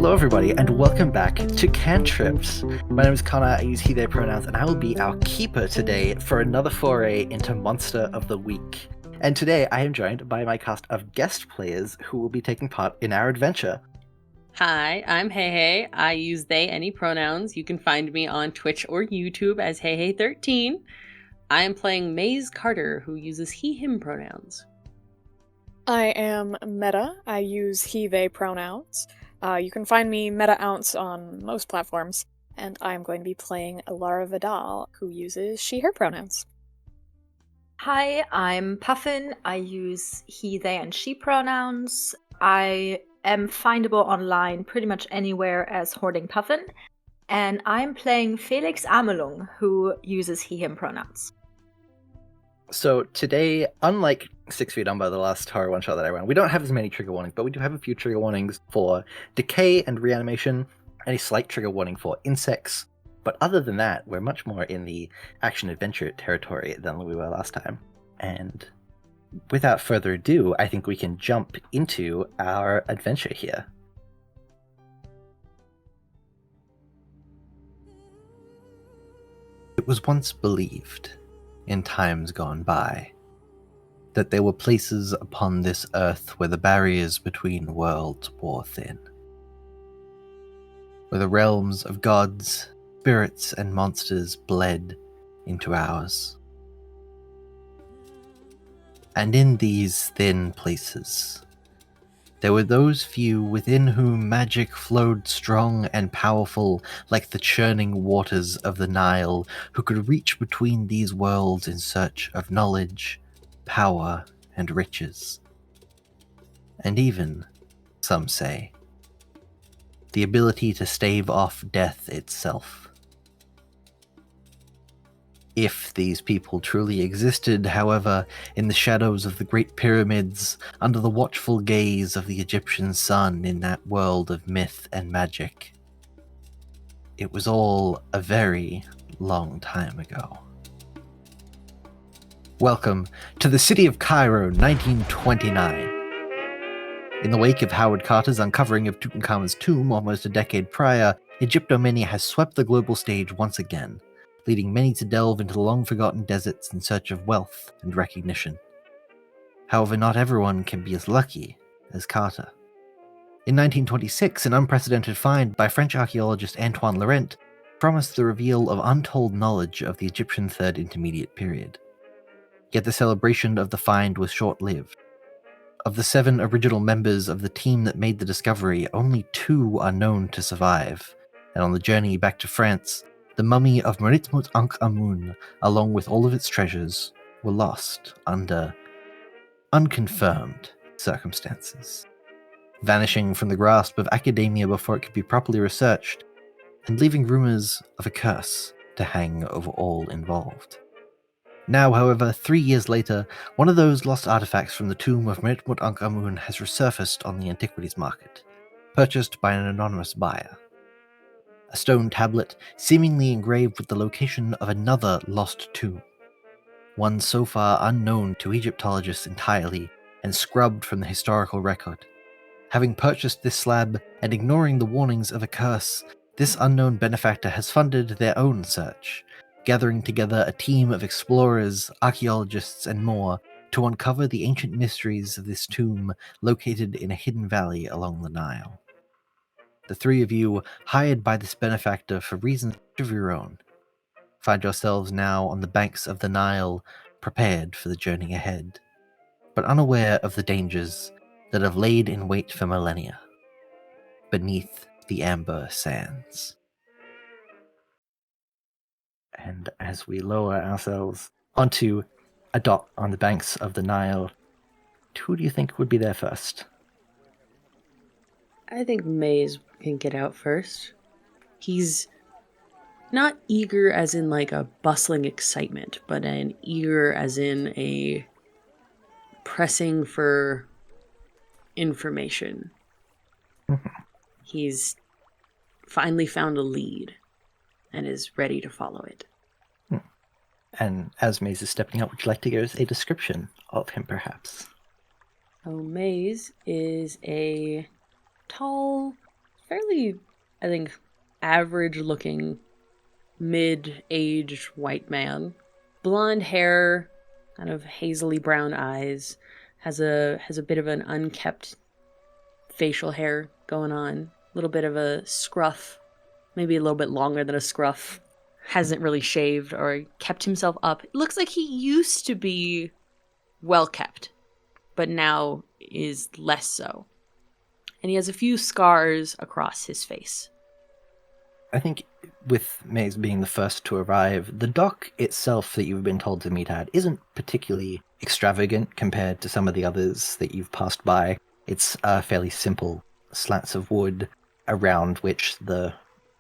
Hello everybody, and welcome back to Cantrips. My name is Connor, I use he, they pronouns, and I will be our keeper today for another foray into Monster of the Week. And today I am joined by my cast of guest players who will be taking part in our adventure. Hi, I'm Hey Hey. I use they, any pronouns. You can find me on Twitch or YouTube as Hey Hey 13. I am playing Maze Carter, who uses he, him pronouns. I am Meta. I use he, they pronouns. You can find me Meta Ounce on most platforms, and I'm going to be playing Lara Vidal, who uses she, her pronouns. Hi, I'm Puffin. I use he, they, and she pronouns. I am findable online pretty much anywhere as Hoarding Puffin, and I'm playing Felix Amelung, who uses he, him pronouns. So today, unlike 6 Feet Under, the last horror one-shot that I ran, we don't have as many trigger warnings, but we do have a few trigger warnings for decay and reanimation, and a slight trigger warning for insects. But other than that, we're much more in the action-adventure territory than we were last time. And without further ado, I think we can jump into our adventure here. It was once believed, in times gone by, that there were places upon this earth where the barriers between worlds wore thin, where the realms of gods, spirits, and monsters bled into ours. And in these thin places, there were those few within whom magic flowed strong and powerful like the churning waters of the Nile, who could reach between these worlds in search of knowledge, power, and riches. And even, some say, the ability to stave off death itself. If these people truly existed, however, in the shadows of the Great Pyramids, under the watchful gaze of the Egyptian sun in that world of myth and magic, it was all a very long time ago. Welcome to the city of Cairo, 1929. In the wake of Howard Carter's uncovering of Tutankhamun's tomb almost a decade prior, Egyptomania has swept the global stage once again, leading many to delve into the long-forgotten deserts in search of wealth and recognition. However, not everyone can be as lucky as Carter. In 1926, an unprecedented find by French archaeologist Antoine Laurent promised the reveal of untold knowledge of the Egyptian Third Intermediate Period. Yet the celebration of the find was short-lived. Of the 7 original members of the team that made the discovery, only 2 are known to survive, and on the journey back to France, the mummy of Tutankhamun, along with all of its treasures, were lost under unconfirmed circumstances, vanishing from the grasp of academia before it could be properly researched, and leaving rumors of a curse to hang over all involved. Now, however, 3 years later, one of those lost artifacts from the tomb of Tutankhamun has resurfaced on the antiquities market, purchased by an anonymous buyer. A stone tablet seemingly engraved with the location of another lost tomb, one so far unknown to Egyptologists entirely and scrubbed from the historical record. Having purchased this slab and ignoring the warnings of a curse, this unknown benefactor has funded their own search, gathering together a team of explorers, archaeologists, and more to uncover the ancient mysteries of this tomb located in a hidden valley along the Nile. The 3 of you, hired by this benefactor for reasons of your own, find yourselves now on the banks of the Nile, prepared for the journey ahead, but unaware of the dangers that have laid in wait for millennia beneath the amber sands. And as we lower ourselves onto a dot on the banks of the Nile, who do you think would be there first? I think Maze can get out first. He's not eager as in like a bustling excitement, but an eager as in a pressing for information. He's finally found a lead and is ready to follow it. And as Maze is stepping up, would you like to give us a description of him, perhaps? So Maze is a tall, fairly, I think, average-looking, mid-aged white man. Blonde hair, kind of hazily brown eyes, has a bit of an unkept facial hair going on, a little bit of a scruff, maybe a little bit longer than a scruff. Hasn't really shaved or kept himself up. It looks like he used to be well kept, but now is less so. And he has a few scars across his face. I think with Maze being the first to arrive, the dock itself that you've been told to meet at isn't particularly extravagant compared to some of the others that you've passed by. It's fairly simple slats of wood around which the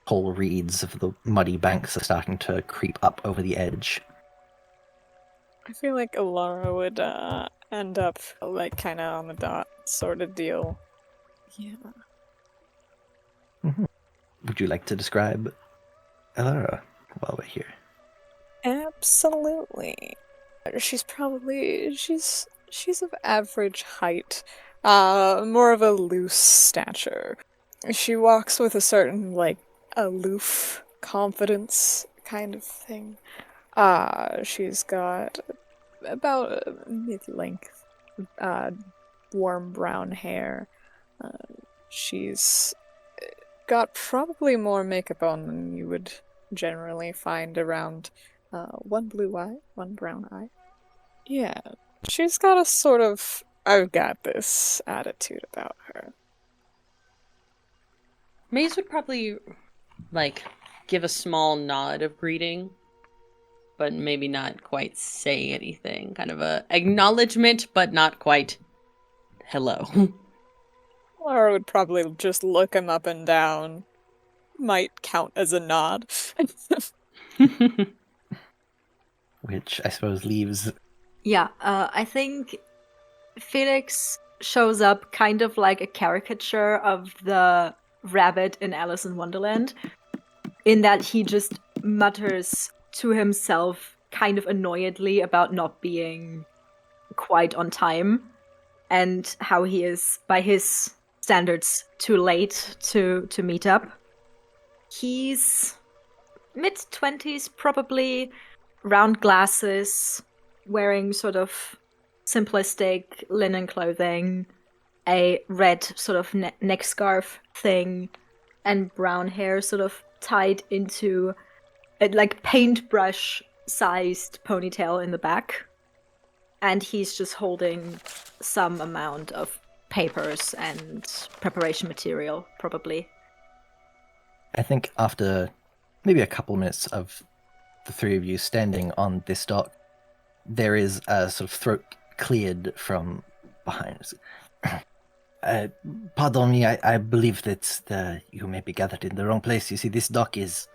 tall reeds of the muddy banks are starting to creep up over the edge. I feel like Alara would end up like kind of on the dot sort of deal. Yeah. Mm-hmm. Would you like to describe Elara while we're here? Absolutely. She's of average height, more of a loose stature. She walks with a certain like aloof confidence kind of thing. She's got about mid-length, warm brown hair. She's got probably more makeup on than you would generally find around one blue eye, one brown eye. Yeah, she's got a sort of I've got this attitude about her. Maze would probably, give a small nod of greeting, but maybe not quite say anything. Kind of a acknowledgement, but not quite hello. Laura would probably just look him up and down. Might count as a nod. Which I suppose leaves... Yeah, I think Felix shows up kind of like a caricature of the rabbit in Alice in Wonderland, in that he just mutters to himself kind of annoyedly about not being quite on time, and how he is, by his standards, too late to meet up. He's mid-20s, probably, round glasses, wearing sort of simplistic linen clothing, a red sort of neck scarf thing, and brown hair sort of tied into a paintbrush-sized ponytail in the back. And he's just holding some amount of papers and preparation material, probably. I think after maybe a couple minutes of the three of you standing on this dock, there is a sort of throat cleared from behind. Pardon me, I believe that you may be gathered in the wrong place. You see, this dock is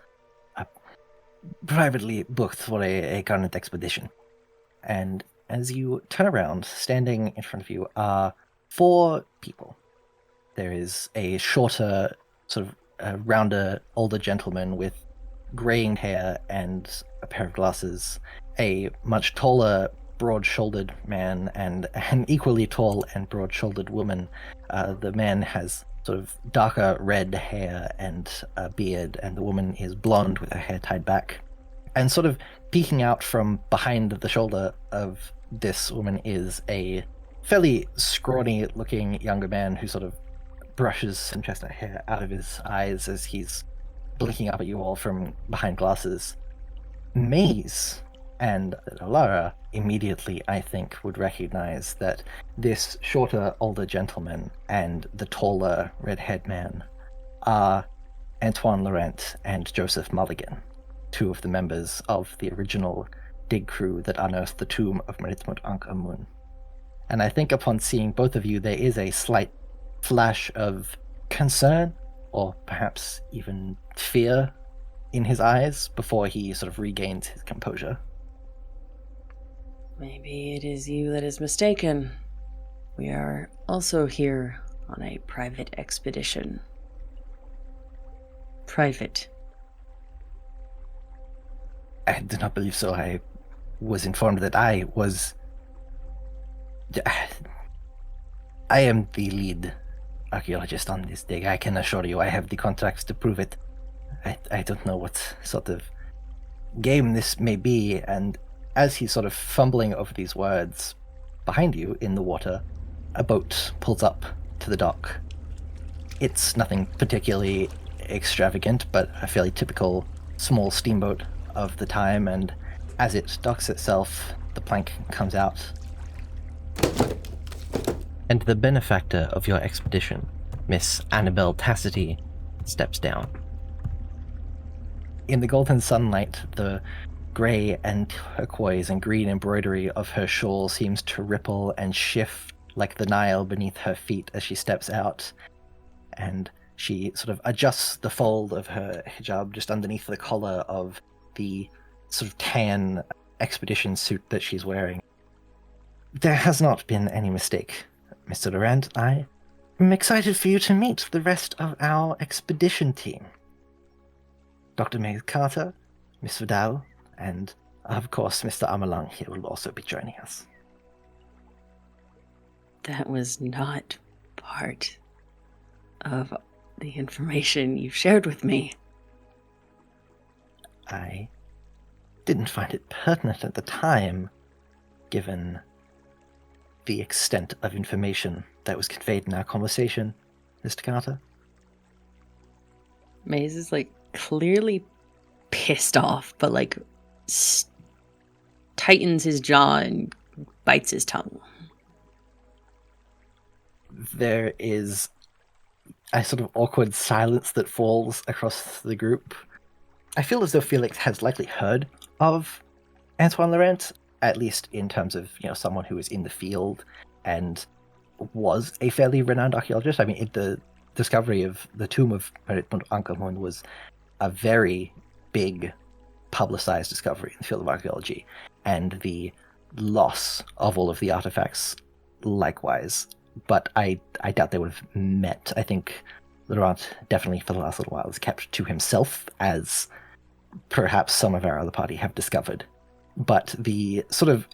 privately booked for a current expedition. And as you turn around, standing in front of you are 4 people. There is a shorter, sort of rounder, older gentleman with graying hair and a pair of glasses, a much taller, broad-shouldered man, and an equally tall and broad-shouldered woman. The man has sort of darker red hair and a beard, and the woman is blonde with her hair tied back. And sort of peeking out from behind the shoulder of this woman is a fairly scrawny-looking younger man who sort of brushes some chestnut hair out of his eyes as he's blinking up at you all from behind glasses. Maze and Alara immediately, I think, would recognize that this shorter, older gentleman and the taller, red-haired man are Antoine Laurent and Joseph Mulligan, 2 of the members of the original dig crew that unearthed the tomb of Tutankhamun. And I think upon seeing both of you, there is a slight flash of concern, or perhaps even fear, in his eyes before he sort of regains his composure. Maybe it is you that is mistaken. We are also here on a private expedition. Private. I do not believe so. I was informed that I am the lead archaeologist on this dig. I can assure you I have the contacts to prove it. I don't know what sort of game this may be, and as he's sort of fumbling over these words, behind you in the water, a boat pulls up to the dock. It's nothing particularly extravagant, but a fairly typical small steamboat of the time, and as it docks itself, the plank comes out. And the benefactor of your expedition, Miss Annabelle Tassity, steps down. In the golden sunlight, the grey and turquoise and green embroidery of her shawl seems to ripple and shift like the Nile beneath her feet as she steps out, and she sort of adjusts the fold of her hijab just underneath the collar of the sort of tan expedition suit that she's wearing. There has not been any mistake, Mr. Durant. I am excited for you to meet the rest of our expedition team. Dr. Maeve Carter, Miss Vidal, and, of course, Mr. Amalang here will also be joining us. That was not part of the information you shared with me. I didn't find it pertinent at the time, given the extent of information that was conveyed in our conversation, Mr. Carter. Maze is clearly pissed off, but tightens his jaw and bites his tongue. There is a sort of awkward silence that falls across the group. I feel as though Felix has likely heard of Antoine Laurent, at least in terms of, someone who is in the field and was a fairly renowned archaeologist. I mean, the discovery of the tomb of Tutankhamun was a very big publicized discovery in the field of archaeology, and the loss of all of the artifacts likewise. But I doubt they would have met. I think Laurent definitely for the last little while has kept to himself, as perhaps some of our other party have discovered. But the sort of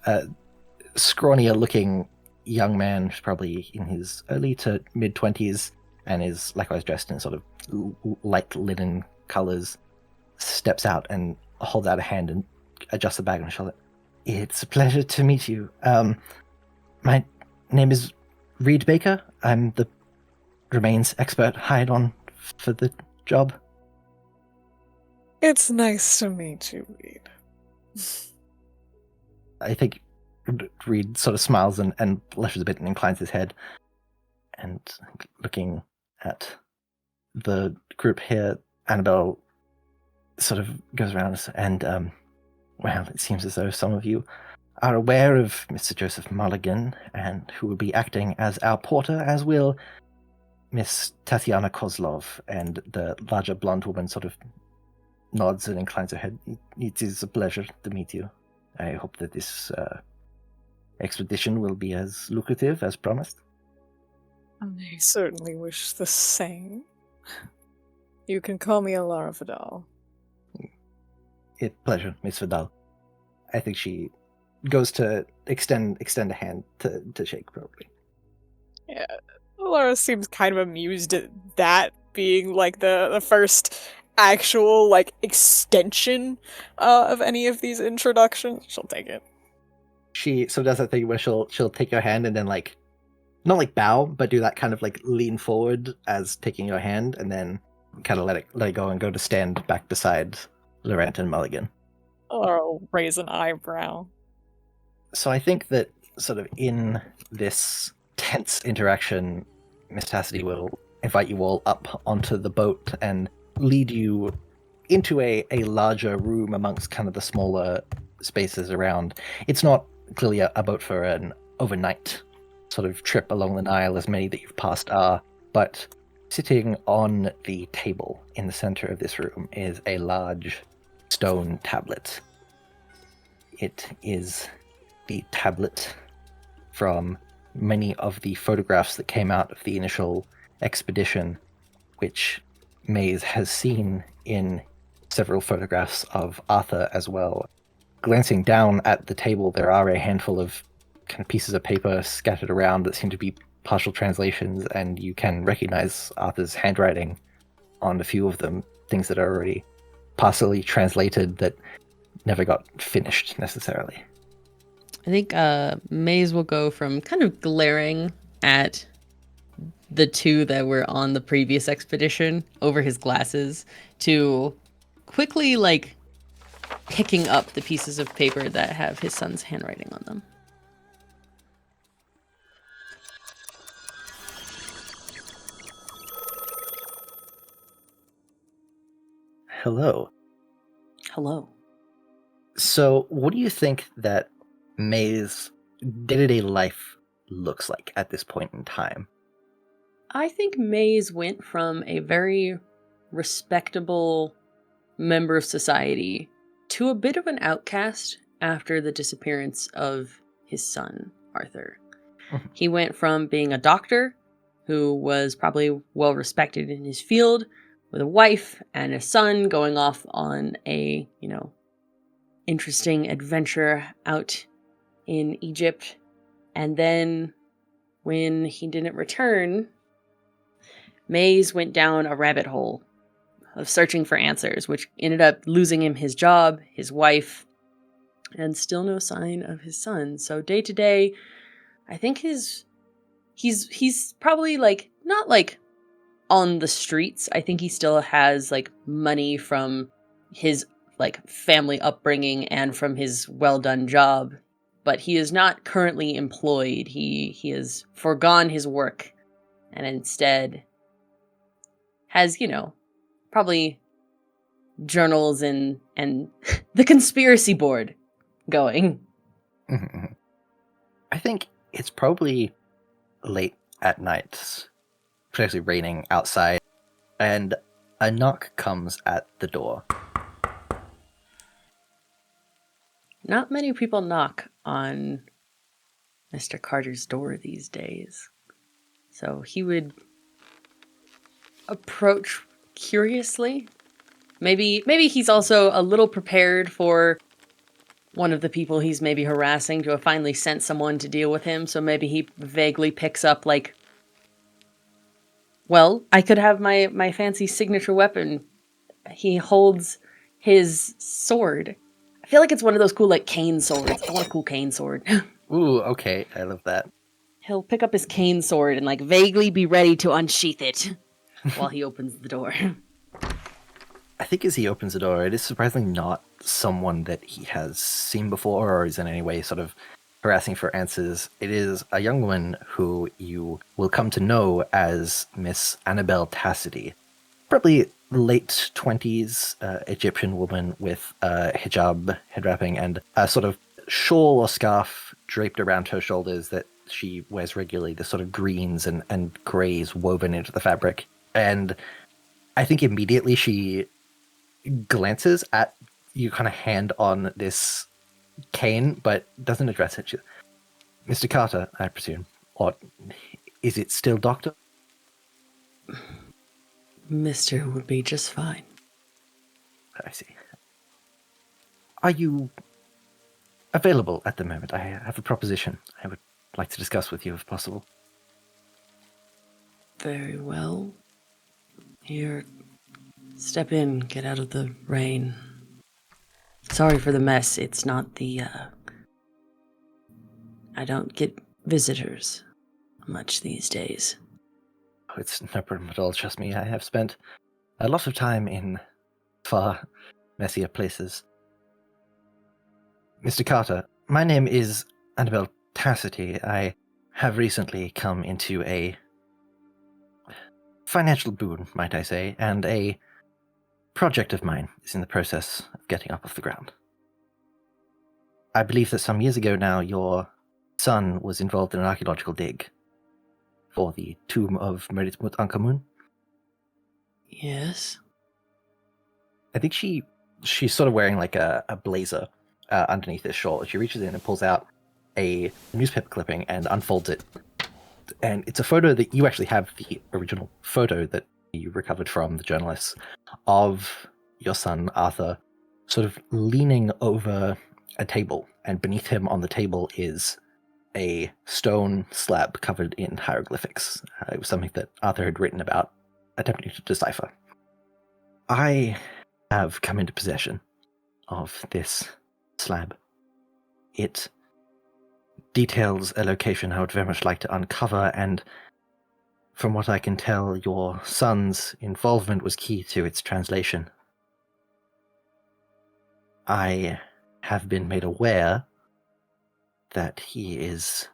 scrawnier looking young man, who's probably in his early to mid-20s and is likewise dressed in sort of light linen colors, steps out and holds out a hand and adjusts the bag on his shoulder. It's a pleasure to meet you. My name is Reed Baker. I'm the remains expert hired on for the job. It's nice to meet you, Reed. I think Reed sort of smiles and blushes a bit and inclines his head. And looking at the group here, Annabelle sort of goes around and, well, it seems as though some of you are aware of Mr. Joseph Mulligan, and who will be acting as our porter, as will Miss Tatiana Kozlov. And the larger blonde woman sort of nods and inclines her head. It is a pleasure to meet you. I hope that this expedition will be as lucrative as promised. I certainly wish the same. You can call me Alara Vidal. Pleasure, Miss Vidal. I think she goes to extend a hand to shake, probably. Yeah, Alara seems kind of amused at that being the first actual extension of any of these introductions. She'll take it. She so does that thing where she'll take your hand and then not bow, but do that kind of lean forward as taking your hand, and then kind of let it go and go to stand back beside Laurent and Mulligan. Or raise an eyebrow. So I think that sort of in this tense interaction, Miss Tassity will invite you all up onto the boat and lead you into a larger room amongst kind of the smaller spaces around. It's not clearly a boat for an overnight sort of trip along the Nile, as many that you've passed are, but sitting on the table in the center of this room is a large stone tablet. It is the tablet from many of the photographs that came out of the initial expedition, which Maze has seen in several photographs of Arthur as well. Glancing down at the table, there are a handful of kind of pieces of paper scattered around that seem to be partial translations, and you can recognize Arthur's handwriting on a few of them, things that are already partially translated that never got finished necessarily. I think Maze will go from kind of glaring at the two that were on the previous expedition over his glasses to quickly, like, picking up the pieces of paper that have his son's handwriting on them. Hello. Hello. So, what do you think that May's day-to-day life looks like at this point in time? I think Maze went from a very respectable member of society to a bit of an outcast after the disappearance of his son, Arthur. He went from being a doctor who was probably well respected in his field, with a wife and a son going off on a, interesting adventure out in Egypt. And then when he didn't return, Maze went down a rabbit hole of searching for answers, which ended up losing him his job, his wife, and still no sign of his son. So day to day, I think he's probably not on the streets. I think he still has money from his family upbringing and from his well done job, but he is not currently employed. He has foregone his work and instead has, probably journals and the conspiracy board going. I think it's probably late at night, especially raining outside, and a knock comes at the door. Not many people knock on Mr. Carter's door these days. So he would approach curiously. Maybe he's also a little prepared for one of the people he's maybe harassing to have finally sent someone to deal with him. So maybe he vaguely picks up well, I could have my fancy signature weapon. He holds his sword. I feel like it's one of those cool cane swords. I want a cool cane sword. Ooh, okay, I love that. He'll pick up his cane sword and vaguely be ready to unsheath it while he opens the door. I think as he opens the door, it is surprisingly not someone that he has seen before or is in any way sort of harassing for answers. It is a young woman who you will come to know as Miss Annabelle Tassity. Probably late 20s Egyptian woman with a hijab head wrapping and a sort of shawl or scarf draped around her shoulders that she wears regularly, the sort of greens and greys woven into the fabric. And I think immediately she glances at you, kind of hand on this cane, but doesn't address it. Mr. Carter, I presume. Or is it still Doctor? Mister would be just fine. I see. Are you available at the moment? I have a proposition I would like to discuss with you if possible. Very well. Here, step in, get out of the rain. Sorry for the mess. It's not the, I don't get visitors much these days. Oh, it's no problem at all, trust me. I have spent a lot of time in far messier places. Mr. Carter, my name is Annabelle Tassity. I have recently come into a financial boon, might I say, and a project of mine is in the process of getting up off the ground. I believe that some years ago now, your son was involved in an archaeological dig for the tomb of Tutankhamun. Yes. I think she's sort of wearing a blazer underneath this shawl. She reaches in and pulls out a newspaper clipping and unfolds it. And it's a photo that you actually have, the original photo that you recovered from the journalists of your son, Arthur, sort of leaning over a table. And beneath him on the table is a stone slab covered in hieroglyphics. It was something that Arthur had written about, attempting to decipher. I have come into possession of this slab. It details a location I would very much like to uncover, and from what I can tell, your son's involvement was key to its translation. I have been made aware that he is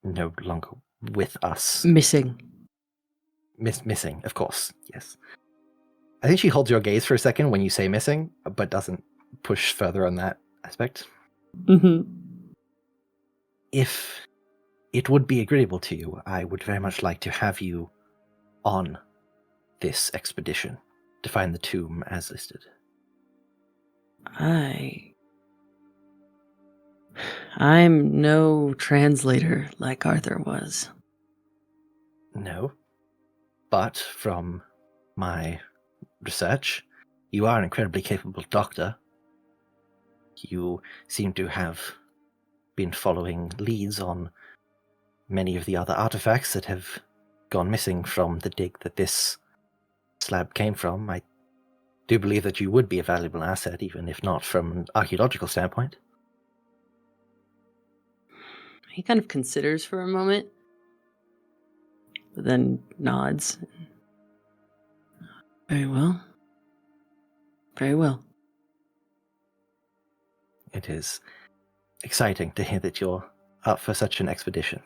no longer with us. Missing. Missing, of course, yes. I think she holds your gaze for a second when you say missing, but doesn't push further on that aspect. Mm-hmm. If it would be agreeable to you, I would very much like to have you on this expedition to find the tomb as listed. I'm no translator like Arthur was. No, but from my research, you are an incredibly capable doctor. You seem to have been following leads on many of the other artifacts that have gone missing from the dig that this slab came from. I do believe that you would be a valuable asset, even if not from an archaeological standpoint. He kind of considers for a moment, but then nods. Very well. Very well. It is exciting to hear that you're up for such an expedition,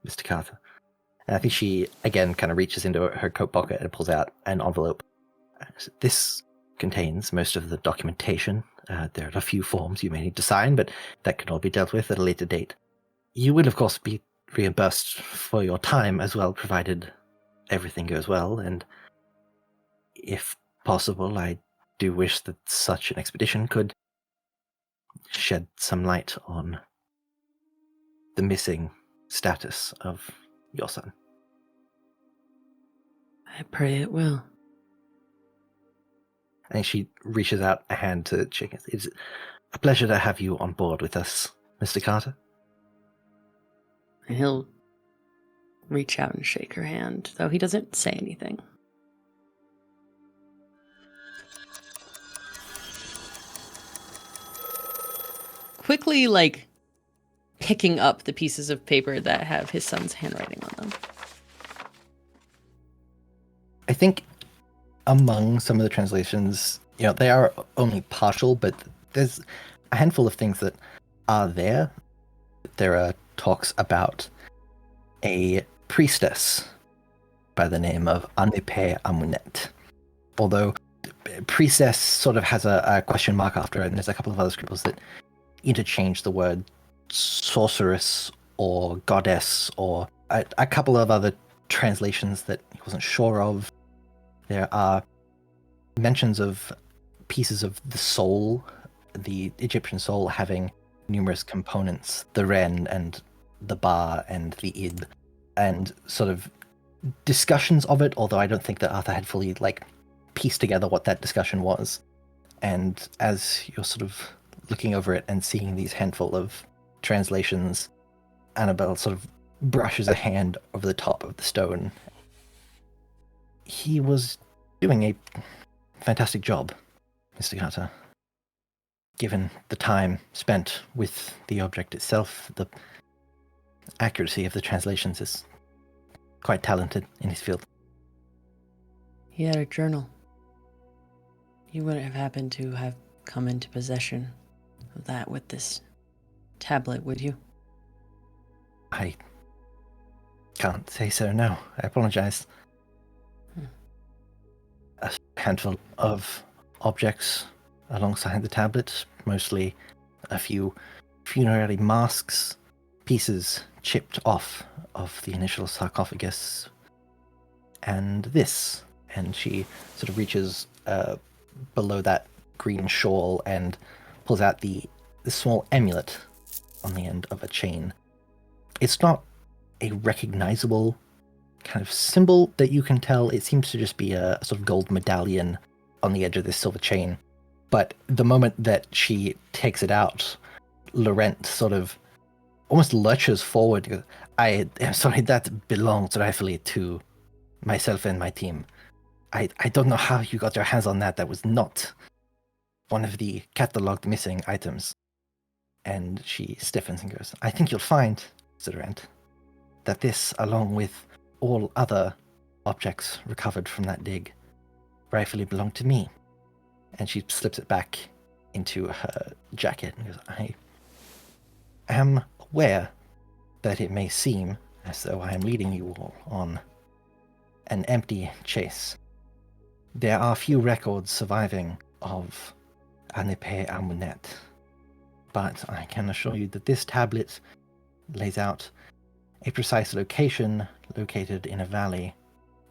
Mr. Carter. And I think she, again, kind of reaches into her coat pocket and pulls out an envelope. This contains most of the documentation. There are a few forms you may need to sign, but that can all be dealt with at a later date. You will, of course, be reimbursed for your time as well, provided everything goes well, and if possible, I do wish that such an expedition could shed some light on the missing status of your son. I pray it will. And she reaches out a hand to shake it. It's a pleasure to have you on board with us, Mr. Carter. And he'll reach out and shake her hand, though he doesn't say anything. Quickly, picking up the pieces of paper that have his son's handwriting on them. I think among some of the translations, they are only partial, but there's a handful of things that are there. There are talks about a priestess by the name of Amunet. Although priestess sort of has a question mark after it, and there's a couple of other scribbles that interchange the word sorceress or goddess, or a couple of other translations that he wasn't sure of. There are mentions of pieces of the soul, the Egyptian soul, having numerous components, the Ren and the Ba and the Id, and sort of discussions of it, although I don't think that Arthur had fully pieced together what that discussion was. And as you're sort of looking over it and seeing these handful of translations, Annabelle sort of brushes a hand over the top of the stone. He was doing a fantastic job, Mr. Carter. Given the time spent with the object itself, the accuracy of the translations is quite talented in his field. He had a journal. You wouldn't have happened to have come into possession of that with this tablet, would you? I can't say so, no. I apologize. A handful of objects alongside the tablet, mostly a few funerary masks, pieces chipped off of the initial sarcophagus, and this. And she sort of reaches below that green shawl and pulls out the small amulet on the end of a chain. It's not a recognizable kind of symbol that you can tell. It seems to just be a sort of gold medallion on the edge of this silver chain. But the moment that she takes it out, Laurent sort of almost lurches forward. He goes, I am sorry, that belongs rightfully to myself and my team. I don't know how you got your hands on that. That was not one of the catalogued missing items. And she stiffens and goes, I think you'll find, Zerent, that this, along with all other objects recovered from that dig, rightfully belong to me. And she slips it back into her jacket and goes, I am aware that it may seem as though I am leading you all on an empty chase. There are few records surviving of Anipe Amunet, but I can assure you that this tablet lays out a precise location located in a valley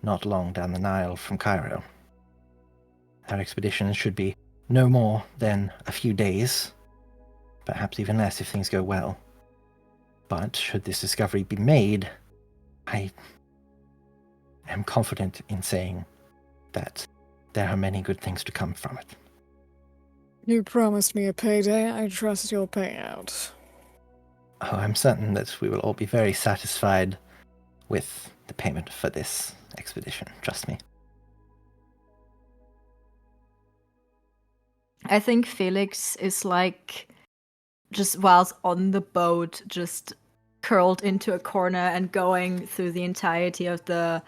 not long down the Nile from Cairo. Our expedition should be no more than a few days, perhaps even less if things go well. But should this discovery be made, I am confident in saying that there are many good things to come from it. You promised me a payday. I trust you'll pay out. Oh, I'm certain that we will all be very satisfied with the payment for this expedition. Trust me. I think Felix is like, just whilst on the boat, just curled into a corner and going through the entirety of the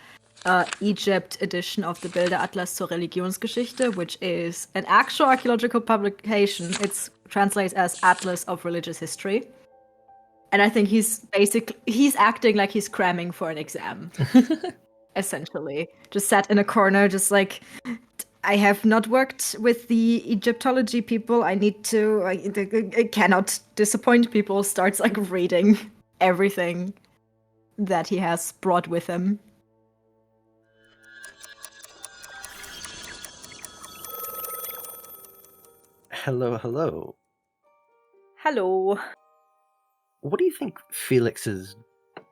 Egypt edition of the Bilderatlas zur Religionsgeschichte, which is an actual archaeological publication. It's translates as Atlas of Religious History. And I think he's acting like he's cramming for an exam. Essentially. Just sat in a corner, just like, I have not worked with the Egyptology people. I cannot disappoint people. Starts like reading everything that he has brought with him. Hello, hello. Hello. What do you think Felix's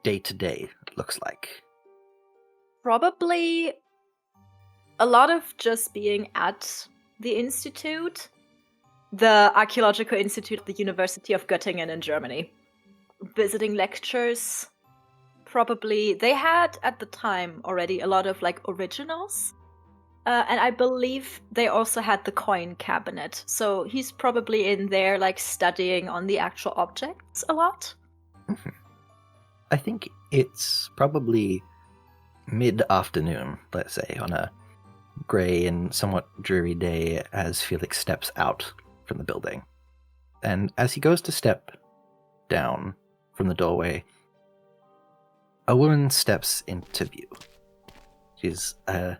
day-to-day looks like? Probably a lot of just being at the institute, the Archaeological Institute of the University of Göttingen in Germany. Visiting lectures. Probably, they had at the time already a lot of like originals. And I believe they also had the coin cabinet. So he's probably in there like studying on the actual objects a lot. I think it's probably mid-afternoon, let's say, on a grey and somewhat dreary day as Felix steps out from the building. And as he goes to step down from the doorway, a woman steps into view. She's a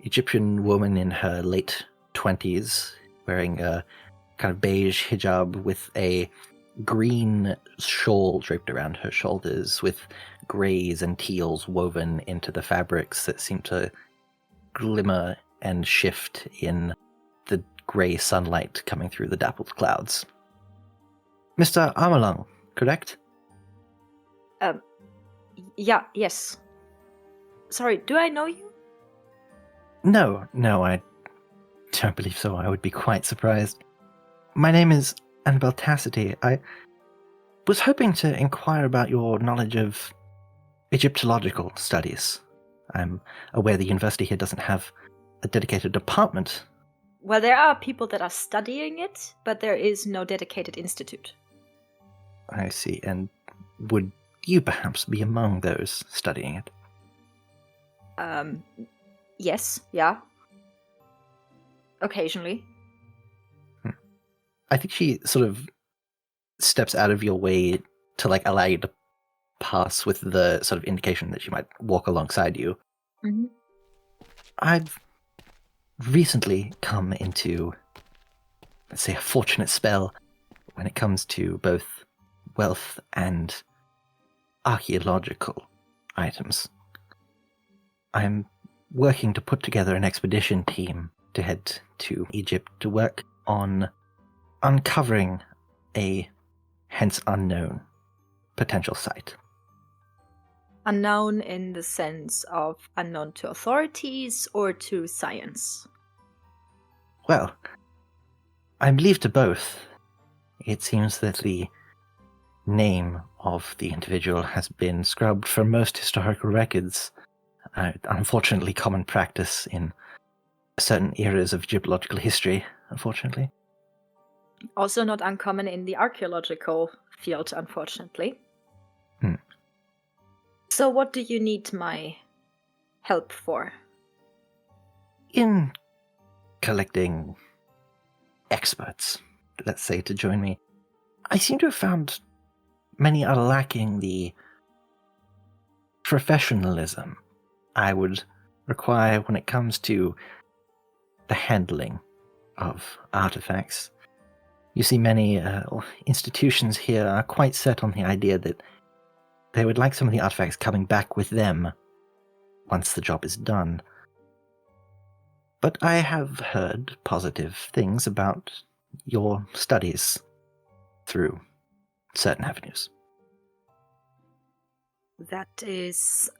Egyptian woman in her late 20s, wearing a kind of beige hijab with a green shawl draped around her shoulders, with greys and teals woven into the fabrics that seem to glimmer and shift in the grey sunlight coming through the dappled clouds. Mr. Armalong, correct? Yeah, yes. Sorry, do I know you? No, I don't believe so. I would be quite surprised. My name is Annabelle Tassity. I was hoping to inquire about your knowledge of Egyptological studies. I'm aware the university here doesn't have a dedicated department. Well, there are people that are studying it, but there is no dedicated institute. I see. And would you perhaps be among those studying it? Yes, yeah. Occasionally. I think she sort of steps out of your way to like allow you to pass with the sort of indication that she might walk alongside you. Mm-hmm. I've recently come into, let's say, a fortunate spell when it comes to both wealth and archaeological items. I'm working to put together an expedition team to head to Egypt to work on uncovering a hence unknown potential site. Unknown in the sense of unknown to authorities or to science? Well, I believe to both. It seems that the name of the individual has been scrubbed from most historical records. Unfortunately, common practice in certain eras of geological history, unfortunately. Also not uncommon in the archaeological field, unfortunately. So what do you need my help for? In collecting experts, let's say, to join me, I seem to have found many are lacking the professionalism I would require when it comes to the handling of artifacts. You see, many institutions here are quite set on the idea that they would like some of the artifacts coming back with them once the job is done. But I have heard positive things about your studies through certain avenues. That is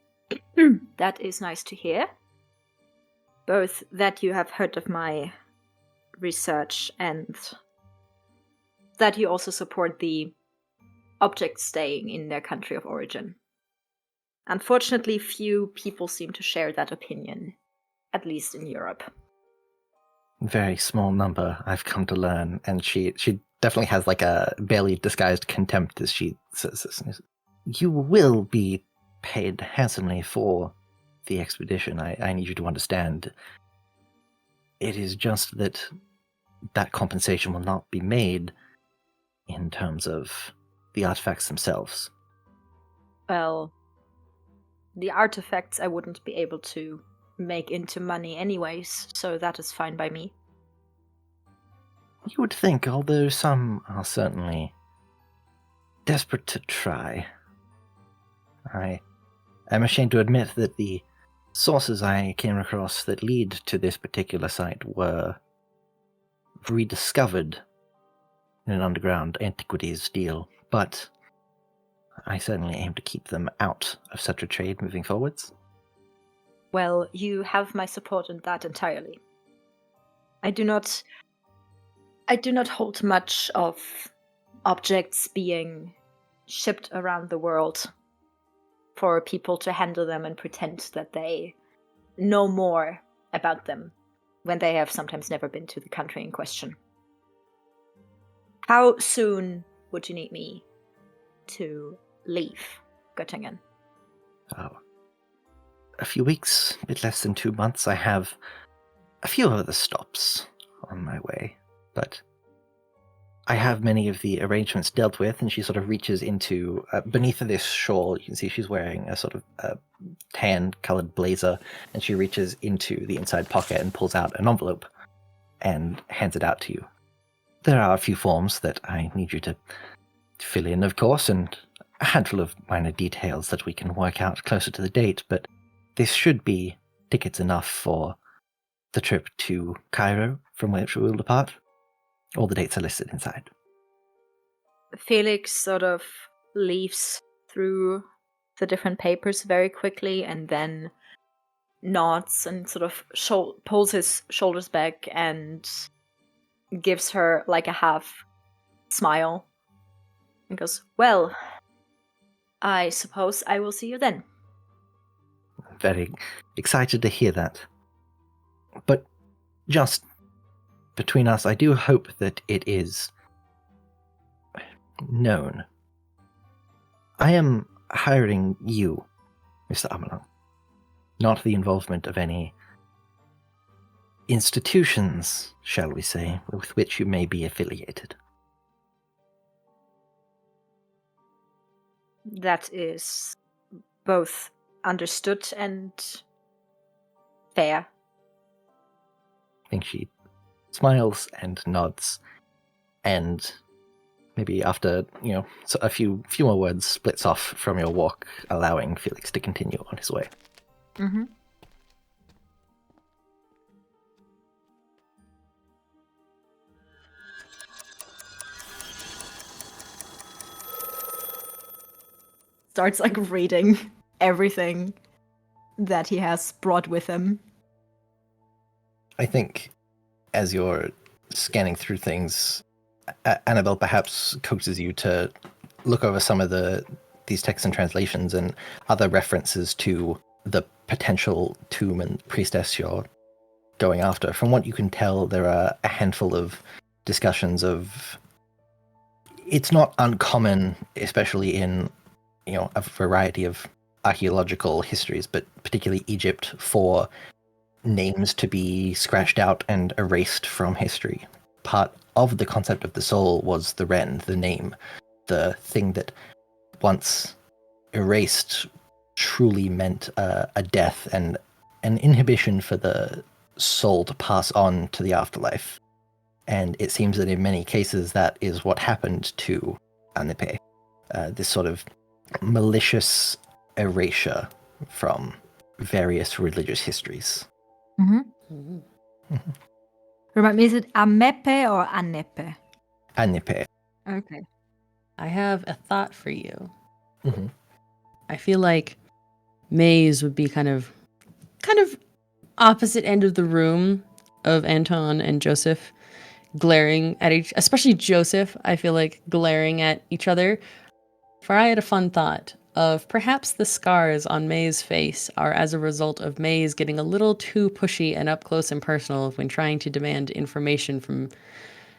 that is nice to hear. Both that you have heard of my research and that you also support the objects staying in their country of origin. Unfortunately, few people seem to share that opinion, at least in Europe. Very small number, I've come to learn, and she definitely has like a barely disguised contempt as she says this. You will be paid handsomely for the expedition. I need you to understand. It is just that compensation will not be made in terms of the artifacts themselves. Well, the artifacts I wouldn't be able to make into money anyways, so that is fine by me. You would think, although some are certainly desperate to try. I am ashamed to admit that the sources I came across that lead to this particular site were rediscovered in an underground antiquities deal, but I certainly aim to keep them out of such a trade moving forwards. Well, you have my support in that entirely. I do not hold much of objects being shipped around the world for people to handle them and pretend that they know more about them when they have sometimes never been to the country in question. How soon would you need me to leave Göttingen? Oh, a few weeks, a bit less than 2 months. I have a few other stops on my way, but I have many of the arrangements dealt with, and she sort of reaches into, beneath this shawl, you can see she's wearing a sort of tan-colored blazer, and she reaches into the inside pocket and pulls out an envelope and hands it out to you. There are a few forms that I need you to fill in, of course, and a handful of minor details that we can work out closer to the date, but this should be tickets enough for the trip to Cairo, from which we will depart. All the dates are listed inside. Felix sort of leafs through the different papers very quickly and then nods and sort of pulls his shoulders back and gives her like a half smile and goes, "Well, I suppose I will see you then." Very excited to hear that. But just between us, I do hope that it is known. I am hiring you, Mr. Amelung, not the involvement of any institutions, shall we say, with which you may be affiliated. That is both understood and fair. I think she smiles and nods, and maybe after, a few more words, splits off from your walk, allowing Felix to continue on his way. Mm-hmm. Starts reading everything that he has brought with him. I think as you're scanning through things, Annabelle perhaps coaxes you to look over some of these texts and translations and other references to the potential tomb and priestess you're going after, from what you can tell, there are a handful of discussions of. It's not uncommon, especially in a variety of archaeological histories, but particularly Egypt, for names to be scratched out and erased from history. Part of the concept of the soul was the Ren, the name, the thing that once erased truly meant a death and an inhibition for the soul to pass on to the afterlife. And it seems that in many cases that is what happened to Anipe, this sort of malicious erasure from various religious histories. Mm-hmm. Remind me, is it Amepe or Anepe? Anipe. Okay. I have a thought for you. Mm-hmm. I feel like Maze would be kind of opposite end of the room of Anton and Joseph, glaring at especially Joseph, I feel like glaring at each other. For I had a fun thought of perhaps the scars on May's face are as a result of May's getting a little too pushy and up close and personal when trying to demand information from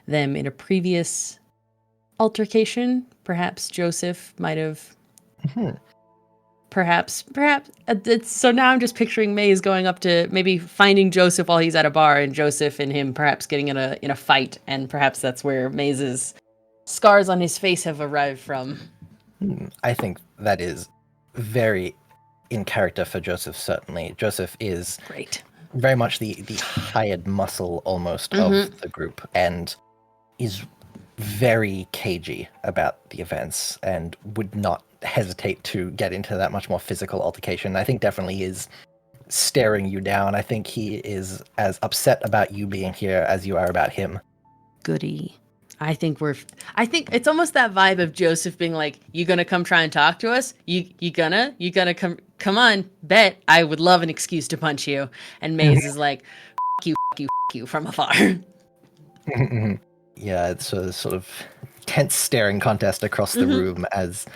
them in a previous altercation. Perhaps Joseph might have... Mm-hmm. Perhaps. So now I'm just picturing Maze going up to maybe finding Joseph while he's at a bar, and Joseph and him perhaps getting in a fight, and perhaps that's where Maze's scars on his face have arrived from. I think that is very in character for Joseph, certainly. Joseph is Great. very much the hired muscle almost of the group, and is very cagey about the events and would not hesitate to get into that much more physical altercation. I think definitely is staring you down. I think he is as upset about you being here as you are about him. Goody. I think it's almost that vibe of Joseph being like, you gonna come try and talk to us? You gonna come on, bet. I would love an excuse to punch you. And Maze is like, f you from afar. Yeah, it's a sort of tense staring contest across the room as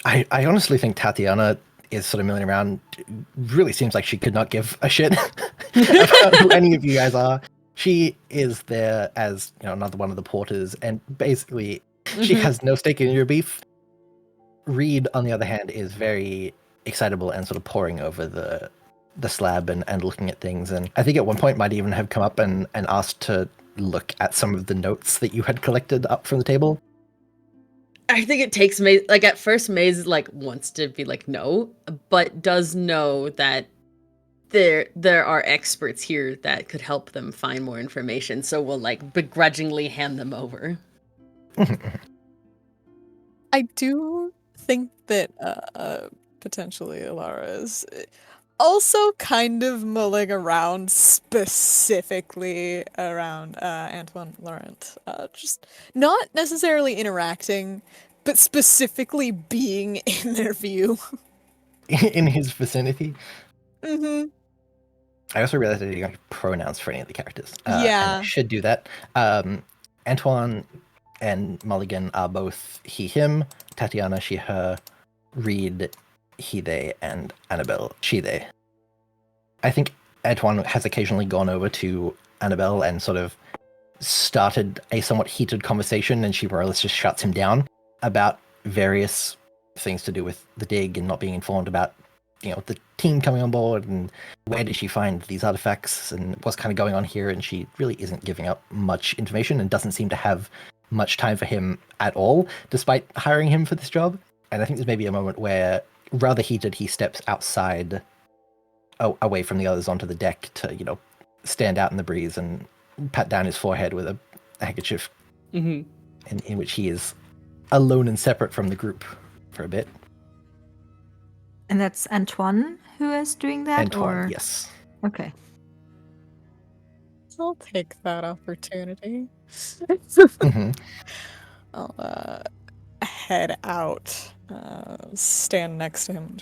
I honestly think Tatiana is sort of milling around. Really seems like she could not give a shit about who any of you guys are. She is there as another one of the porters, and basically she has no stake in your beef. Reed, on the other hand, is very excitable and sort of poring over the slab and looking at things. And I think at one point might even have come up and asked to look at some of the notes that you had collected up from the table. I think it takes Maze, like at first Maze wants to be like no, but does know that there are experts here that could help them find more information, so we'll begrudgingly hand them over. I do think that potentially Alara is also kind of mulling around specifically around Antoine Laurent. Just not necessarily interacting, but specifically being in their view. In his vicinity? Mm-hmm. I also realized I didn't have pronouns for any of the characters. Yeah. And I should do that. Antoine and Mulligan are both he, him. Tatiana, she, her. Reed, he, they. And Annabelle, she, they. I think Antoine has occasionally gone over to Annabelle and sort of started a somewhat heated conversation, and she more or less just shuts him down about various things to do with the dig and not being informed about the team coming on board and where did she find these artifacts and what's kind of going on here. And she really isn't giving up much information and doesn't seem to have much time for him at all, despite hiring him for this job. And I think there's maybe a moment where, rather heated, he steps outside, away from the others onto the deck to, stand out in the breeze and pat down his forehead with a handkerchief, in which he is alone and separate from the group for a bit. And that's Antoine who is doing that? Antoine, or? Yes. Okay. I'll take that opportunity. I'll head out, stand next to him.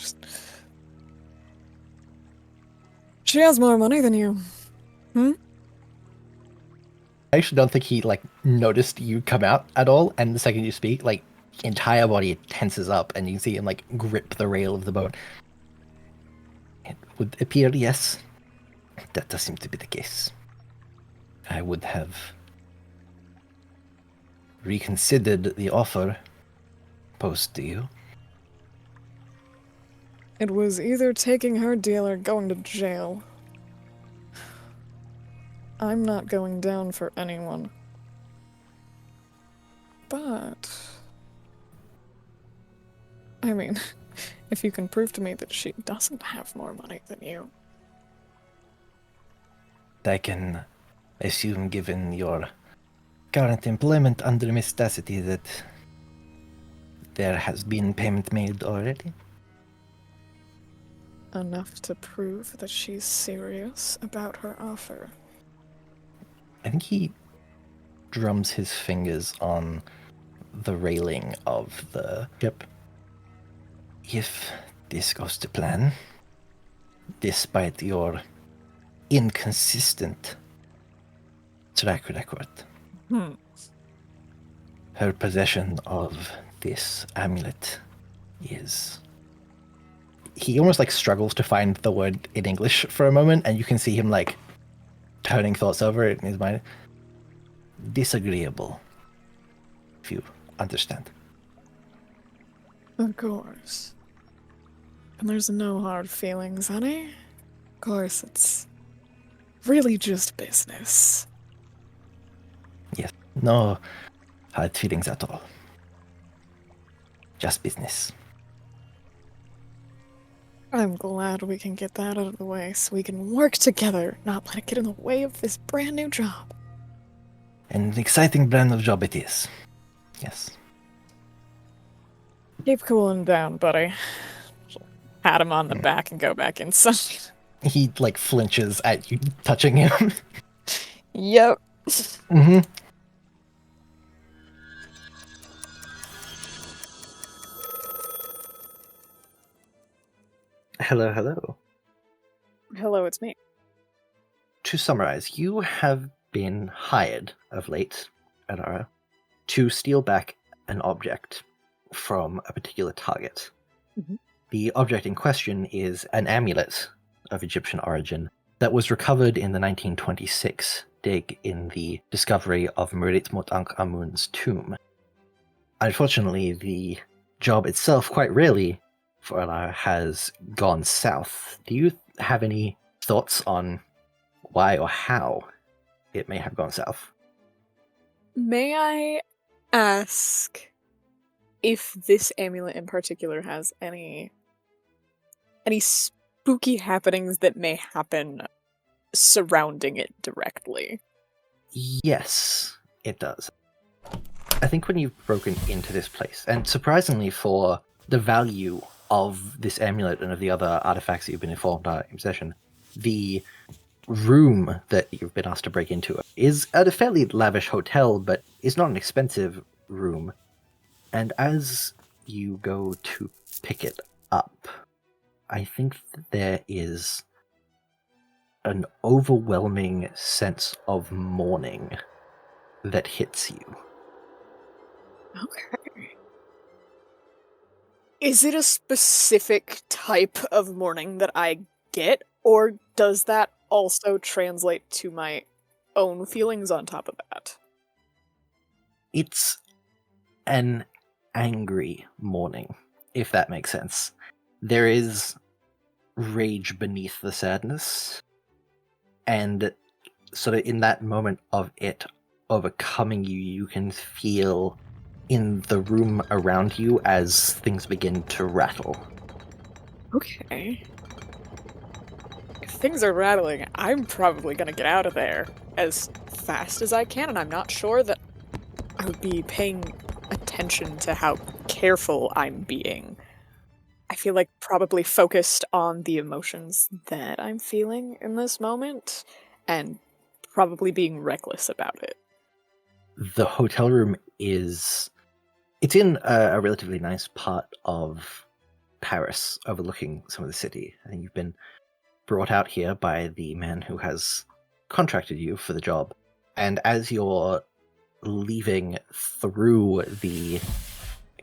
She has more money than you. I actually don't think he noticed you come out at all, and the second you speak, entire body tenses up, and you can see him like grip the rail of the boat. It would appear, yes, that does seem to be the case. I would have reconsidered the offer posed to you. It was either taking her deal or going to jail. I'm not going down for anyone. But... I mean, if you can prove to me that she doesn't have more money than you. I can assume, given your current employment under Miss Dacity, that there has been payment made already. Enough to prove that she's serious about her offer. I think he drums his fingers on the railing of the ship. If this goes to plan, despite your inconsistent track record, her possession of this amulet is... He almost like struggles to find the word in English for a moment, and you can see him like turning thoughts over it in his mind. Disagreeable, if you understand. Of course. And there's no hard feelings, honey. Of course, it's really just business. Yes, no hard feelings at all. Just business. I'm glad we can get that out of the way so we can work together, not let it get in the way of this brand new job. An exciting brand of job it is. Yes. Keep cooling down, buddy. Pat him on the back and go back inside. He like flinches at you touching him. Yep. Mm-hmm. Hello, hello. Hello, it's me. To summarize, you have been hired of late, Alara, to steal back an object from a particular target. Mm-hmm. The object in question is an amulet of Egyptian origin that was recovered in the 1926 dig in the discovery of Tutankhamun's tomb. Unfortunately, the job itself, quite rarely for Alara, has gone south. Do you have any thoughts on why or how it may have gone south? May I ask if this amulet in particular has any spooky happenings that may happen surrounding it directly? Yes, it does. I think when you've broken into this place, and surprisingly for the value of this amulet and of the other artifacts that you've been informed are in possession, the room that you've been asked to break into is at a fairly lavish hotel, but it's not an expensive room. And as you go to pick it up, I think that there is an overwhelming sense of mourning that hits you. Okay. Is it a specific type of mourning that I get, or does that also translate to my own feelings on top of that? It's an angry mourning, if that makes sense. There is rage beneath the sadness, and sort of in that moment of it overcoming you, you can feel in the room around you as things begin to rattle. Okay. If things are rattling, I'm probably gonna get out of there as fast as I can, and I'm not sure that I would be paying attention to how careful I'm being. I feel like probably focused on the emotions that I'm feeling in this moment, and probably being reckless about it. The hotel room it's in a relatively nice part of Paris, overlooking some of the city. I think you've been brought out here by the man who has contracted you for the job. And as you're leaving through the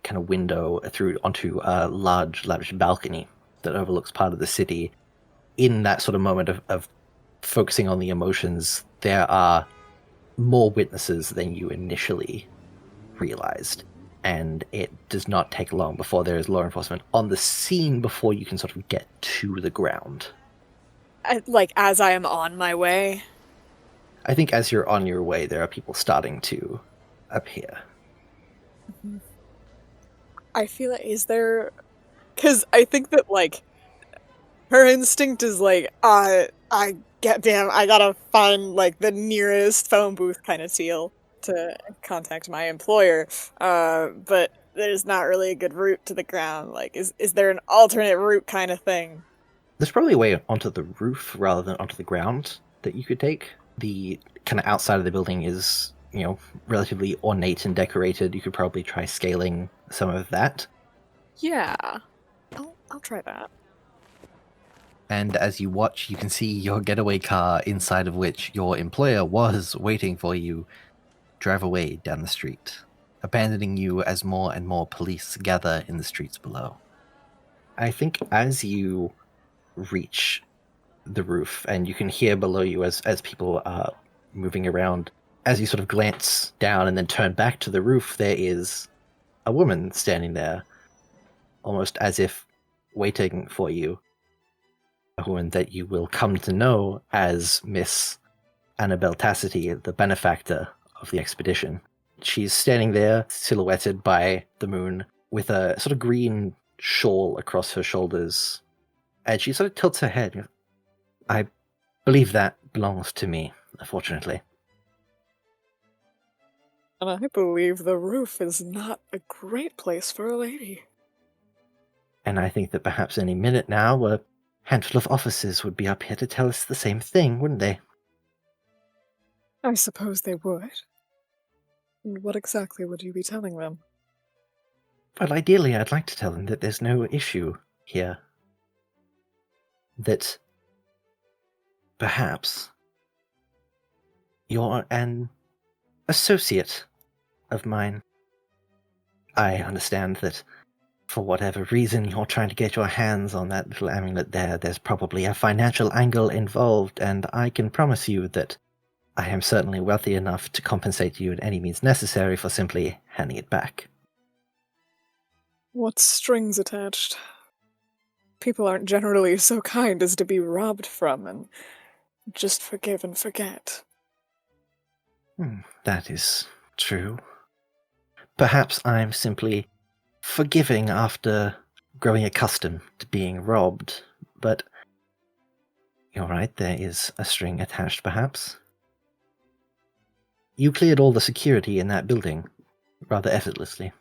kind of window through onto a large balcony that overlooks part of the city. In that sort of moment of focusing on the emotions, there are more witnesses than you initially realized. And it does not take long before there is law enforcement on the scene before you can sort of get to the ground. As I am on my way. I think as you're on your way, there are people starting to appear. Mm-hmm. I feel like, is there... Because I think that, like, her instinct is like, I gotta find, like, the nearest phone booth kind of deal to contact my employer. But there's not really a good route to the ground. Like, is there an alternate route kind of thing? There's probably a way onto the roof rather than onto the ground that you could take. The kind of outside of the building is, relatively ornate and decorated. You could probably try scaling some of that. Yeah, I'll try that. And as you watch, you can see your getaway car, inside of which your employer was waiting for you, drive away down the street, abandoning you as more and more police gather in the streets below. I think as you reach the roof, and you can hear below you as people are moving around, as you sort of glance down and then turn back to the roof, there is a woman standing there, almost as if waiting for you. A woman that you will come to know as Miss Annabelle Tacity, the benefactor of the expedition. She's standing there, silhouetted by the moon, with a sort of green shawl across her shoulders, and she sort of tilts her head. I believe that belongs to me, unfortunately. And I believe the roof is not a great place for a lady. And I think that perhaps any minute now, a handful of officers would be up here to tell us the same thing, wouldn't they? I suppose they would. And what exactly would you be telling them? Well, ideally, I'd like to tell them that there's no issue here. That perhaps you're an associate of mine. I understand that for whatever reason you're trying to get your hands on that little amulet there. There's probably a financial angle involved, and I can promise you that I am certainly wealthy enough to compensate you in any means necessary for simply handing it back. What strings attached? People aren't generally so kind as to be robbed from and just forgive and forget. That is true. Perhaps I'm simply forgiving after growing accustomed to being robbed, but you're right, there is a string attached, perhaps. You cleared all the security in that building rather effortlessly.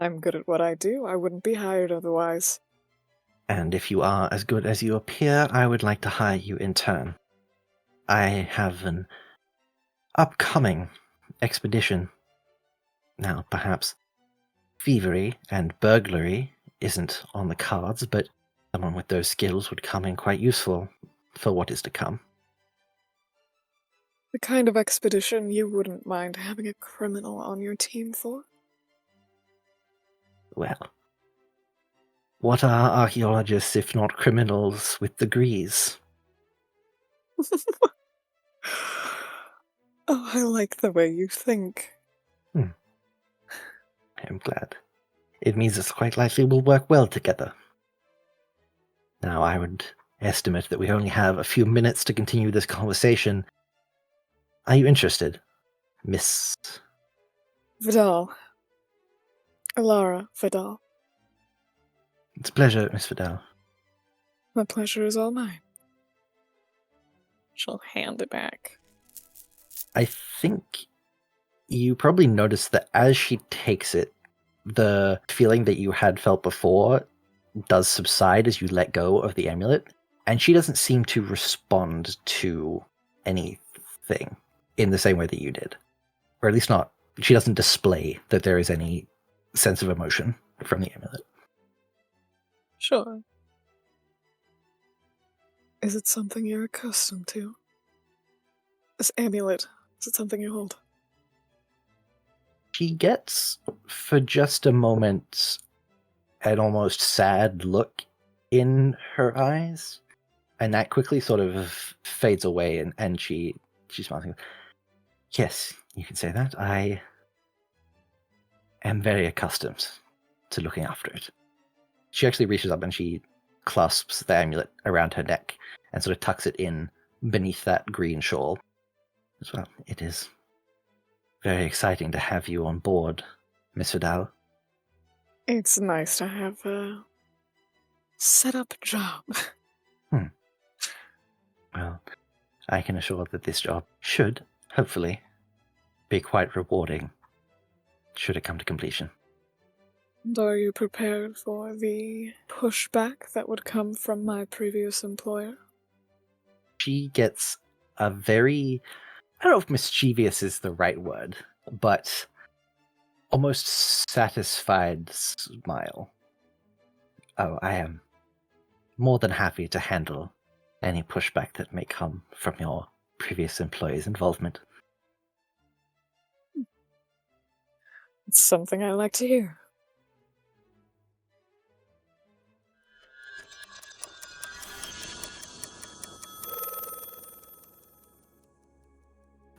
I'm good at what I do. I wouldn't be hired otherwise. And if you are as good as you appear, I would like to hire you in turn. I have an upcoming expedition. Now, perhaps thievery and burglary isn't on the cards, but someone with those skills would come in quite useful for what is to come. The kind of expedition you wouldn't mind having a criminal on your team for? Well, what are archaeologists if not criminals with degrees? Oh, I like the way you think. I am glad. It means it's quite likely we'll work well together. Now, I would estimate that we only have a few minutes to continue this conversation. Are you interested, Miss... Vidal. Alara Vidal. It's a pleasure, Miss Vidal. My pleasure is all mine. She'll hand it back. I think you probably noticed that as she takes it, the feeling that you had felt before does subside as you let go of the amulet, and she doesn't seem to respond to anything in the same way that you did. Or at least not, she doesn't display that there is any sense of emotion from the amulet. Sure. Is it something you're accustomed to? This amulet, is it something you hold? She gets, for just a moment, an almost sad look in her eyes, and that quickly sort of fades away, and she smiles. Yes, you can say that. I am very accustomed to looking after it. She actually reaches up and she clasps the amulet around her neck and sort of tucks it in beneath that green shawl. As well, it is very exciting to have you on board, Miss Vidal. It's nice to have a set-up job. Well, I can assure that this job should, hopefully, be quite rewarding, should it come to completion. And are you prepared for the pushback that would come from my previous employer? She gets a very, I don't know if mischievous is the right word, but almost satisfied smile. Oh, I am more than happy to handle any pushback that may come from your previous employee's involvement. It's something I like to hear.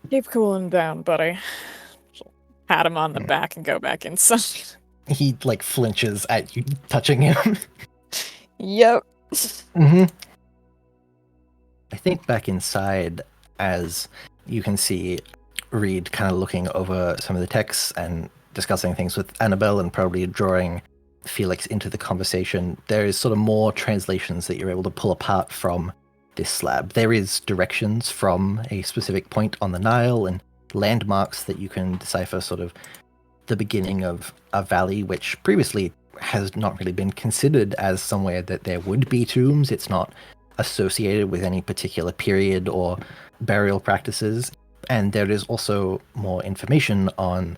Keep cooling down, buddy. She'll pat him on the back and go back inside. He, flinches at you touching him. Yep. Mm-hmm. I think back inside, as you can see Reed kind of looking over some of the texts and discussing things with Annabelle and probably drawing Felix into the conversation, there is sort of more translations that you're able to pull apart from this slab. There is directions from a specific point on the Nile and landmarks that you can decipher sort of the beginning of a valley, which previously has not really been considered as somewhere that there would be tombs. It's not associated with any particular period or burial practices. And there is also more information on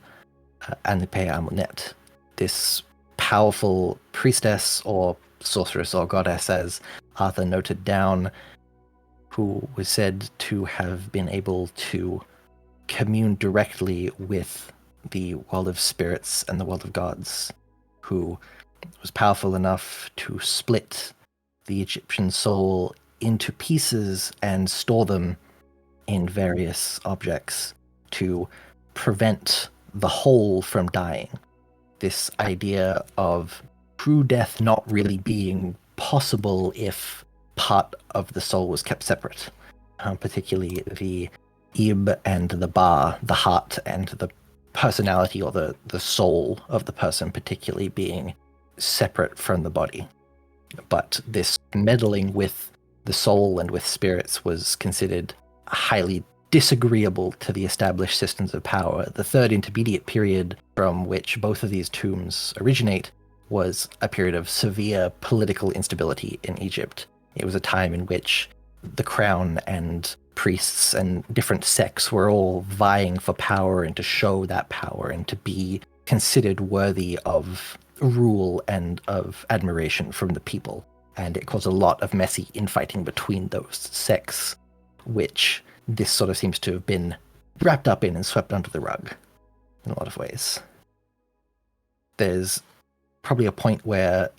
Anipe Amunet, this powerful priestess or sorceress or goddess, as Arthur noted down, who was said to have been able to commune directly with the world of spirits and the world of gods, who was powerful enough to split the Egyptian soul into pieces and store them in various objects to prevent the whole from dying. This idea of true death not really being possible if part of the soul was kept separate, particularly the Ib and the Ba, the heart and the personality or the soul of the person particularly being separate from the body. But this meddling with the soul and with spirits was considered highly disagreeable to the established systems of power. The third intermediate period from which both of these tombs originate was a period of severe political instability in Egypt. It was a time in which the crown and priests and different sects were all vying for power and to show that power and to be considered worthy of rule and of admiration from the people. And it caused a lot of messy infighting between those sects, which this sort of seems to have been wrapped up in and swept under the rug in a lot of ways. There's probably a point where,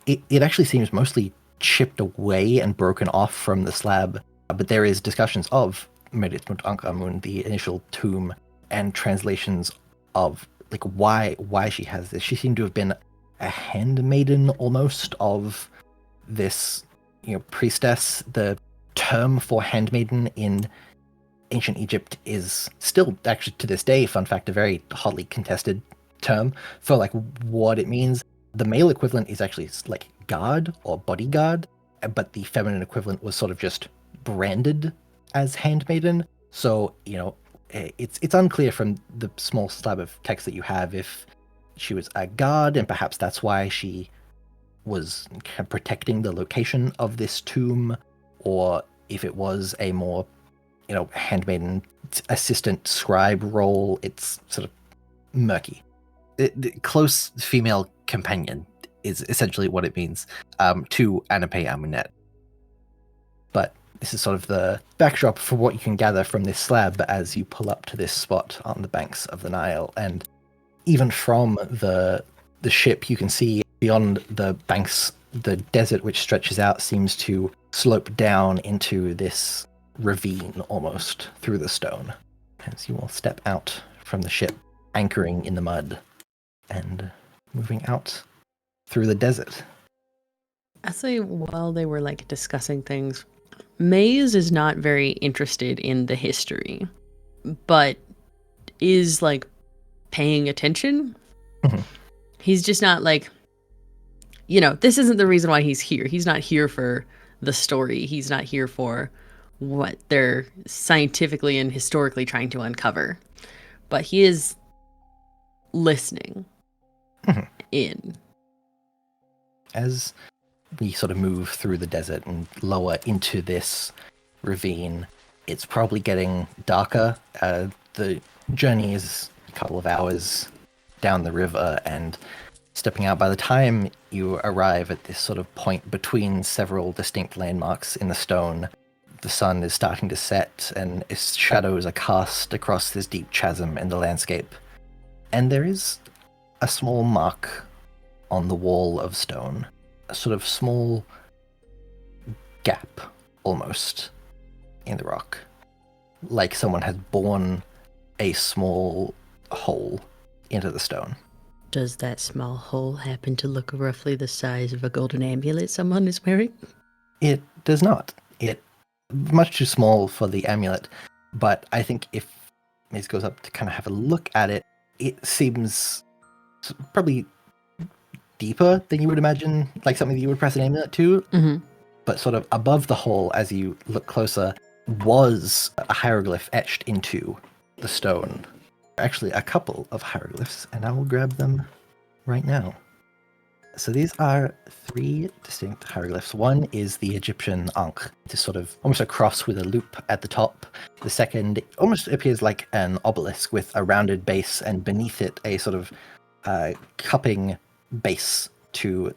it actually seems mostly chipped away and broken off from the slab, but there is discussions of Merit Tutankhamun, the initial tomb, and translations of why she has this. She seemed to have been a handmaiden almost of this, priestess. The term for handmaiden in ancient Egypt is still, actually to this day, fun fact, a very hotly contested term for what it means. The male equivalent is actually guard or bodyguard, but the feminine equivalent was sort of just branded as handmaiden. So, it's unclear from the small slab of text that you have if she was a guard, and perhaps that's why she was kind of protecting the location of this tomb, or if it was a more, handmaiden assistant scribe role. It's sort of murky. The close female companion is essentially what it means to Anipe Amunet. But this is sort of the backdrop for what you can gather from this slab as you pull up to this spot on the banks of the Nile. And even from the ship, you can see beyond the banks, the desert which stretches out seems to slope down into this ravine almost through the stone. As you all step out from the ship, anchoring in the mud and moving out through the desert. I say while they were like discussing things, Maze is not very interested in the history, but is like paying attention. Mhm. He's just not like, this isn't the reason why he's here. He's not here for the story. He's not here for what they're scientifically and historically trying to uncover. But he is listening in. As we sort of move through the desert and lower into this ravine, it's probably getting darker. The journey is a couple of hours down the river, and stepping out, by the time you arrive at this sort of point between several distinct landmarks in the stone, the sun is starting to set and its shadows are cast across this deep chasm in the landscape. And there is a small mark on the wall of stone, a sort of small gap almost in the rock, like someone has borne a small hole into the stone. Does that small hole happen to look roughly the size of a golden amulet someone is wearing? It does not. It much too small for the amulet, but I think if Mace goes up to kind of have a look at it, it seems probably deeper than you would imagine, like something that you would press an amulet to. Mm-hmm. But sort of above the hole, as you look closer, was a hieroglyph etched into the stone. Actually, a couple of hieroglyphs, and I will grab them right now. So these are 3 distinct hieroglyphs. One is the Egyptian Ankh. It's sort of almost a cross with a loop at the top. The second almost appears like an obelisk with a rounded base, and beneath it a sort of cupping base to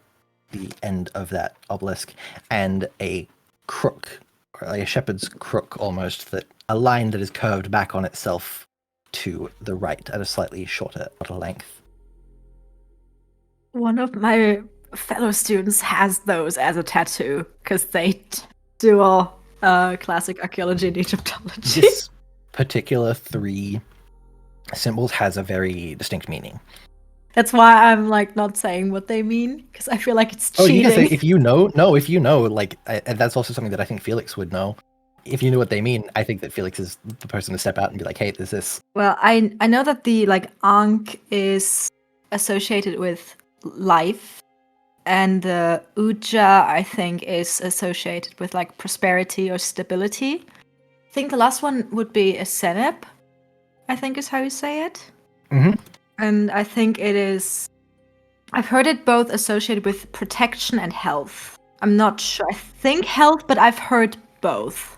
the end of that obelisk, and a crook, or like a shepherd's crook almost, that a line that is curved back on itself to the right at a slightly shorter length. One of my fellow students has those as a tattoo because they do all classic archaeology and Egyptology. This particular 3 symbols has a very distinct meaning. That's why I'm like not saying what they mean, because I feel like it's cheating. Oh, you can say if you know, like, and that's also something that I think Felix would know. If you knew what they mean, I think that Felix is the person to step out and be like, hey, there's this. Well, I know that the Ankh is associated with life, and the Uja, I think, is associated with like prosperity or stability. I think the last one would be a Seneb, I think is how you say it. Mm-hmm. And I think it is... I've heard it both associated with protection and health. I'm not sure. I think health, but I've heard both.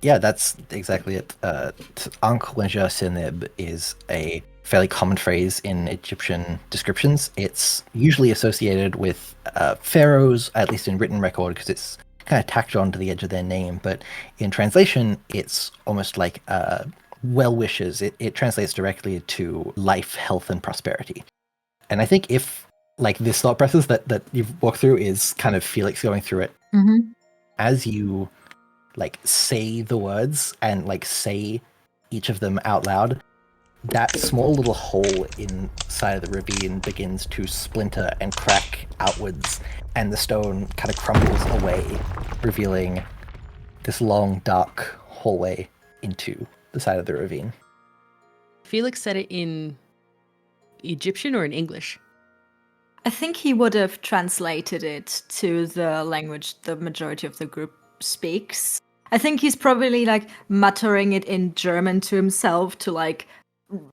Yeah, that's exactly it. Ankh Lenja Seneb is a fairly common phrase in Egyptian descriptions. It's usually associated with pharaohs, at least in written record, because it's kind of tacked on to the edge of their name. But in translation, it's almost like well wishes. It translates directly to life, health, and prosperity. And I think if like this thought process that you've walked through is kind of Felix going through it, as you like say the words and like say each of them out loud, that small little hole inside of the ravine begins to splinter and crack outwards, and the stone kind of crumbles away, revealing this long, dark hallway into the side of the ravine. Felix said it in Egyptian or in English? I think he would have translated it to the language the majority of the group speaks. I think he's probably like muttering it in German to himself to like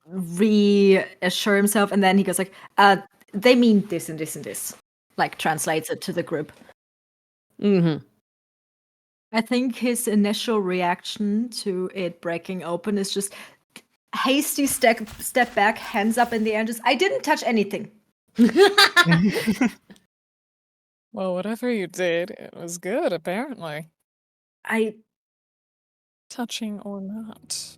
reassure himself, and then he goes like, they mean this and this and this. Like translates it to the group. Mm-hmm. I think his initial reaction to it breaking open is just hasty step back, hands up in the air, just I didn't touch anything. Well, whatever you did, it was good, apparently. Touching or not.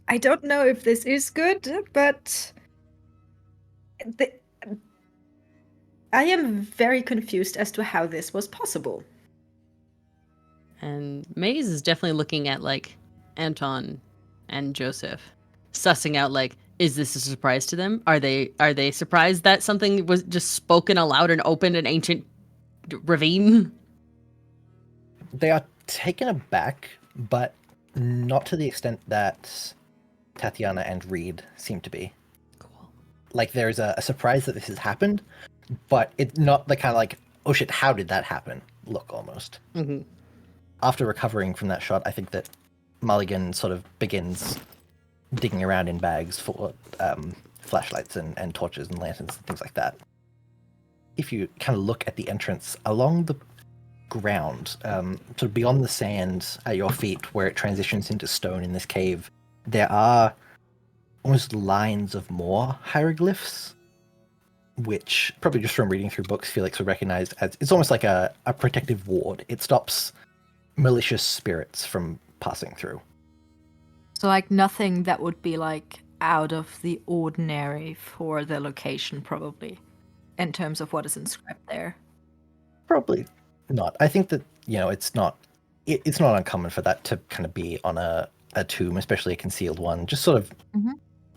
I don't know if this is good, but I am very confused as to how this was possible. And Maze is definitely looking at like Anton and Joseph, sussing out like, is this a surprise to them? Are they surprised that something was just spoken aloud and opened an ancient ravine? They are taken aback, but not to the extent that Tatiana and Reed seem to be. Cool. Like, there's a surprise that this has happened, but it's not the kind of like, oh shit, how did that happen? Look, almost. Mm-hmm. After recovering from that shot, I think that Mulligan sort of begins digging around in bags for flashlights and torches and lanterns and things like that. If you kind of look at the entrance along the ground, sort of beyond the sand at your feet where it transitions into stone in this cave, there are almost lines of more hieroglyphs, which probably just from reading through books Felix would recognize as it's almost like a protective ward. It stops malicious spirits from passing through. So like nothing that would be like out of the ordinary for the location, probably, in terms of what is inscribed there. Probably not. I think that, it's not uncommon for that to kind of be on a tomb, especially a concealed one. Just sort of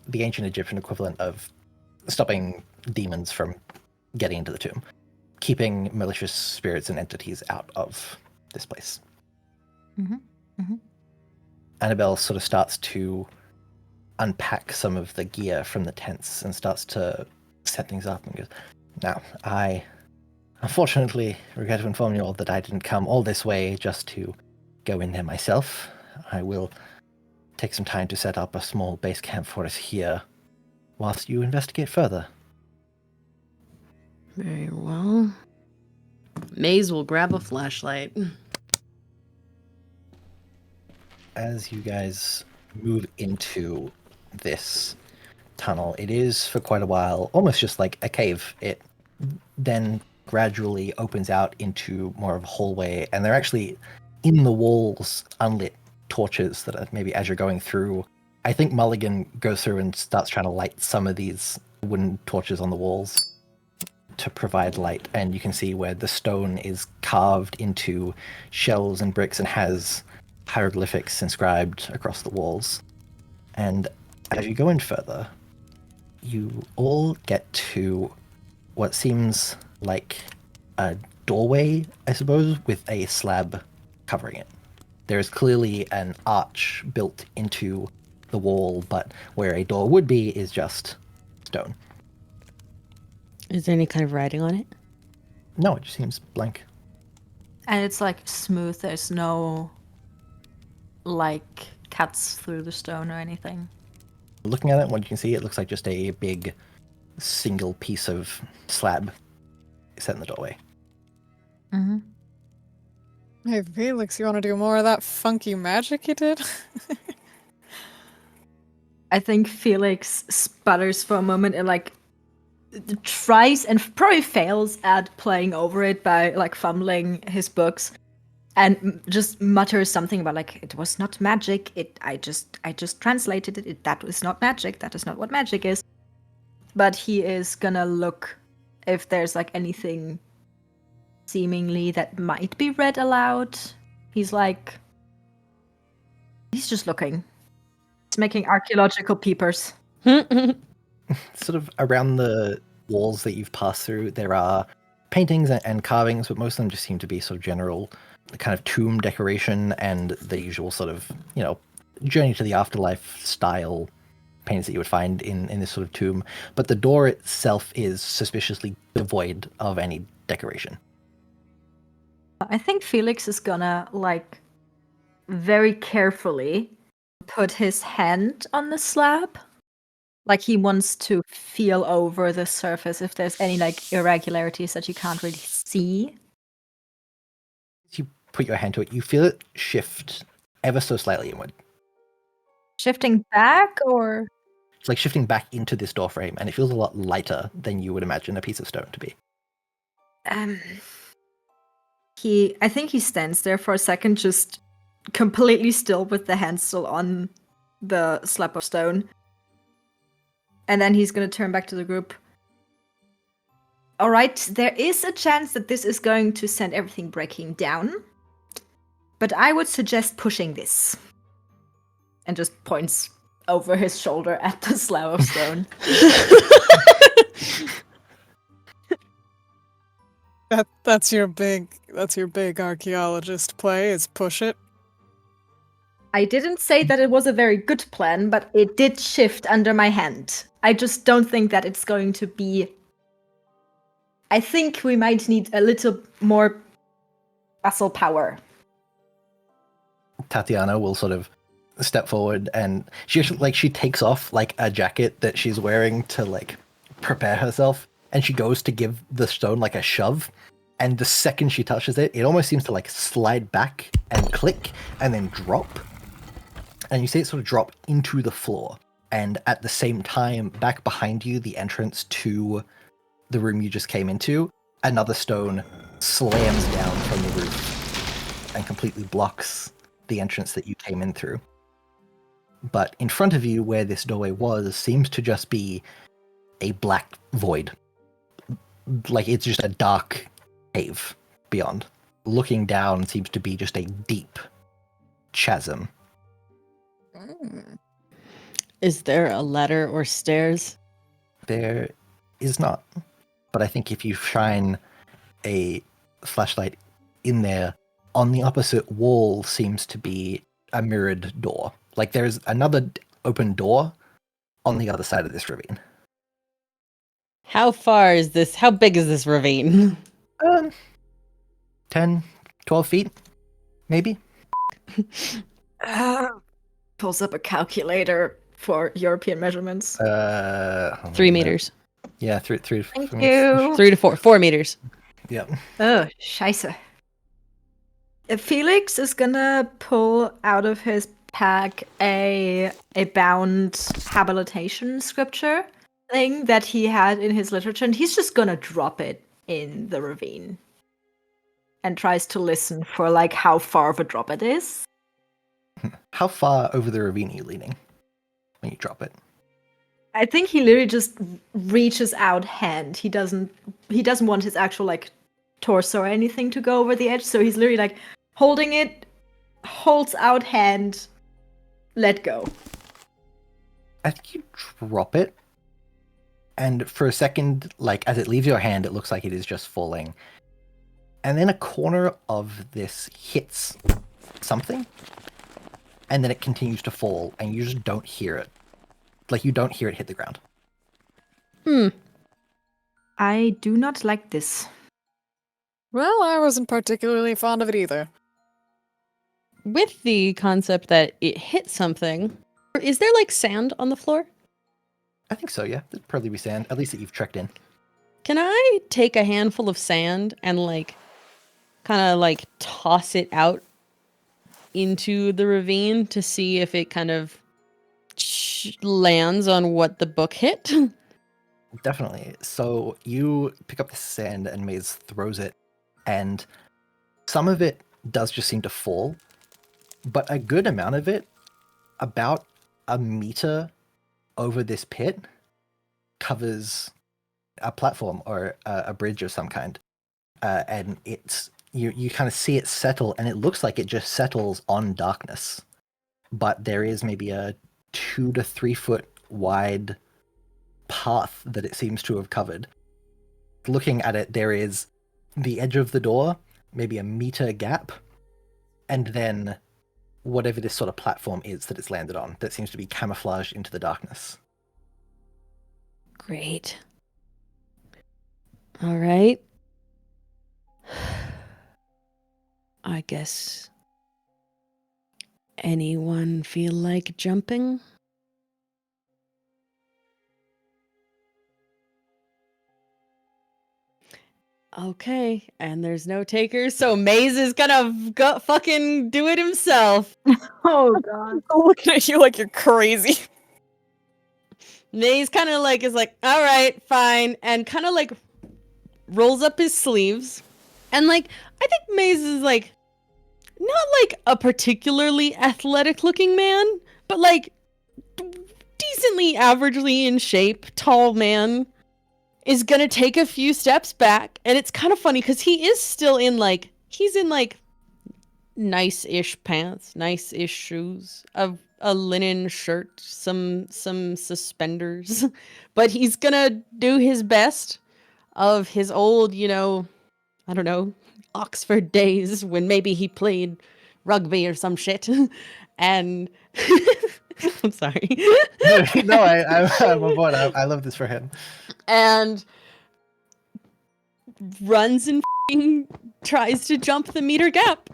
the ancient Egyptian equivalent of stopping demons from getting into the tomb, keeping malicious spirits and entities out of this place. Annabelle sort of starts to unpack some of the gear from the tents and starts to set things up and goes, now, I unfortunately regret to inform you all that I didn't come all this way just to go in there myself. I will take some time to set up a small base camp for us here whilst you investigate further. Very well. Maze will grab a flashlight. As you guys move into this tunnel, it is for quite a while almost just like a cave. It then gradually opens out into more of a hallway, and they're actually in the walls unlit torches that are maybe as you're going through. I think Mulligan goes through and starts trying to light some of these wooden torches on the walls to provide light, and you can see where the stone is carved into shells and bricks and has hieroglyphics inscribed across the walls. And as you go in further, you all get to what seems like a doorway, I suppose, with a slab covering it. There is clearly an arch built into the wall, but where a door would be is just stone. Is there any kind of writing on it? No, it just seems blank. And it's like smooth, there's no like cuts through the stone or anything. Looking at it, what you can see, it looks like just a big single piece of slab set in the doorway. Hey, Felix, you want to do more of that funky magic you did? I think Felix sputters for a moment and like tries and probably fails at playing over it by like fumbling his books and just mutters something about like, it was not magic, I just translated it, that is not magic, that is not what magic is. But he is gonna look if there's like anything seemingly that might be read aloud. He's just looking. He's making archaeological peepers. Sort of around the walls that you've passed through, there are paintings and carvings, but most of them just seem to be sort of general kind of tomb decoration and the usual sort of, journey to the afterlife style paintings that you would find in this sort of tomb. But the door itself is suspiciously devoid of any decoration. I think Felix is gonna like very carefully put his hand on the slab. Like he wants to feel over the surface if there's any like irregularities that you can't really see. As you put your hand to it, you feel it shift ever so slightly inward. Shifting back or? It's like shifting back into this door frame, and it feels a lot lighter than you would imagine a piece of stone to be. I think he stands there for a second, just completely still with the hand still on the slab of stone. And then he's gonna turn back to the group. All right, there is a chance that this is going to send everything breaking down. But I would suggest pushing this. And just points over his shoulder at the slab of stone. That's your big archaeologist play, is push it. I didn't say that it was a very good plan, but it did shift under my hand. I just don't think that it's going to be... I think we might need a little more muscle power. Tatiana will sort of step forward, and she takes off like a jacket that she's wearing to like prepare herself, and she goes to give the stone like a shove, and the second she touches it, it almost seems to like slide back and click and then drop, and you see it sort of drop into the floor. And at the same time, back behind you, the entrance to the room you just came into, another stone slams down from the roof and completely blocks the entrance that you came in through. But in front of you, where this doorway was, seems to just be a black void. Like it's just a dark cave beyond. Looking down seems to be just a deep chasm. Is there a ladder or stairs? There is not. But I think if you shine a flashlight in there, on the opposite wall seems to be a mirrored door. Like there's another open door on the other side of this ravine. How far is this? How big is this ravine? 10, 12 feet, maybe? Pulls up a calculator for European measurements. 3 meters. Yeah, three. Thank you. 3 to 4. 4 meters. Yep. Oh, scheisse. Felix is gonna pull out of his pack a bound habilitation scripture thing that he had in his literature, and he's just gonna drop it in the ravine. And tries to listen for like how far of a drop it is. How far over the ravine are you leaning when you drop it? I think he literally just reaches out hand. He doesn't want his actual like torso or anything to go over the edge, so he's literally like holding it, holds out hand, let go. I think you drop it, and for a second, like as it leaves your hand, it looks like it is just falling. And then a corner of this hits something, and then it continues to fall, and you just don't hear it. Like, you don't hear it hit the ground. I do not like this. Well, I wasn't particularly fond of it either. With the concept that it hit something, is there like sand on the floor? I think so, yeah. There'd probably be sand, at least that you've trekked in. Can I take a handful of sand and like kind of like toss it out into the ravine to see if it kind of lands on what the book hit? Definitely. So you pick up the sand and Maze throws it, and some of it does just seem to fall, but a good amount of it, about a meter over this pit, covers a platform or a bridge of some kind, and it's you kind of see it settle, and it looks like it just settles on darkness, but there is maybe a 2 to 3 foot wide path that it seems to have covered. Looking at it, there is the edge of the door, maybe a meter gap, and then whatever this sort of platform is that it's landed on that seems to be camouflaged into the darkness. Great. All right. I guess. Anyone feel like jumping? Okay, and there's no takers, so Maze is gonna go fucking do it himself. Oh god. Looking at you like you're crazy. Maze kind of like is like, all right, fine, and kind of like rolls up his sleeves, and like I think Maze is like not like a particularly athletic looking man, but like decently averagely in shape, tall man is gonna take a few steps back, and it's kind of funny because he is still in like nice-ish pants, nice-ish shoes, a linen shirt, some suspenders, but he's gonna do his best of his old, I don't know, Oxford days when maybe he played rugby or some shit, and I'm sorry. No, I'm on board. I love this for him. And runs and tries to jump the meter gap.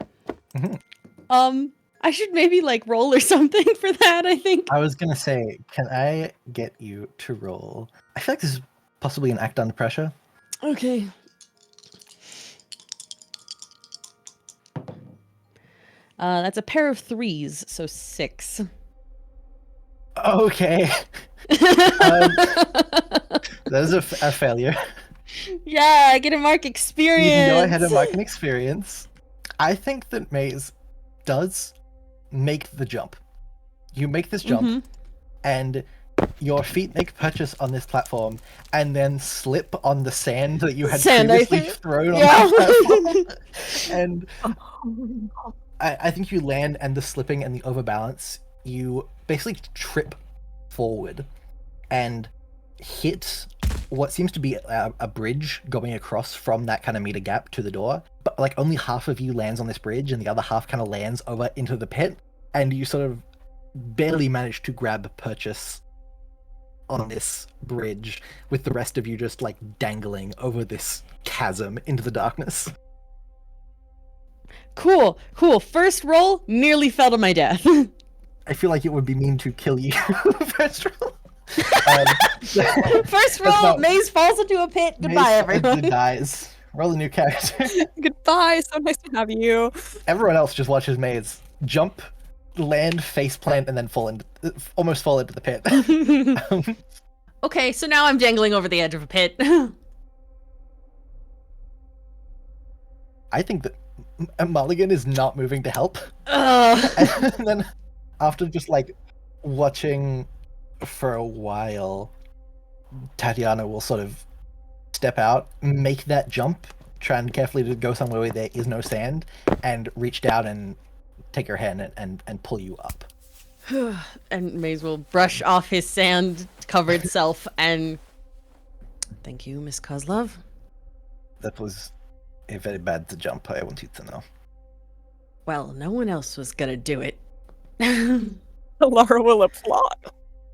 Mhm. I should maybe like roll or something for that, I think. I was gonna say, can I get you to roll? I feel like this is possibly an act under pressure. Okay. That's a pair of 3s, so 6. Okay. That is a failure. Yeah, I get a mark experience. You can go ahead and mark an experience. I think that Maze does make the jump. You make this jump, and your feet make purchase on this platform, and then slip on the sand that you had previously thrown on the platform. And I think you land, and the slipping and the overbalance, you basically trip forward and hit what seems to be a bridge going across from that kind of meter gap to the door, but like only half of you lands on this bridge and the other half kind of lands over into the pit, and you sort of barely manage to grab purchase on this bridge, with the rest of you just like dangling over this chasm into the darkness. Cool. First roll, nearly fell to my death. I feel like it would be mean to kill you first roll. First roll, Maze falls into a pit. Goodbye, everyone. Dies. Roll a new character. Goodbye, so nice to have you. Everyone else just watches Maze jump, land, face plant, and then almost fall into the pit. Okay, so now I'm dangling over the edge of a pit. I think that Mulligan is not moving to help. And then after just like watching for a while, Tatiana will sort of step out, make that jump, trying carefully to go somewhere where there is no sand, and reach down and take your hand and pull you up. And Maze will brush off his sand-covered self and... Thank you, Miss Kozlov. That was a very bad jump, I want you to know. Well, no one else was gonna do it. Laura will applaud.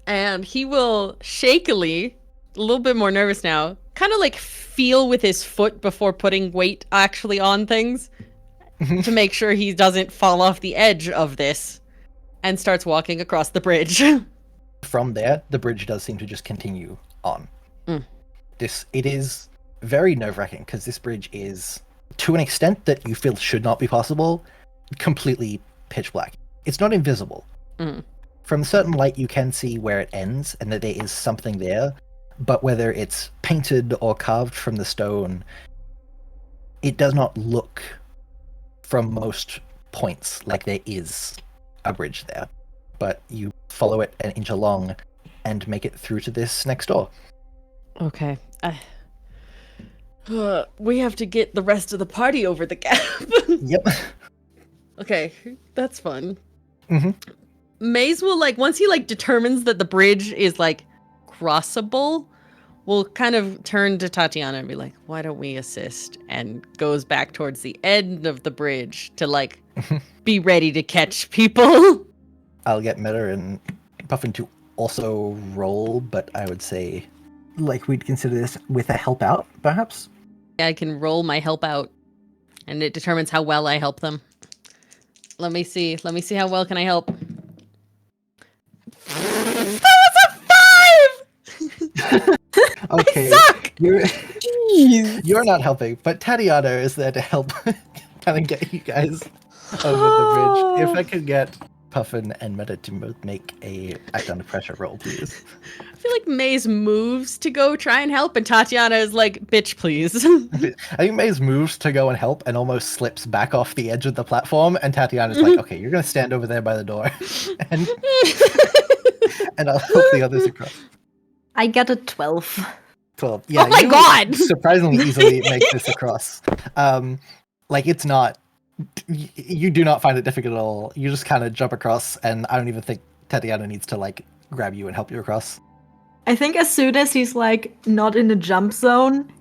And he will shakily, a little bit more nervous now, kind of like feel with his foot before putting weight actually on things to make sure he doesn't fall off the edge of this, and starts walking across the bridge. From there, the bridge does seem to just continue on. It is very nerve-wracking because this bridge is, to an extent that you feel should not be possible, completely pitch black. It's not invisible. From certain light, you can see where it ends and that there is something there, but whether it's painted or carved from the stone, it does not look from most points like there is a bridge there. But you follow it an inch along and make it through to this next door. Okay. We have to get the rest of the party over the gap. Yep. Okay, that's fun. Mm-hmm. Maze will, like, once he, like, determines that the bridge is, like, crossable, will kind of turn to Tatiana and be like, why don't we assist? And goes back towards the end of the bridge to, like, be ready to catch people. I'll get Meta and Puffin to also roll, but I would say, like, we'd consider this with a help out, perhaps? I can roll my help out, and it determines how well I help them. Let me see how well can I help. That was a 5! Okay. I suck! You're not helping, but Tatiana is there to help kind of get you guys over the bridge. If I could get Puffin and Meta to both make a act under pressure roll, please. I feel like Maze moves to go try and help, and Tatiana is like, bitch, please. I think Maze moves to go and help and almost slips back off the edge of the platform, and Tatiana's like, okay, you're going to stand over there by the door. And I'll help the others across. I got a 12. 12. Yeah, Oh my God! Surprisingly easily make this across. Like, it's not... You do not find it difficult at all. You just kind of jump across, and I don't even think Tatiana needs to, like, grab you and help you across. I think as soon as he's like not in the jump zone,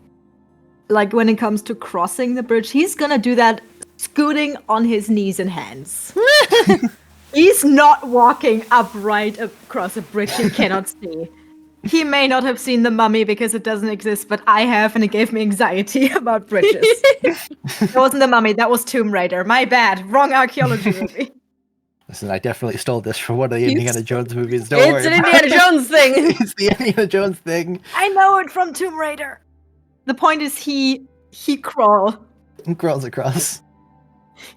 like when it comes to crossing the bridge, he's gonna do that scooting on his knees and hands. He's not walking upright across a bridge he cannot see. He may not have seen The Mummy because it doesn't exist, but I have, and it gave me anxiety about bridges. That wasn't The Mummy, that was Tomb Raider. My bad. Wrong archaeology movie. Listen, I definitely stole this from one of the You Indiana s- Jones movies. Don't It's worry. an about Indiana it. Jones thing. It's the Indiana Jones thing. I know it from Tomb Raider. The point is he crawl. It crawls across.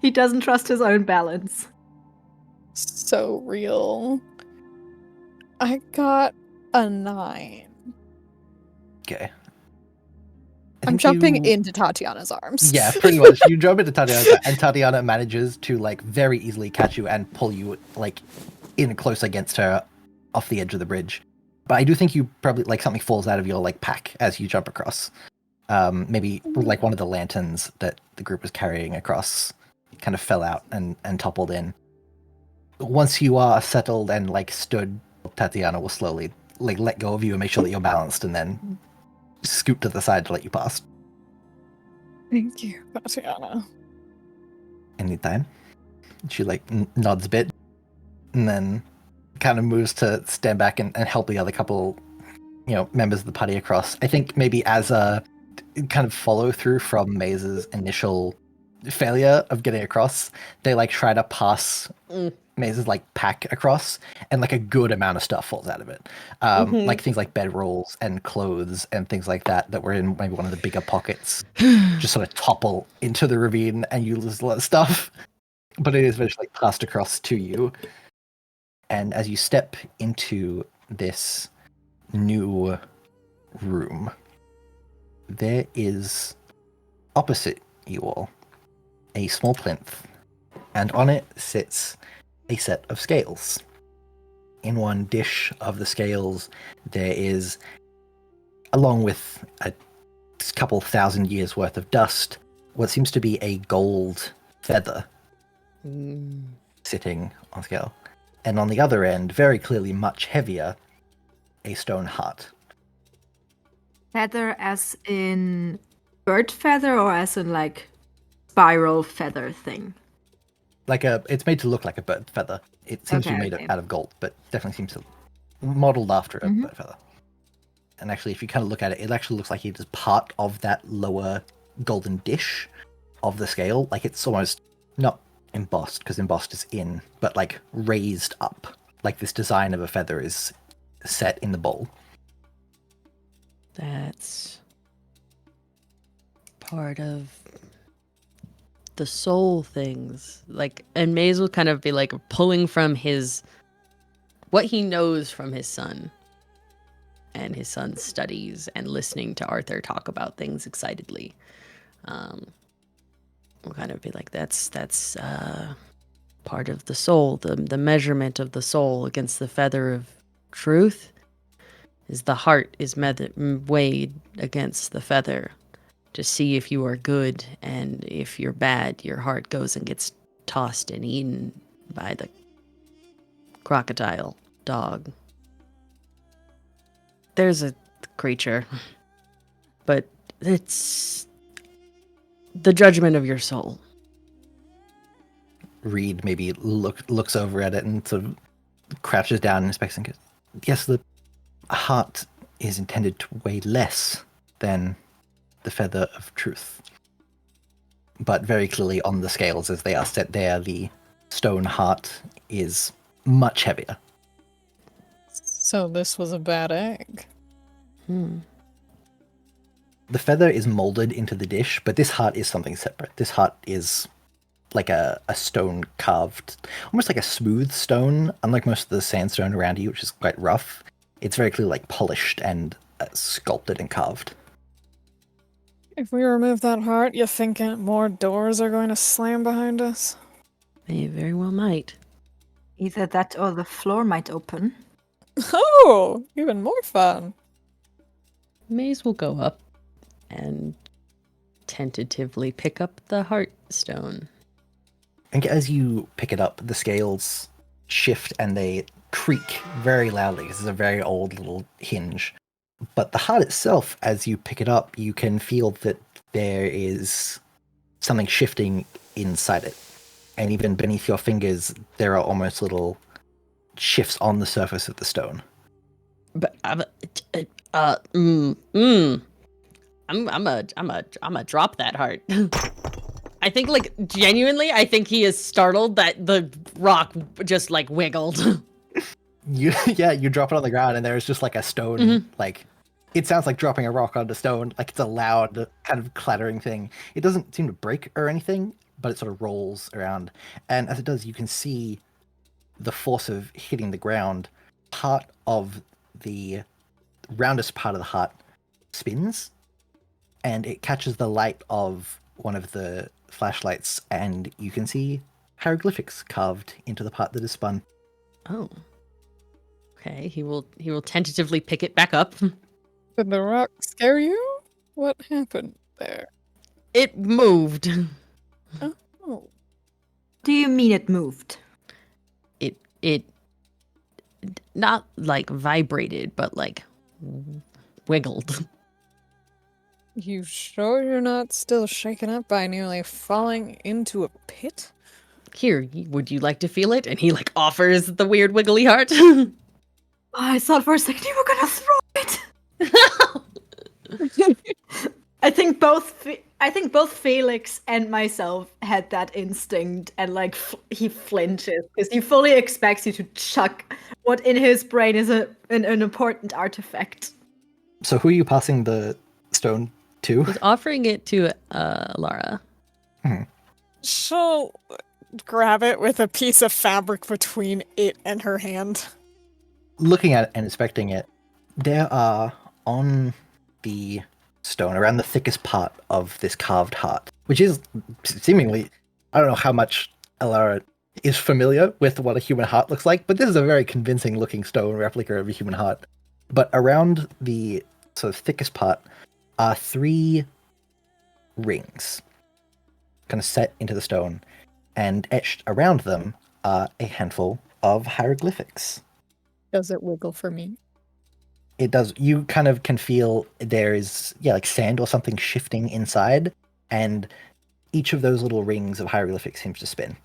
He doesn't trust his own balance. So real. I got a 9. Okay. I'm jumping into Tatiana's arms. Yeah, pretty much. You jump into Tatiana, and Tatiana manages to, like, very easily catch you and pull you, like, in close against her off the edge of the bridge. But I do think you probably, like, something falls out of your, like, pack as you jump across. Maybe, like, one of the lanterns that the group was carrying across kind of fell out and toppled in. Once you are settled and, like, stood, Tatiana will slowly, like, let go of you and make sure that you're balanced, and then scoot to the side to let you pass. Thank you, Tatiana. Anytime. She, like, nods a bit, and then kind of moves to stand back and help the other couple, members of the party across. I think maybe as a kind of follow through from Maze's initial failure of getting across, they, like, try to pass Maze's, like, pack across, and, like, a good amount of stuff falls out of it. Like things like bedrolls and clothes and things like that were in maybe one of the bigger pockets just sort of topple into the ravine, and you lose a lot of stuff. But it is eventually passed across to you. And as you step into this new room, there is, opposite you all, a small plinth, and on it sits a set of scales. In one dish of the scales, there is, along with a couple thousand years worth of dust, what seems to be a gold feather sitting on the scale. And on the other end, very clearly much heavier, a stone heart. Feather as in bird feather or as in like spiral feather thing? It's made to look like a bird feather. It seems to be made out of gold, but definitely seems to modeled after a bird feather. And actually, if you kind of look at it, it actually looks like it is part of that lower golden dish of the scale. Like, it's almost not embossed, because embossed is in, but like raised up. Like this design of a feather is set in the bowl. That's part of the soul things. Like, and Maze will kind of be like pulling from what he knows from his son and his son's studies and listening to Arthur talk about things excitedly. We'll kind of be like, that's part of the soul, the measurement of the soul against the feather of truth is the heart is weighed against the feather to see if you are good, and if you're bad, your heart goes and gets tossed and eaten by the crocodile dog. There's a creature, but it's the judgment of your soul. Reed maybe looks over at it and sort of crouches down and inspects and goes, yes, the heart is intended to weigh less than the feather of truth. But very clearly on the scales as they are set there, the stone heart is much heavier. So this was a bad egg. The feather is molded into the dish, but this heart is something separate. This heart is like a stone carved, almost like a smooth stone, unlike most of the sandstone around you, which is quite rough. It's very clearly like polished and sculpted and carved. If we remove that heart, you think more doors are going to slam behind us? They very well might. Either that or the floor might open. Oh, even more fun. Maze will go up and tentatively pick up the heart stone. And as you pick it up, the scales shift and they creak very loudly because it's a very old little hinge. But the heart itself, as you pick it up, you can feel that there is something shifting inside it. And even beneath your fingers, there are almost little shifts on the surface of the stone. But I'm a drop that heart. I think, like, genuinely, I think he is startled that the rock just, like, wiggled. You drop it on the ground and there's just like a stone, like, it sounds like dropping a rock onto stone, like it's a loud kind of clattering thing. It doesn't seem to break or anything, but it sort of rolls around. And as it does, you can see the force of hitting the ground. Part of the roundest part of the heart spins and it catches the light of one of the flashlights and you can see hieroglyphics carved into the part that is spun. Oh. Okay, he will tentatively pick it back up. Did the rock scare you? What happened there? It moved. Oh. Do you mean it moved? It not like vibrated, but like wiggled. You sure you're not still shaken up by nearly falling into a pit? Here, would you like to feel it? And he like offers the weird wiggly heart. I thought for a second you were gonna throw it. I think both Felix and myself had that instinct, and like he flinches because he fully expects you to chuck what in his brain is an important artifact. So who are you passing the stone to? He's offering it to Lara. She'll grab it with a piece of fabric between it and her hand. Looking at it and inspecting it, there are on the stone, around the thickest part of this carved heart, which is seemingly, I don't know how much Alara is familiar with what a human heart looks like, but this is a very convincing looking stone replica of a human heart. But around the sort of thickest part are 3 rings, kind of set into the stone, and etched around them are a handful of hieroglyphics. Does it wiggle for me? It does. You kind of can feel there is, like sand or something shifting inside, and each of those little rings of hieroglyphics seems to spin.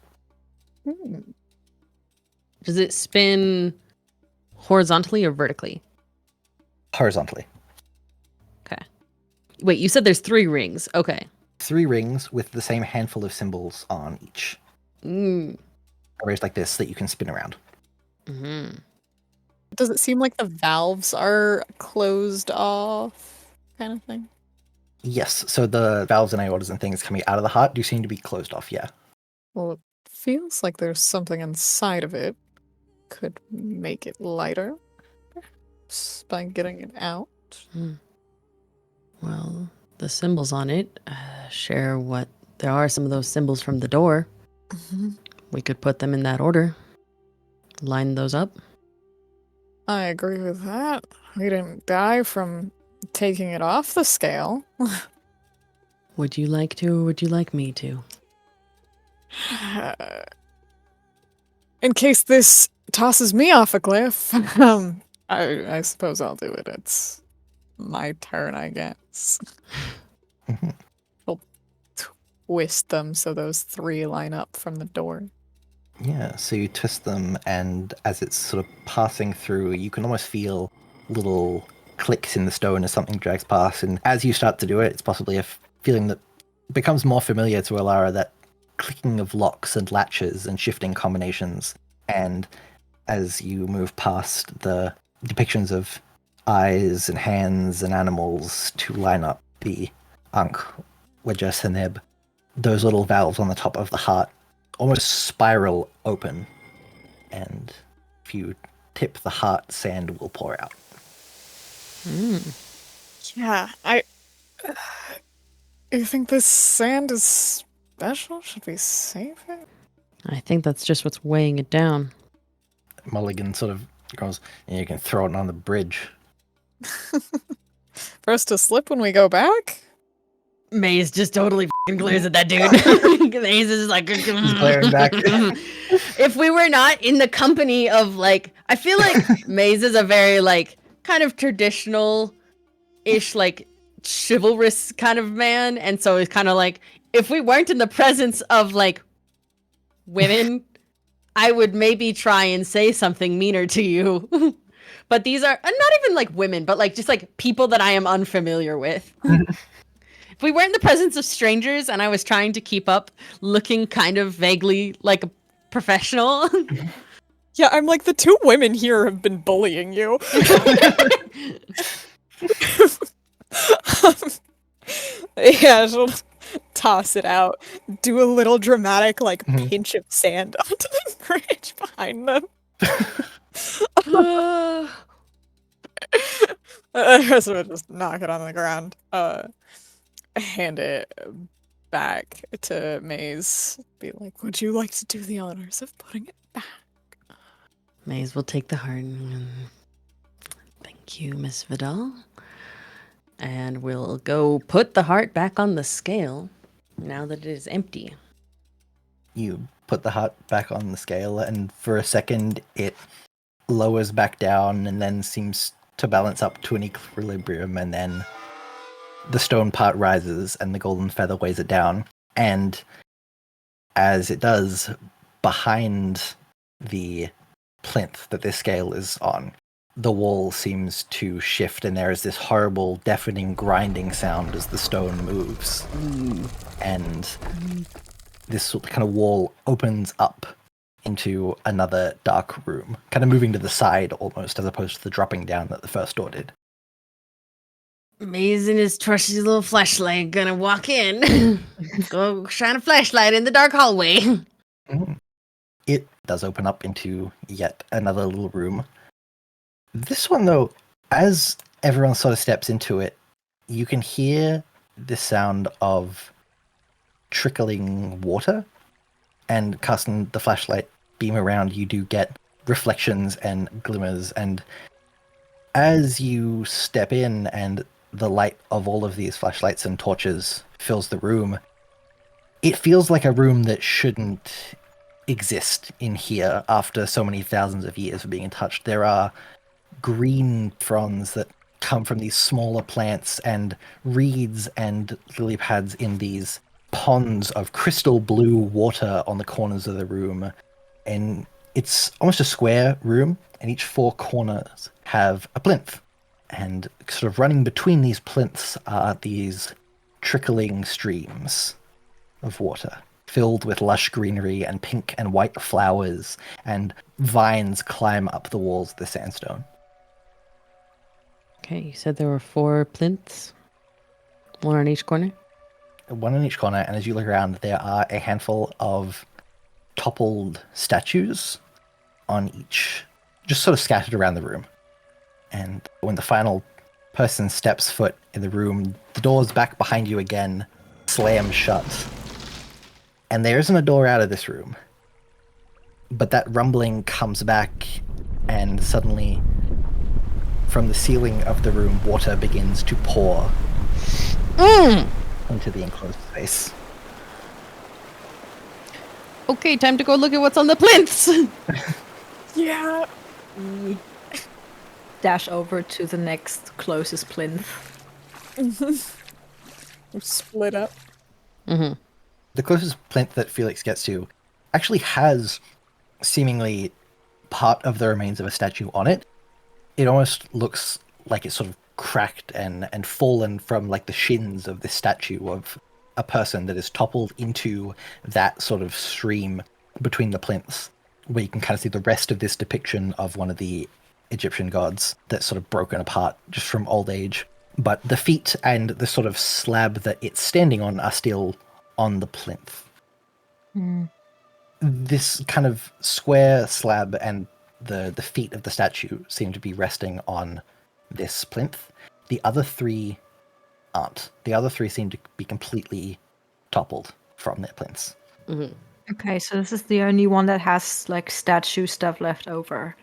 Does it spin horizontally or vertically? Horizontally. Okay. Wait, you said there's 3 rings. Okay. 3 rings with the same handful of symbols on each. Arranged like this that you can spin around. Mm-hmm. Does it seem like the valves are closed off, kind of thing? Yes, so the valves and aortas and things coming out of the heart do seem to be closed off, yeah. Well, it feels like there's something inside of it. Could make it lighter, perhaps, by getting it out. Well, the symbols on it share what... There are some of those symbols from the door. We could put them in that order. Line those up. I agree with that. We didn't die from taking it off the scale. Would you like to, or would you like me to? In case this tosses me off a cliff, I suppose I'll do it. It's my turn, I guess. I'll twist them so those 3 line up from the door. Yeah, so you twist them, and as it's sort of passing through, you can almost feel little clicks in the stone as something drags past. And as you start to do it, it's possibly a feeling that becomes more familiar to Alara, that clicking of locks and latches and shifting combinations. And as you move past the depictions of eyes and hands and animals to line up the Ankh, Wedja Seneb, those little valves on the top of the heart almost spiral open, and if you tip the heart, sand will pour out. Yeah, you think this sand is special? Should we save it? I think that's just what's weighing it down. Mulligan sort of goes, you can throw it on the bridge. for us to slip when we go back? Maze just totally glares at that dude. Maze is like He's glaring back. If we were not in the company of like, I feel like Maze is a very like kind of traditional-ish like chivalrous kind of man, and so it's kind of like if we weren't in the presence of like women, I would maybe try and say something meaner to you. But these are not even like women, but like just like people that I am unfamiliar with. If we weren't in the presence of strangers and I was trying to keep up looking kind of vaguely like a professional. Yeah, I'm like, the two women here have been bullying you. Yeah, she'll toss it out, do a little dramatic like pinch of sand onto the bridge behind them. So I just knock it on the ground. Hand it back to Maze. Be like, would you like to do the honors of putting it back? Maze will take the heart. Thank you, Miss Vidal. And we'll go put the heart back on the scale now that it is empty. You put the heart back on the scale, and for a second it lowers back down and then seems to balance up to an equilibrium, and then the stone part rises and the golden feather weighs it down. And as it does, behind the plinth that this scale is on, the wall seems to shift, and there is this horrible, deafening, grinding sound as the stone moves. And this kind of wall opens up into another dark room, kind of moving to the side almost, as opposed to the dropping down that the first door did. Maze and his trusty little flashlight gonna walk in. Go shine a flashlight in the dark hallway. It does open up into yet another little room. This one, though, as everyone sort of steps into it, you can hear the sound of trickling water. And casting the flashlight beam around, you do get reflections and glimmers. And as you step in and the light of all of these flashlights and torches fills the room, it feels like a room that shouldn't exist in here after so many thousands of years of being untouched. There are green fronds that come from these smaller plants and reeds and lily pads in these ponds of crystal blue water on the corners of the room. And it's almost a square room, and each four corners have a plinth. And sort of running between these plinths are these trickling streams of water, filled with lush greenery and pink and white flowers, and vines climb up the walls of the sandstone. Okay, you said there were 4 plinths? One on each corner? One in each corner, and as you look around, there are a handful of toppled statues on each, just sort of scattered around the room. And when the final person steps foot in the room, the doors back behind you again slam shut. And there isn't a door out of this room. But that rumbling comes back, and suddenly, from the ceiling of the room, water begins to pour into the enclosed space. Okay, time to go look at what's on the plinths. Yeah. Dash over to the next closest plinth. Split up. Mm-hmm. The closest plinth that Felix gets to actually has seemingly part of the remains of a statue on it. It almost looks like it's sort of cracked and fallen from like the shins of this statue of a person that is toppled into that sort of stream between the plinths, where you can kind of see the rest of this depiction of one of the Egyptian gods that's sort of broken apart just from old age. But the feet and the sort of slab that it's standing on are still on the plinth. This kind of square slab and the feet of the statue seem to be resting on this plinth. The other 3 aren't. The other 3 seem to be completely toppled from their plinths. Okay, so this is the only one that has like statue stuff left over.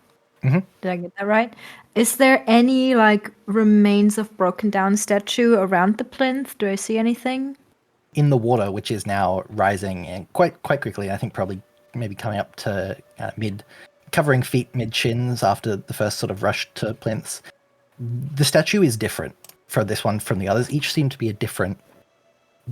Did I get that right? Is there any like remains of broken down statue around the plinth? Do I see anything? In the water, which is now rising and quite quickly, I think probably maybe coming up to covering feet mid chins after the first sort of rush to plinths. The statue is different for this one from the others. Each seem to be a different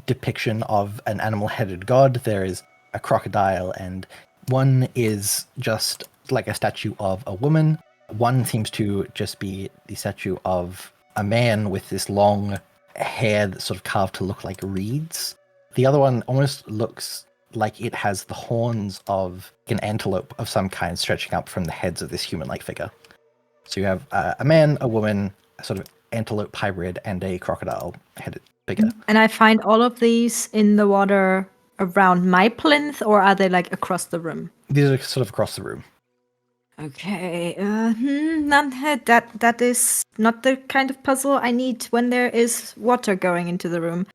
depiction of an animal-headed god. There is a crocodile, and one is just like a statue of a woman. One seems to just be the statue of a man with this long hair that's sort of carved to look like reeds. The other one almost looks like it has the horns of an antelope of some kind stretching up from the heads of this human-like figure. So you have a man, a woman, a sort of antelope hybrid, and a crocodile-headed figure. And I find all of these in the water around my plinth, or are they like across the room? These are sort of across the room. Okay, that is not the kind of puzzle I need when there is water going into the room.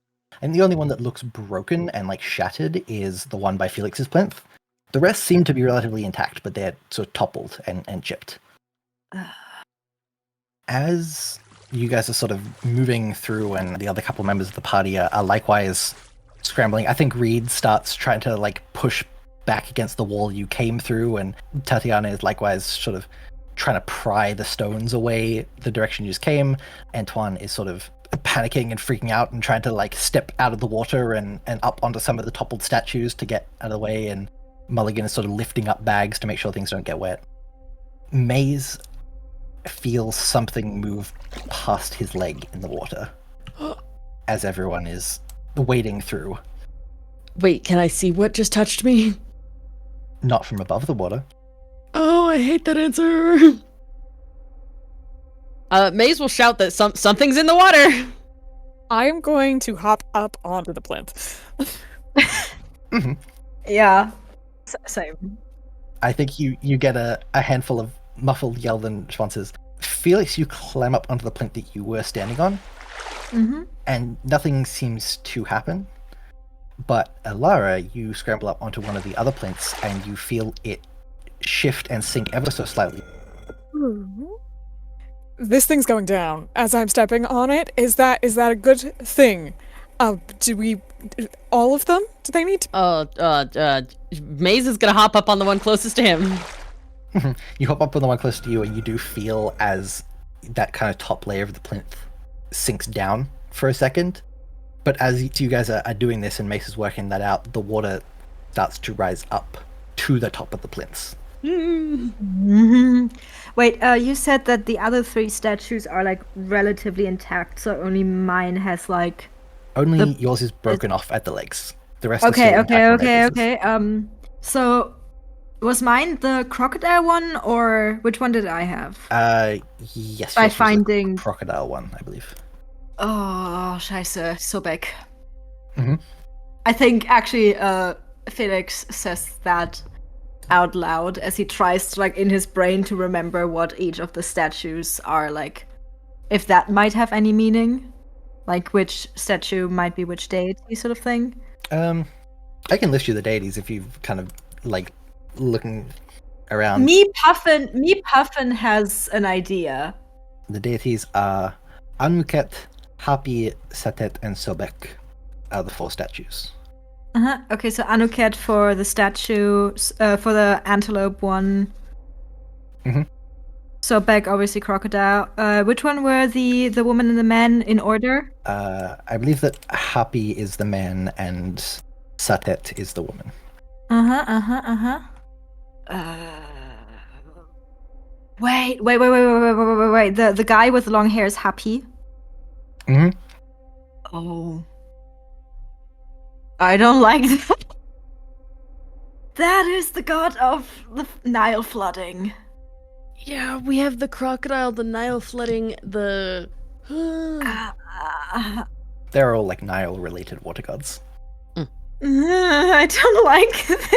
And the only one that looks broken and like shattered is the one by Felix's plinth. The rest seem to be relatively intact, but they're sort of toppled and chipped. As you guys are sort of moving through, and the other couple members of the party are likewise scrambling, I think Reed starts trying to like push back against the wall you came through, and Tatiana is likewise sort of trying to pry the stones away the direction you just came. Antoine is sort of panicking and freaking out and trying to like step out of the water and up onto some of the toppled statues to get out of the way, and Mulligan is sort of lifting up bags to make sure things don't get wet. Maze feels something move past his leg in the water as everyone is wading through. Wait, can I see what just touched me? Not from above the water. Oh, I hate that answer. Maze will shout that something's in the water. I'm going to hop up onto the plinth. Mm-hmm. Yeah, same. I think you get a handful of muffled yelled responses. Felix, you climb up onto the plinth that you were standing on, and nothing seems to happen. But Alara, you scramble up onto one of the other plinths, and you feel it shift and sink ever so slightly. This thing's going down as I'm stepping on it. Is that a good thing? Do we all of them? Do they need to? Maze is gonna hop up on the one closest to him. You hop up on the one close to you, and you do feel as that kind of top layer of the plinth sinks down for a second. But as you guys are doing this and Mace is working that out, the water starts to rise up to the top of the plinths. Wait, you said that the other three statues are like relatively intact, so only mine has like... Only yours is broken off at the legs. The rest are still intact. Okay. So was mine the crocodile one, or which one did I have? Yes. By yours was the finding crocodile one, I believe. Oh, scheiße, so big. Mm-hmm. I think actually Felix says that out loud as he tries to, like, in his brain to remember what each of the statues are, like, if that might have any meaning, like which statue might be which deity, sort of thing. I can list you the deities if you've kind of like looking around. Me Puffin has an idea. The deities are Anuket, Hapi, Satet, and Sobek are the 4 statues. Okay, so Anuket for the statue, for the antelope one. Sobek, obviously crocodile. Which one were the woman and the man in order? I believe that Hapi is the man and Satet is the woman. Wait. The guy with the long hair is Happy. Oh. I don't like that. That is the god of the Nile flooding. Yeah, we have the crocodile, the Nile flooding, the... They're all like Nile-related water gods. I don't like this.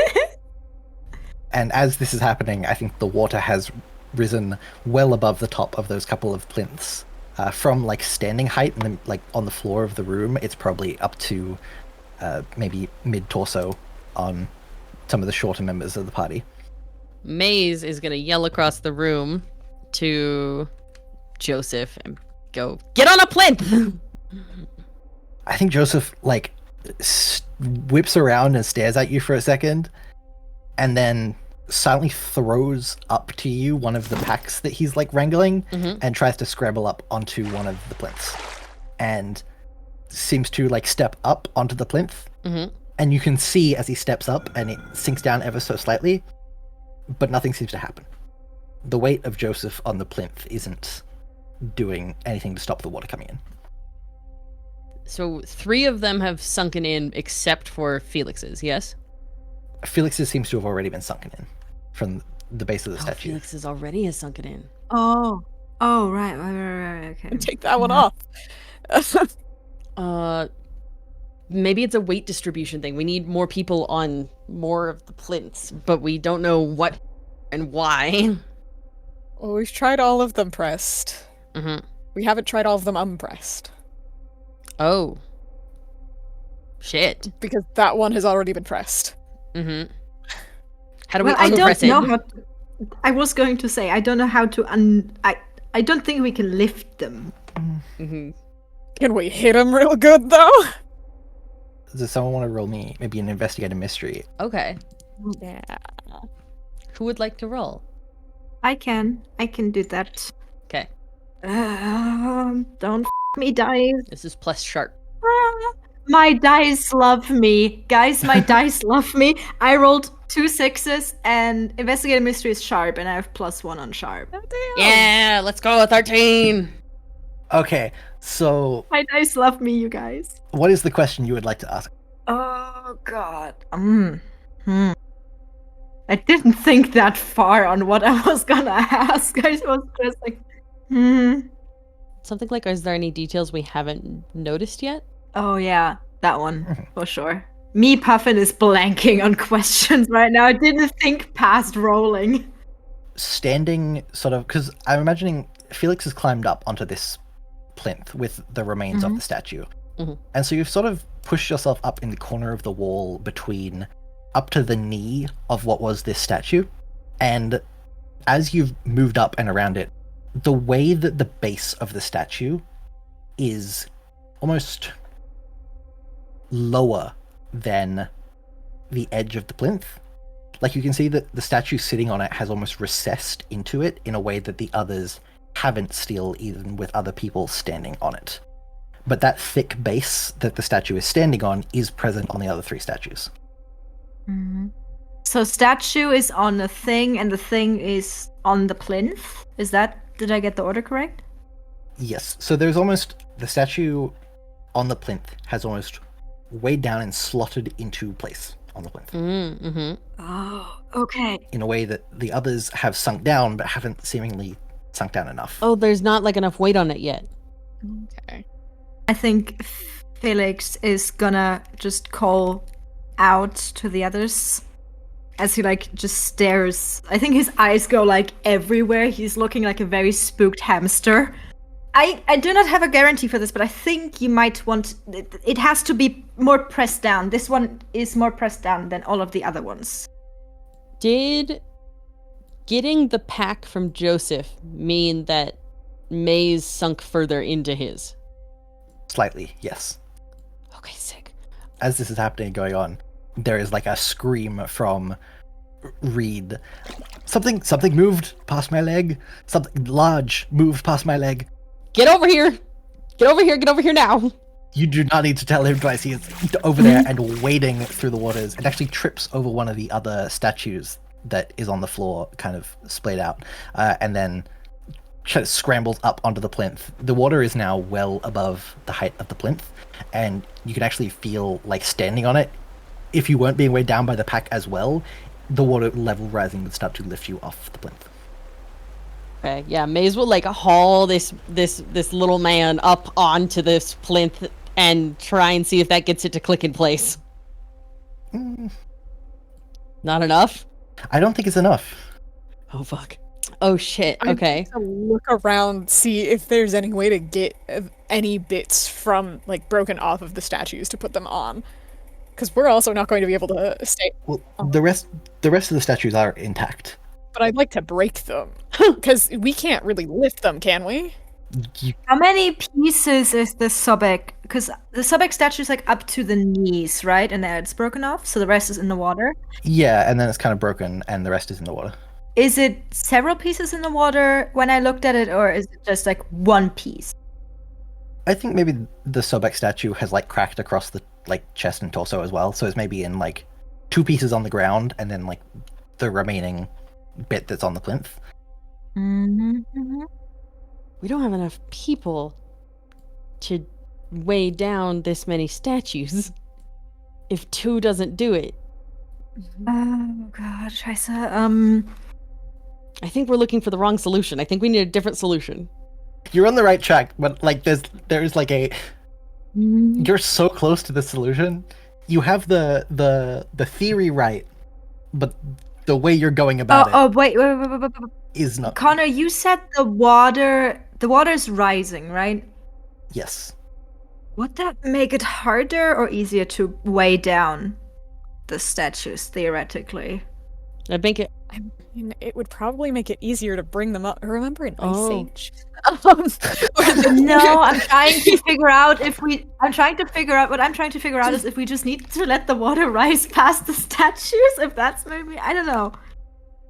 And as this is happening, I think the water has risen well above the top of those couple of plinths. From like standing height, and then, like on the floor of the room, it's probably up to maybe mid-torso on some of the shorter members of the party. Maze is gonna yell across the room. to Joseph and go, get on a plinth! I think Joseph, like, whips around and stares at you for a second, and then silently throws up to you one of the packs that he's, like, wrangling, and tries to scramble up onto one of the plinths. And seems to, like, step up onto the plinth. And you can see as he steps up, and it sinks down ever so slightly, but nothing seems to happen. The weight of Joseph on the plinth isn't doing anything to stop the water coming in. So 3 of them have sunken in except for Felix's, yes? Felix's seems to have already been sunken in from the base of the statue. Felix's already has sunken in. Oh, right, okay. Take that one off. Maybe it's a weight distribution thing. We need more people on more of the plinths, but we don't know what and why. Well, we've tried all of them pressed. We haven't tried all of them unpressed. Oh. Shit. Because that one has already been pressed. How do we Well, I don't unpress know it? how to, I was going to say, I don't know how to I don't think we can lift them. Can we hit him real good, though? Does someone want to roll me maybe an investigate a mystery? Okay. Yeah. Who would like to roll? I can do that. Okay. Don't me, dice. This is plus sharp. My dice love me. Guys, my dice love me. I rolled 2 6s, and investigate a mystery is sharp, and I have +1 on sharp. Oh, damn. Yeah, let's go. 13. Okay, so My dice love me, you guys. what is the question you would like to ask? Oh god. I didn't think that far on what I was gonna ask. I was just like, Something like, is there any details we haven't noticed yet? Oh yeah, that one for sure. Me, Puffin, is blanking on questions right now. I didn't think past rolling. Standing sort of, because I'm imagining Felix has climbed up onto this plinth with the remains of the statue. And so you've sort of pushed yourself up in the corner of the wall between up to the knee of what was this statue. And as you've moved up and around it, the way that the base of the statue is almost lower than the edge of the plinth. Like, you can see that the statue sitting on it has almost recessed into it in a way that the others haven't still, even with other people standing on it. But that thick base that the statue is standing on is present on the other 3 statues. So statue is on a thing, and the thing is on the plinth? Did I get the order correct? Yes, so there's almost, the statue on the plinth has almost weighed down and slotted into place on the plinth. Oh, okay. In a way that the others have sunk down, but haven't seemingly sunk down enough. Oh, there's not like enough weight on it yet. Okay. I think Felix is gonna just call out to the others as he like just stares. I think his eyes go like everywhere. He's looking like a very spooked hamster. I do not have a guarantee for this, but I think you might want it has to be more pressed down. This one is more pressed down than all of the other ones. Did getting the pack from Joseph mean that Maze sunk further into his? Slightly, yes. Okay, sick. As this is happening and going on, there is like a scream from Reed. Something moved past my leg. Something large moved past my leg. Get over here! Get over here! Get over here now! You do not need to tell him twice. He is over there and wading through the waters and actually trips over one of the other statues that is on the floor, kind of splayed out, and then scrambles up onto the plinth. The water is now well above the height of the plinth, and you can actually feel like standing on it. If you weren't being weighed down by the pack as well, the water level rising would start to lift you off the plinth. Okay, yeah, Maze will like haul this little man up onto this plinth and try and see if that gets it to click in place. Not enough? I don't think it's enough. Oh fuck. Oh shit. Okay. I need to look around, see if there's any way to get any bits from like broken off of the statues to put them on, because we're also not going to be able to stay. Well, the rest of the statues are intact. But I'd like to break them. Because we can't really lift them, can we? How many pieces is the Sobek? Because the Sobek statue is like up to the knees, right? And then it's broken off, so the rest is in the water. Yeah, and then it's kind of broken, and the rest is in the water. Is it several pieces in the water when I looked at it, or is it just like one piece? I think maybe the Sobek statue has like cracked across the like chest and torso as well, so it's maybe in like 2 pieces on the ground, and then like the remaining bit that's on the plinth. Mm-hmm. We don't have enough people to weigh down this many statues. If 2 doesn't do it. Oh god, Scheiße. I think we're looking for the wrong solution. I think we need a different solution. You're on the right track, but like there's like a you're so close to the solution. You have the theory right, but the way you're going about it. Oh wait. Is not. Connor, you said the water's rising, right? Yes. Would that make it harder or easier to weigh down the statues, theoretically? I'd make it. I mean, it would probably make it easier to bring them up. Remember in Ice Oh. Age? No, I'm trying to figure out what I'm trying to figure out is if we just need to let the water rise past the statues, if that's maybe, I don't know.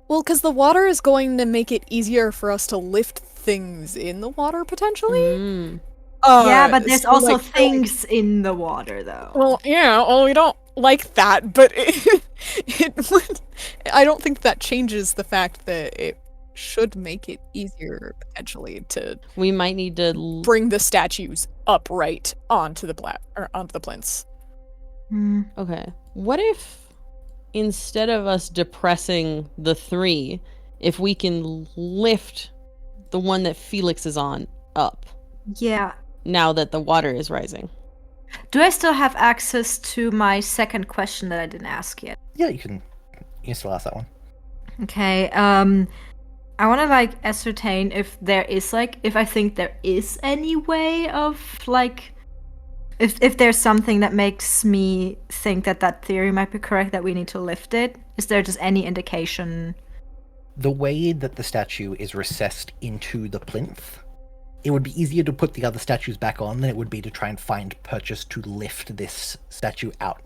Well, because the water is going to make it easier for us to lift things in the water, potentially. Mm. Yeah, but there's so, also like, things in the water, though. Well, yeah, well, we don't like that, but it would. I don't think that changes the fact that it should make it easier, potentially, to We might need to. bring the statues upright onto the plinths. Okay. What if instead of us depressing the 3, if we can lift the one that Felix is on up Yeah. now that the water is rising? Do I still have access to my second question that I didn't ask yet? Yeah, you can still ask that one. Okay, I want to like ascertain if I think there is any way of like if there's something that makes me think that theory might be correct, that we need to lift it. Is there just any indication? The way that the statue is recessed into the plinth, it would be easier to put the other statues back on than it would be to try and find purchase to lift this statue out.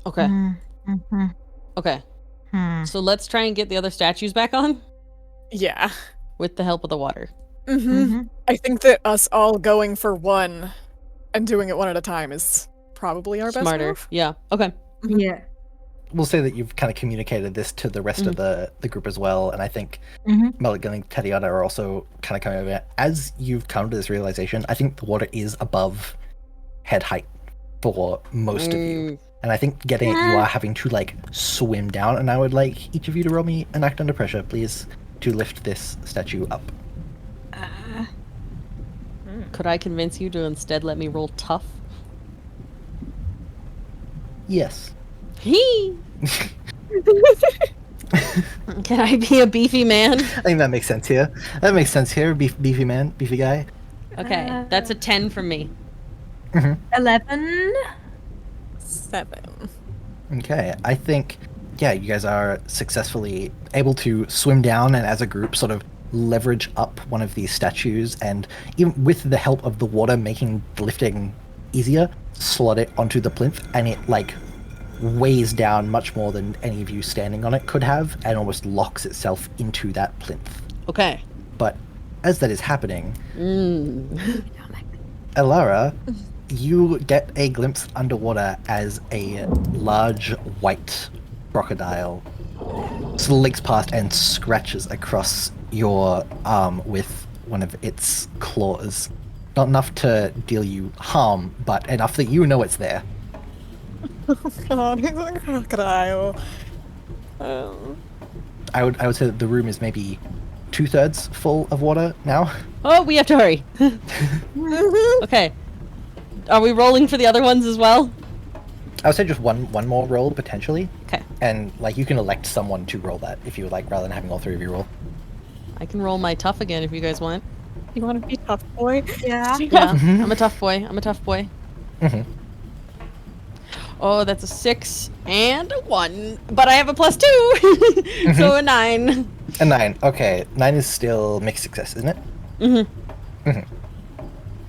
Okay. Mm-hmm. Okay. So let's try and get the other statues back on Yeah. with the help of the water. Mm-hmm. I think that us all going for one and doing it one at a time is probably our best Smarter. move. Yeah. Okay. Yeah. We'll say that you've kind of communicated this to the rest of the group as well, and I think Mulligan and Tatiana are also kind of coming over. As you've come to this realization, I think the water is above head height for most of you. And I think getting it, you are having to like swim down, and I would like each of you to roll me an act under pressure, please, to lift this statue up. Could I convince you to instead let me roll tough? Yes. He. Can I be a beefy man? I think that makes sense here. Beefy man, beefy guy. Okay, that's a 10 from me. 11. 7. Okay, I think, yeah, you guys are successfully able to swim down and as a group sort of leverage up one of these statues, and even with the help of the water making the lifting easier, slot it onto the plinth, and it like weighs down much more than any of you standing on it could have, and almost locks itself into that plinth. Okay. But as that is happening, Elara, you get a glimpse underwater as a large white crocodile slinks past and scratches across your arm with one of its claws. Not enough to deal you harm, but enough that you know it's there. God, he's a crocodile. I would say that the room is maybe 2/3 full of water now. Oh, we have to hurry. Okay. Are we rolling for the other ones as well? I would say just one more roll potentially. Okay. And like you can elect someone to roll that if you would like, rather than having all 3 of you roll. I can roll my tough again if you guys want. You want to be tough boy? Yeah. Yeah, I'm a tough boy. Mm-hmm. Oh, that's a 6 and a 1. But I have a +2. So a 9. A 9. Okay, 9 is still mixed success, isn't it?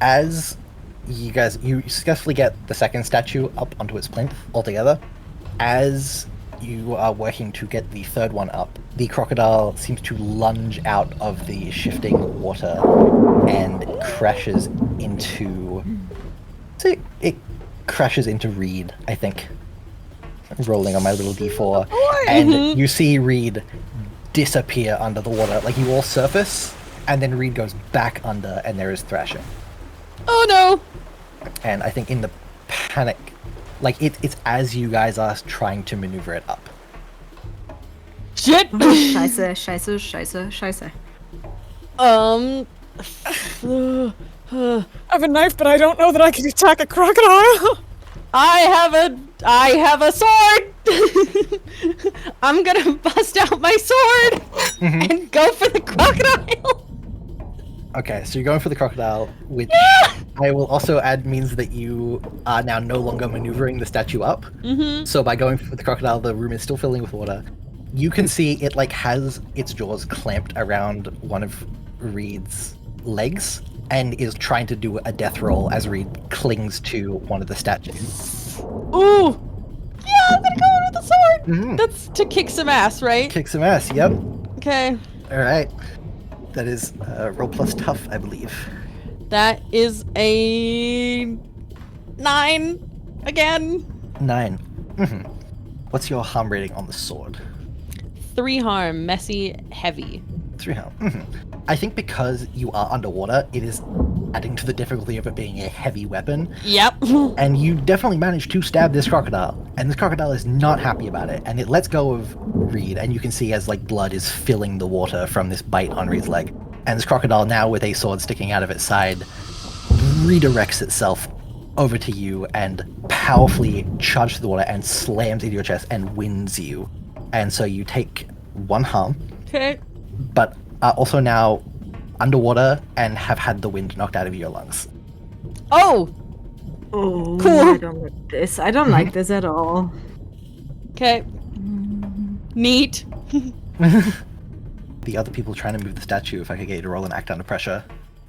As you successfully get the second statue up onto its plinth altogether, as you are working to get the third one up, the crocodile seems to lunge out of the shifting water and crashes into... So it crashes into Reed, I think. I'm rolling on my little d4. And you see Reed disappear under the water. Like, you all surface, and then Reed goes back under, and there is thrashing. Oh no! And I think in the panic, like, it's as you guys are trying to maneuver it up. Shit! Scheiße, scheiße, scheiße, scheiße. I have a knife, but I don't know that I can attack a crocodile. I have a sword! I'm gonna bust out my sword and go for the crocodile! Okay, so you're going for the crocodile, which I will also add means that you are now no longer maneuvering the statue up. So by going for the crocodile, the room is still filling with water. You can see it like has its jaws clamped around one of Reed's legs and is trying to do a death roll as Reed clings to one of the statues. Ooh! Yeah, I'm gonna go in with the sword! That's to kick some ass, right? Kick some ass, yep. Okay. Alright. That is roll plus tough, I believe. That is a 9 again. 9. What's your harm rating on the sword? 3 harm, messy, heavy. 3 harm. I think because you are underwater, it is adding to the difficulty of it being a heavy weapon. Yep. And you definitely managed to stab this crocodile. And this crocodile is not happy about it. And it lets go of Reed, and you can see as like blood is filling the water from this bite on Reed's leg. And this crocodile, now with a sword sticking out of its side, redirects itself over to you and powerfully charges through the water and slams into your chest and wins you. And so you take 1 harm. Okay. But are also now underwater and have had the wind knocked out of your lungs. Oh! Oh, Cool. I don't like this. I don't like this at all. Okay. Neat. The other people trying to move the statue, if I could get you to roll an act under pressure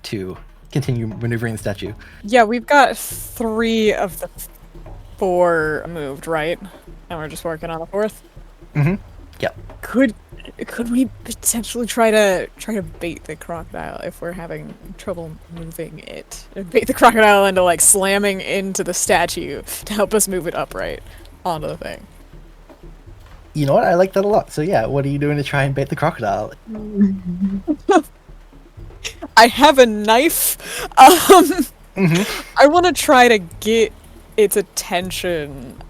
to continue maneuvering the statue. Yeah, we've got 3 of the 4 moved, right? And we're just working on the 4th. Yep. Could we potentially try to bait the crocodile if we're having trouble moving it? Bait the crocodile into like slamming into the statue to help us move it upright onto the thing. You know what? I like that a lot. So yeah, what are you doing to try and bait the crocodile? I have a knife. I want to try to get its attention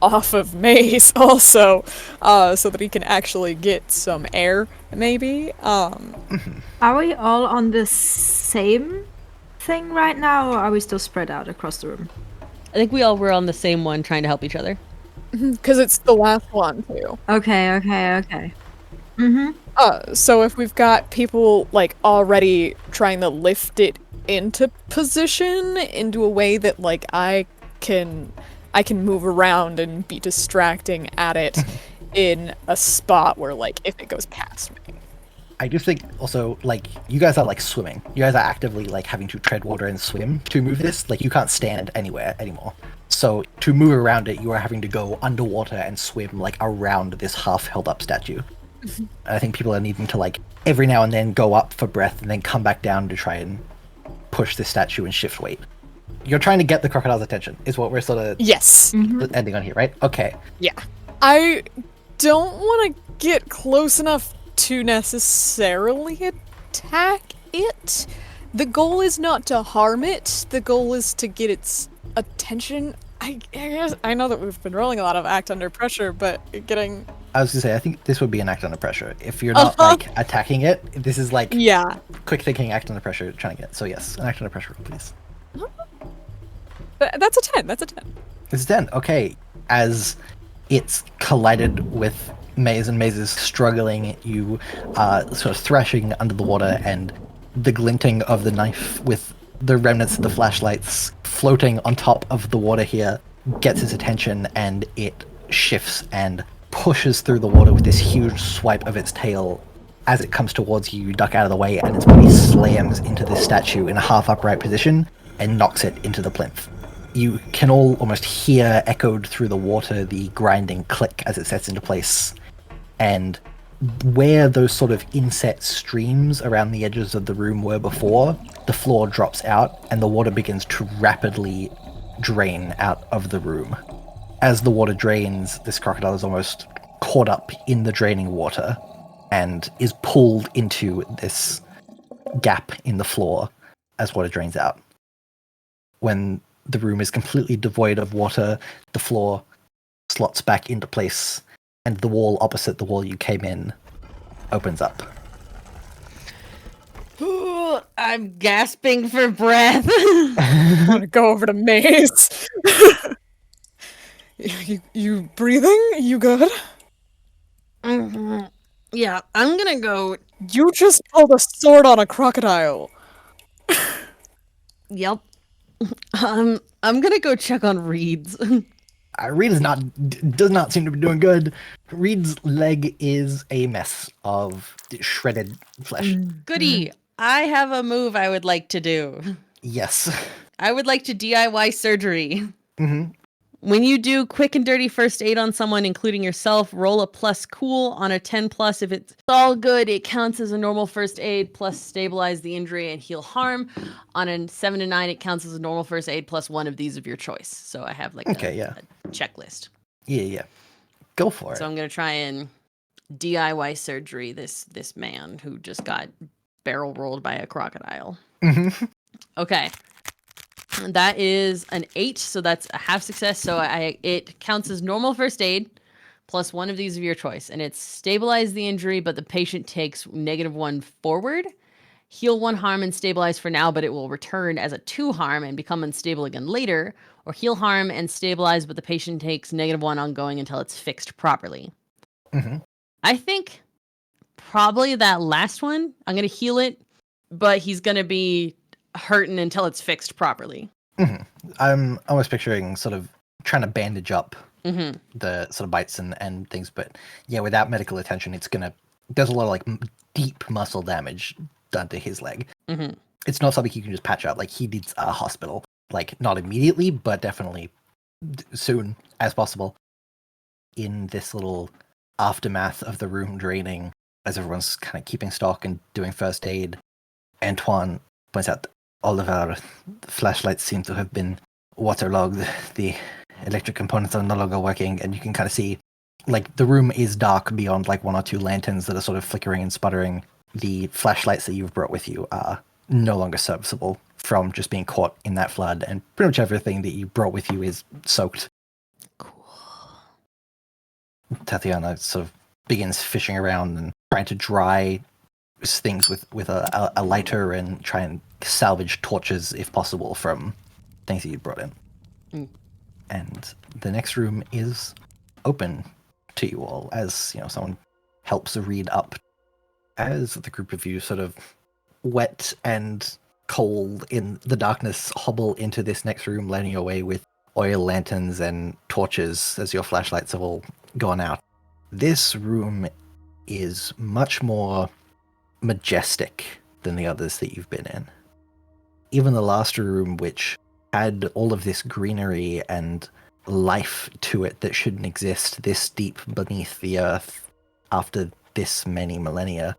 off of Maze also, so that he can actually get some air, maybe. Are we all on the same thing right now, or are we still spread out across the room? I think we all were on the same one trying to help each other. Because it's the last one, too. Okay. So if we've got people, like, already trying to lift it into position, into a way that, like, I can move around and be distracting at it in a spot where, like, if it goes past me. I do think also, like, you guys are like swimming. You guys are actively like having to tread water and swim to move this. Like, you can't stand anywhere anymore. So to move around it, you are having to go underwater and swim like around this half held up statue. And I think people are needing to like every now and then go up for breath and then come back down to try and push the statue and shift weight. You're trying to get the crocodile's attention, is what we're sort of ending on here, right? Okay. Yeah. I don't want to get close enough to necessarily attack it. The goal is not to harm it. The goal is to get its attention. I guess I know that we've been rolling a lot of act under pressure, but getting... I was gonna say, I think this would be an act under pressure. If you're not like attacking it, this is like quick thinking act under pressure trying to get. So yes, an act under pressure, please. That's a 10. That's a 10. It's 10. Okay. As it's collided with Maze and Maze is struggling, you are sort of thrashing under the water, and the glinting of the knife with the remnants of the flashlights floating on top of the water here gets its attention, and it shifts and pushes through the water with this huge swipe of its tail. As it comes towards you, you duck out of the way, and its body slams into this statue in a half upright position and knocks it into the plinth. You can all almost hear, echoed through the water, the grinding click as it sets into place. And where those sort of inset streams around the edges of the room were before, the floor drops out and the water begins to rapidly drain out of the room. As the water drains, this crocodile is almost caught up in the draining water and is pulled into this gap in the floor as water drains out. When the room is completely devoid of water, the floor slots back into place, and the wall opposite the wall you came in opens up. Ooh, I'm gasping for breath. I want to go over to Maze. you breathing? You good? Yeah, I'm gonna go. You just pulled a sword on a crocodile. Yep. I'm gonna go check on Reed's. Reed does not seem to be doing good. Reed's leg is a mess of shredded flesh. Goody. I have a move I would like to do. Yes. I would like to DIY surgery. Mm-hmm. When you do quick and dirty first aid on someone, including yourself, roll a plus cool on a 10 plus. If it's all good, it counts as a normal first aid plus stabilize the injury and heal harm. On a 7 to 9, it counts as a normal first aid plus one of these of your choice. So I have like a checklist. Yeah. Go for it. So I'm going to try and DIY surgery this man who just got barrel rolled by a crocodile. Mm-hmm. Okay. That is an 8, so that's a half success. So it counts as normal first aid plus one of these of your choice. And it's stabilize the injury, but the patient takes -1 forward. Heal 1 harm and stabilize for now, but it will return as a 2 harm and become unstable again later. Or heal harm and stabilize, but the patient takes -1 ongoing until it's fixed properly. Mm-hmm. I think probably that last one. I'm going to heal it, but he's going to be hurting until it's fixed properly. Mm-hmm. I'm almost picturing sort of trying to bandage up Mm-hmm. the sort of bites and things, but yeah, without medical attention, there's a lot of like deep muscle damage done to his leg. Mm-hmm. It's not something you can just patch up. Like, he needs a hospital, like not immediately, but definitely soon as possible. In this little aftermath of the room draining, as everyone's kind of keeping stock and doing first aid, Antoine points out that all of our flashlights seem to have been waterlogged. The electric components are no longer working, and you can kind of see, like, the room is dark beyond like 1 or 2 lanterns that are sort of flickering and sputtering. The flashlights that you've brought with you are no longer serviceable from just being caught in that flood, and pretty much everything that you brought with you is soaked. Cool. Tatiana sort of begins fishing around and trying to dry things with a lighter and try and salvage torches if possible from things that you brought in. Mm. And the next room is open to you all as, you know, someone helps Reed up. As the group of you sort of wet and cold in the darkness hobble into this next room, lighting your way with oil lanterns and torches as your flashlights have all gone out. This room is much more majestic than the others that you've been in. Even the last room, which had all of this greenery and life to it that shouldn't exist this deep beneath the earth after this many millennia,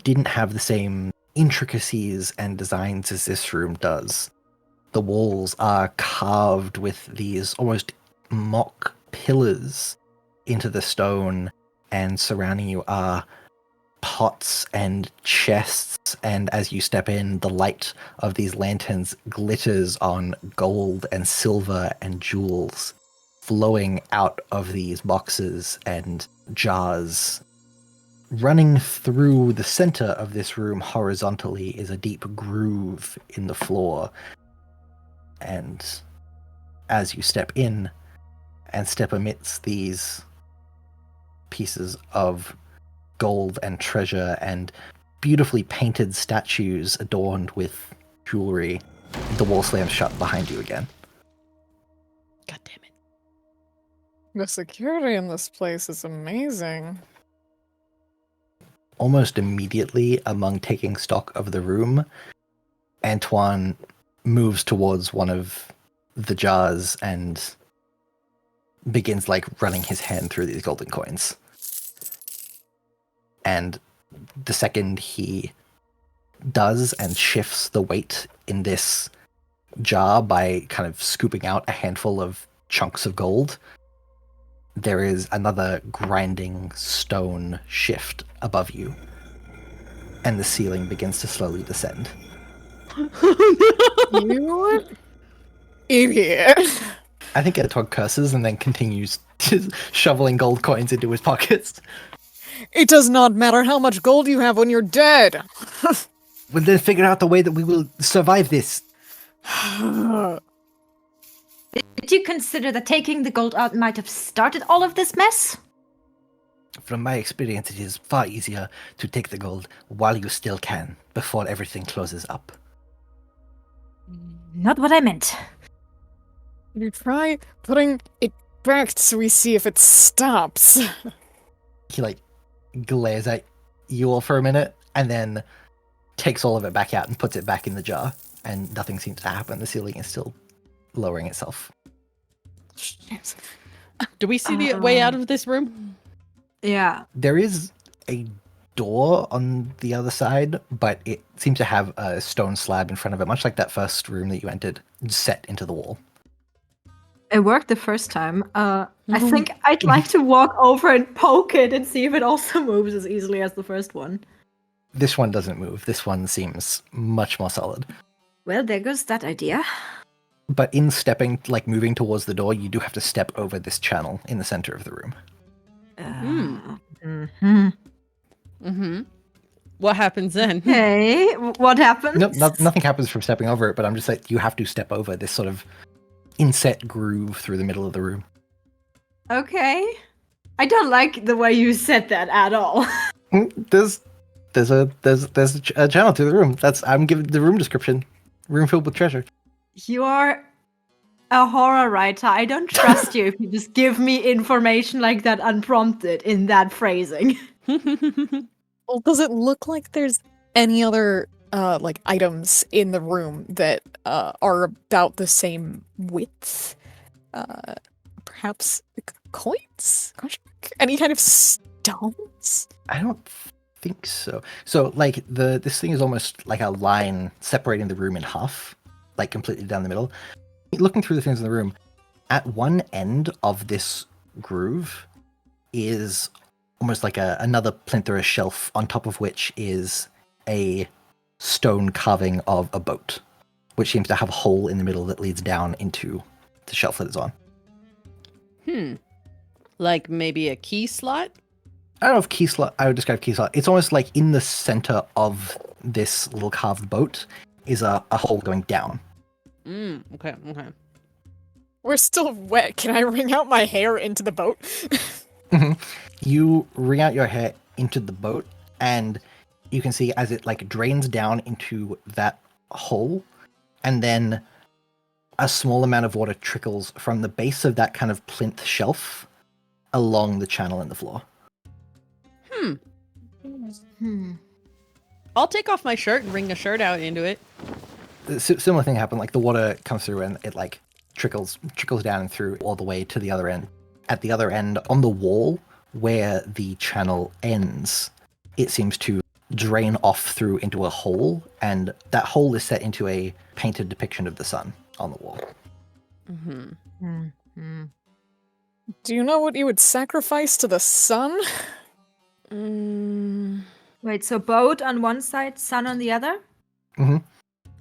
didn't have the same intricacies and designs as this room does. The walls are carved with these almost mock pillars into the stone, and surrounding you are pots and chests, and as you step in, the light of these lanterns glitters on gold and silver and jewels flowing out of these boxes and jars. Running through the center of this room horizontally is a deep groove in the floor, and as you step in and step amidst these pieces of gold and treasure and beautifully painted statues adorned with jewelry, the wall slams shut behind you again. God damn it. The security in this place is amazing. Almost immediately, among taking stock of the room, Antoine moves towards one of the jars and begins running his hand through these golden coins. And the second he does and shifts the weight in this jar by kind of scooping out a handful of chunks of gold, there is another grinding stone shift above you, and the ceiling begins to slowly descend. You idiot. I think Antoine curses and then continues shoveling gold coins into his pockets. It does not matter how much gold you have when you're dead. We'll then figure out the way that we will survive this. Did you consider that taking the gold out might have started all of this mess? From my experience, it is far easier to take the gold while you still can, before everything closes up. Not what I meant. You try putting it back so we see if it stops. He glares at you all for a minute and then takes all of it back out and puts it back in the jar, and nothing seems to happen. The ceiling is still lowering itself. Do we see the way out of this room? Yeah. There is a door on the other side, but it seems to have a stone slab in front of it, much like that first room that you entered, set into the wall. It worked the first time. I think I'd like to walk over and poke it and see if it also moves as easily as the first one. This one doesn't move. This one seems much more solid. Well, there goes that idea. But in stepping, moving towards the door, you do have to step over this channel in the center of the room. What happens then? Hey, what happens? Nope, nothing happens from stepping over it, but I'm just you have to step over this sort of inset groove through the middle of the room. Okay. I don't like the way you said that at all. There's a channel to the room. I'm giving the room description. Room filled with treasure. You're a horror writer. I don't trust you if you just give me information like that unprompted in that phrasing. Well, does it look like there's any other items in the room that are about the same width? Perhaps coins? Any kind of stones? I don't think so. So this thing is almost like a line separating the room in half, completely down the middle. Looking through the things in the room, at one end of this groove is almost like another plinth or a shelf, on top of which is a stone carving of a boat, which seems to have a hole in the middle that leads down into the shelf that it's on. Like maybe a key slot? I don't know if key slot, I would describe key slot. It's almost like in the center of this little carved boat is a hole going down. Okay. We're still wet. Can I wring out my hair into the boat? You wring out your hair into the boat, and you can see as it drains down into that hole, and then a small amount of water trickles from the base of that kind of plinth shelf along the channel in the floor. I'll take off my shirt and wring a shirt out into it. Similar thing happened. The water comes through and it trickles down and through all the way to the other end. At the other end, on the wall where the channel ends, it seems to drain off through into a hole, and that hole is set into a painted depiction of the sun on the wall. Do you know what you would sacrifice to the sun? Wait, so boat on one side, sun on the other? Mm-hmm.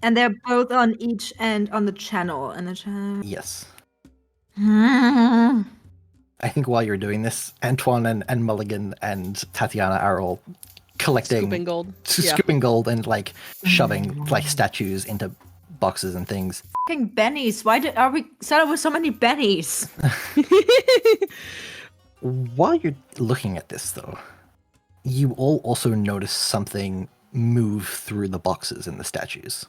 And they're both on each end on the channel. And the channel. Yes. Hmm. I think while you're doing this, Antoine and Mulligan and Tatiana are all collecting Scooping gold. scooping gold and shoving statues into boxes and things. Fucking bennies. Why are we started with so many bennies? While you're looking at this, though, you all also notice something move through the boxes and the statues.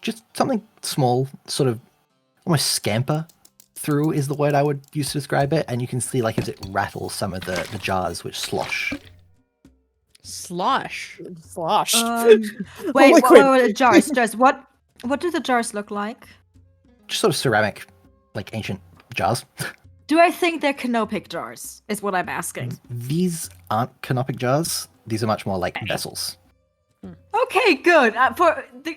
Just something small, sort of almost scamper through is the word I would use to describe it, and you can see like as it rattles some of the jars which slosh. Slosh. Slosh. Wait, liquid. wait, jars. What do the jars look like? Just sort of ceramic, like ancient jars. Do I think they're canopic jars? Is what I'm asking. These aren't canopic jars. These are much more like vessels. Okay, good.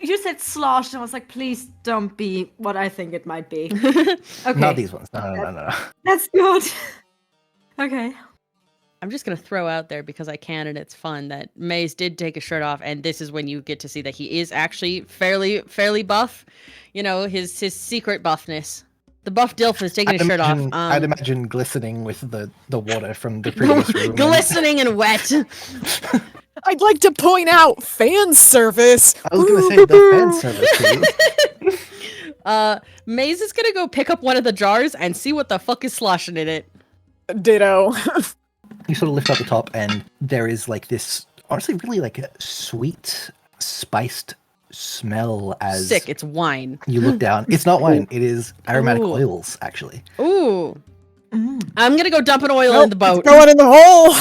You said slosh, and I was like, please don't be what I think it might be. Okay, Not these ones. No. that's good. Okay. I'm just gonna throw out there because I can and it's fun that Maze did take his shirt off, and this is when you get to see that he is actually fairly buff. You know, his secret buffness. The buff Dilf is taking his shirt off. I'd imagine glistening with the water from the previous room. Glistening and wet. I'd like to point out fan service. I was gonna say the fan service, please. Maze is gonna go pick up one of the jars and see what the fuck is sloshing in it. Ditto. You sort of lift up the top, and there is like this, honestly, really like a sweet, spiced smell as Sick, it's wine. you look down. It's not wine. It is aromatic oils, actually. Ooh. I'm gonna go dump an oil in the boat. It's going in the hole.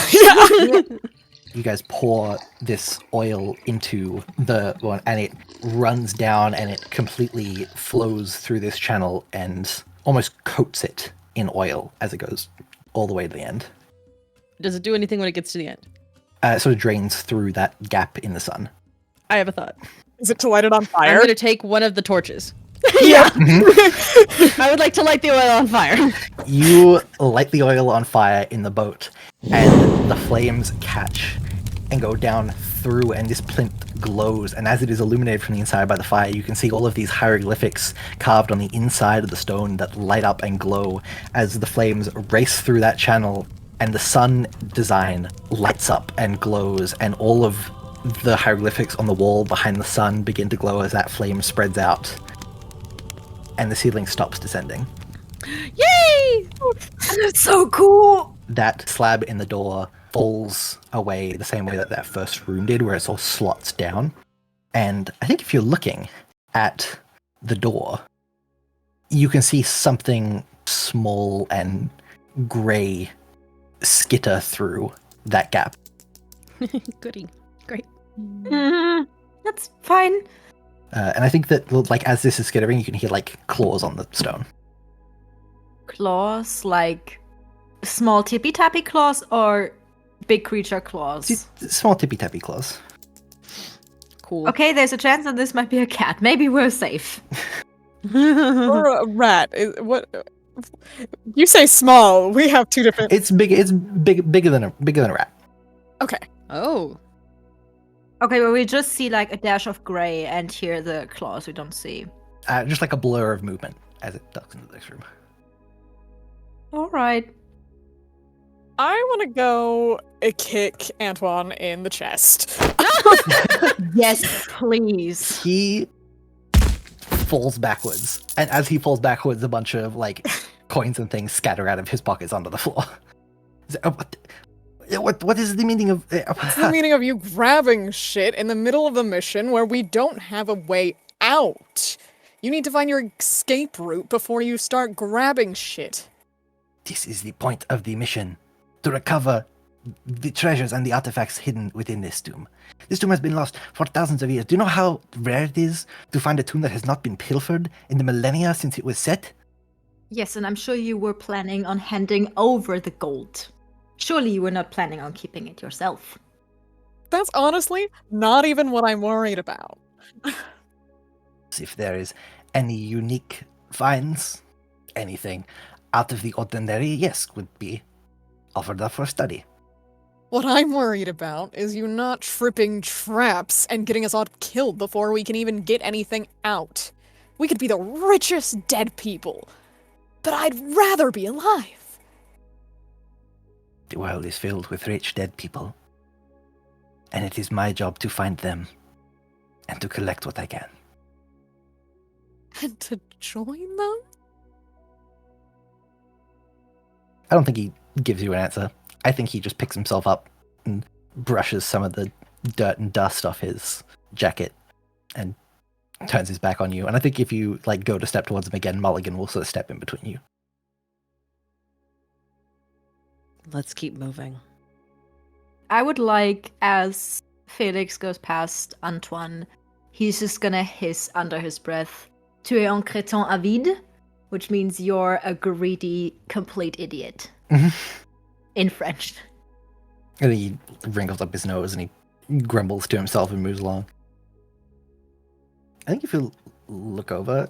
Yeah. You guys pour this oil into the one, and it runs down, and it completely flows through this channel and almost coats it in oil as it goes all the way to the end. Does it do anything when it gets to the end? It sort of drains through that gap in the sun. I have a thought. Is it to light it on I'm fire? gonna take one of the torches. Yeah. I would like to light the oil on fire. You light the oil on fire in the boat, and the flames catch and go down through, and this plinth glows, and as it is illuminated from the inside by the fire, you can see all of these hieroglyphics carved on the inside of the stone that light up and glow as the flames race through that channel, and the sun design lights up and glows, and all of the hieroglyphics on the wall behind the sun begin to glow as that flame spreads out, and the ceiling stops descending. Yay! That's so cool. That slab in the door falls away the same way that that first room did, where it's all slots down. And I think if you're looking at the door, you can see something small and grey skitter through that gap. Goody. Great. That's fine. And I think that, like, as this is skittering, you can hear, like, claws on the stone. Claws, like small tippy-tappy claws or big creature claws? Small tippy-tappy claws. Cool. Okay, there's a chance that this might be a cat. Maybe we're safe. Or a rat. What? You say small. We have two different. It's big. It's bigger than a rat. Okay. Oh. Okay, but we just see like a dash of gray and hear the claws. We don't see. Just like a blur of movement as it ducks into the next room. All right. I want to go kick Antoine in the chest. Yes, please. He falls backwards, and as he falls backwards, a bunch of like coins and things scatter out of his pockets onto the floor. What is the meaning of? What's the meaning of you grabbing shit in the middle of the mission where we don't have a way out? You need to find your escape route before you start grabbing shit. This is the point of the mission, to recover the treasures and the artifacts hidden within this tomb. This tomb has been lost for thousands of years. Do you know how rare it is to find a tomb that has not been pilfered in the millennia since it was set? Yes, and I'm sure you were planning on handing over the gold. Surely you were not planning on keeping it yourself. That's honestly not even what I'm worried about. If there is any unique finds, anything out of the ordinary, yes, would be offered up for study. What I'm worried about is you not tripping traps and getting us all killed before we can even get anything out. We could be the richest dead people, but I'd rather be alive. The world is filled with rich dead people, and it is my job to find them and to collect what I can. And to join them? I don't think he gives you an answer. I think he just picks himself up and brushes some of the dirt and dust off his jacket and turns his back on you. And I think if you like go to step towards him again, Mulligan will sort of step in between you. Let's keep moving. I would like, as Felix goes past Antoine, he's just gonna hiss under his breath, "Tu es un crétin avide," which means you're a greedy, complete idiot. In French. And he wrinkles up his nose and he grumbles to himself and moves along. I think if you look over,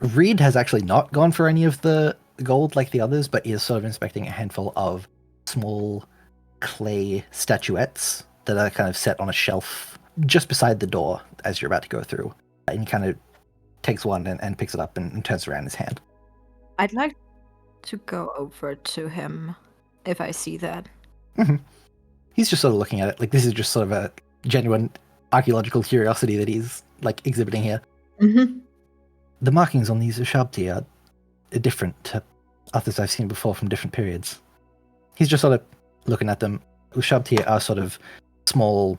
Reed has actually not gone for any of the gold like the others, but is sort of inspecting a handful of small clay statuettes that are kind of set on a shelf just beside the door as you're about to go through. And he kind of takes one and picks it up and turns around his hand. I'd like to go over to him if I see that. Mm-hmm. He's just sort of looking at it. Like, this is just sort of a genuine archaeological curiosity that he's, like, exhibiting here. Mm-hmm. The markings on these Ushabti are different to others I've seen before from different periods. He's just sort of looking at them. Ushabti are sort of small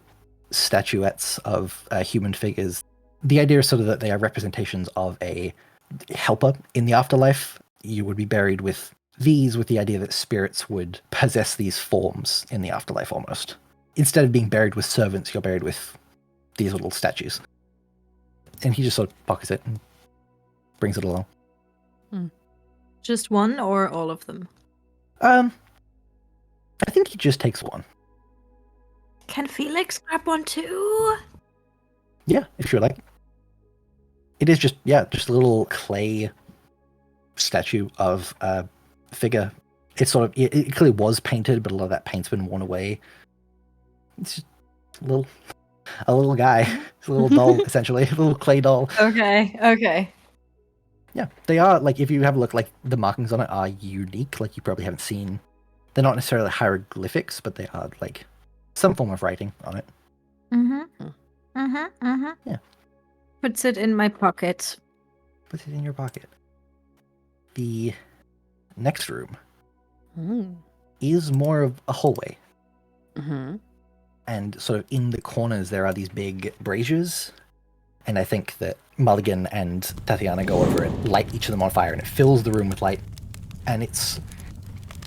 statuettes of human figures. The idea is sort of that they are representations of a helper in the afterlife. You would be buried with these, with the idea that spirits would possess these forms in the afterlife almost. Instead of being buried with servants, you're buried with these little statues. And he just sort of pockets it and brings it along. Just one or all of them? I think he just takes one. Can Felix grab one too? Yeah, if you like. It is just a little clay statue of a figure. It's sort of, it clearly was painted, but a lot of that paint's been worn away. It's just a little guy. It's a little doll, essentially. A little clay doll. Okay. Yeah, they are, like, if you have a look, like, the markings on it are unique, like, you probably haven't seen. They're not necessarily hieroglyphics, but they are, like, some form of writing on it. Yeah. Puts it in my pocket. Put it in your pocket. The next room is more of a hallway. Mm-hmm. And sort of in the corners, there are these big braziers. And I think that Mulligan and Tatiana go over and light each of them on fire, and it fills the room with light. And it's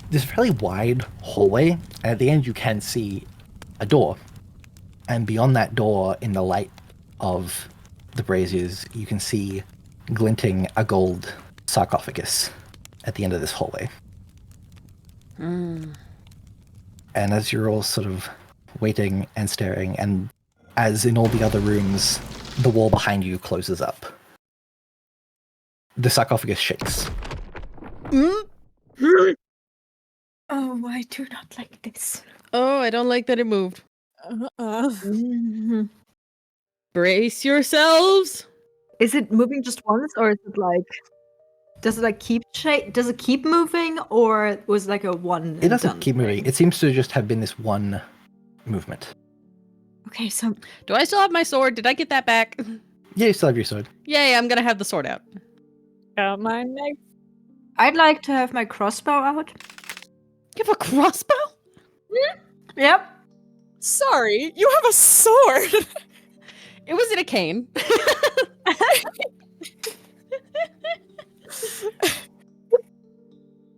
this fairly wide hallway, and at the end you can see a door. And beyond that door, in the light of the braziers, you can see glinting a gold sarcophagus at the end of this hallway. And as you're all sort of waiting and staring, and as in all the other rooms, the wall behind you closes up. The sarcophagus shakes. Oh, I do not like this. Oh, I don't like that it moved. Brace yourselves. Is it moving just once, or is it like? Does it like keep Does it keep moving, or was it like a one? It doesn't keep moving. It seems to just have been this one movement. Okay, so Do I still have my sword? Did I get that back? Yeah, you still have your sword. Yay, I'm gonna have the sword out. Got mine next. I'd like to have my crossbow out. You have a crossbow? Yep. Sorry, you have a sword. It was in a cane.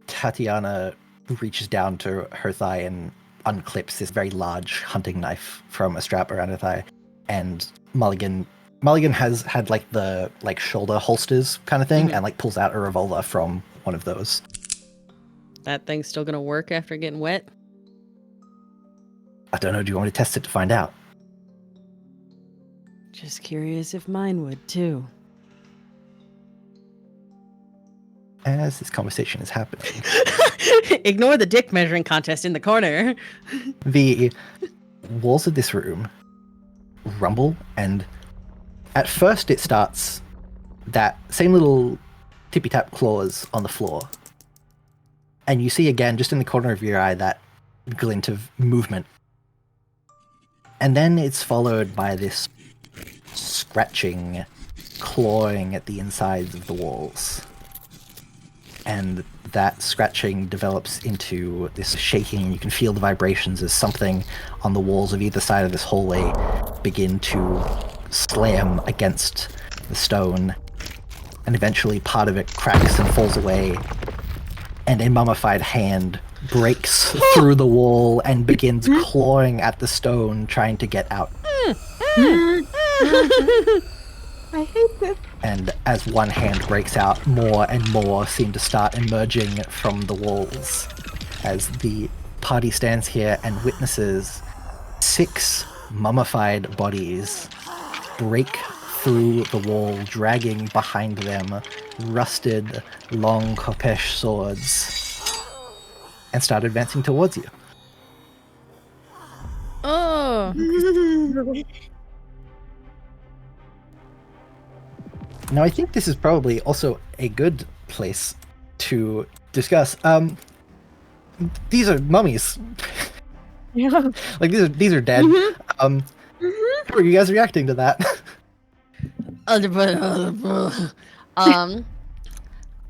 Tatiana reaches down to her thigh and unclips this very large hunting knife from a strap around her thigh. And Mulligan has had like the shoulder holsters kind of thing, and like pulls out a revolver from one of those. That thing's still gonna work after getting wet? I don't know, do you want me to test it to find out? Just curious if mine would too. As this conversation is happening, Ignore the dick measuring contest in the corner. the walls of this room rumble, and at first it starts that same little tippy-tap claws on the floor. And you see again, just in the corner of your eye, that glint of movement. And then it's followed by this scratching, clawing at the insides of the walls. And that scratching develops into this shaking, and you can feel the vibrations as something on the walls of either side of this hallway begin to slam against the stone. And eventually part of it cracks and falls away, and a mummified hand breaks through the wall and begins clawing at the stone, trying to get out. I hate this. And as one hand breaks out, more and more seem to start emerging from the walls. As the party stands here and witnesses 6 mummified bodies break through the wall, dragging behind them rusted, long Kopesh swords, and start advancing towards you. Oh. Now, I think this is probably also a good place to discuss. These are mummies. Yeah. Like these are dead. How are you guys reacting to that?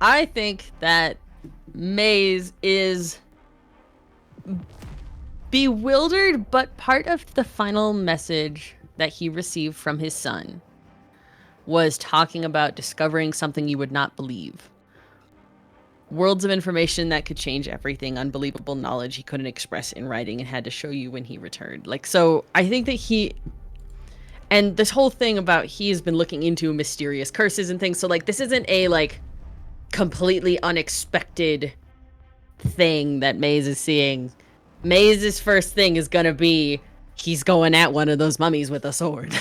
I think that Maze is bewildered, but part of the final message that he received from his son was talking about discovering something you would not believe. Worlds of information that could change everything, unbelievable knowledge he couldn't express in writing and had to show you when he returned. Like, so I think that and this whole thing about he has been looking into mysterious curses and things. So like, this isn't a like completely unexpected thing that Maze is seeing. Maze's first thing is gonna be he's going at one of those mummies with a sword.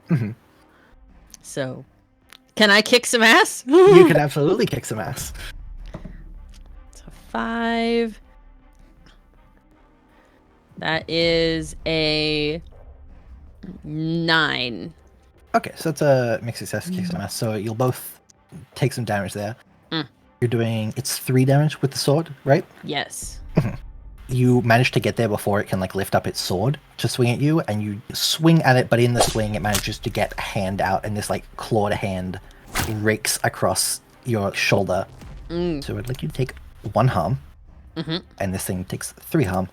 Mm-hmm. So, can I kick some ass? You can absolutely kick some ass. So 5. That is a 9. Okay, so that's a mixed success, kick some ass. So you'll both take some damage there. You're doing, it's 3 damage with the sword, right? Yes. You manage to get there before it can like lift up its sword to swing at you, and you swing at it, but in the swing it manages to get a hand out, and this like clawed hand rakes across your shoulder. So I'd like you to take 1 harm, and this thing takes 3 harm.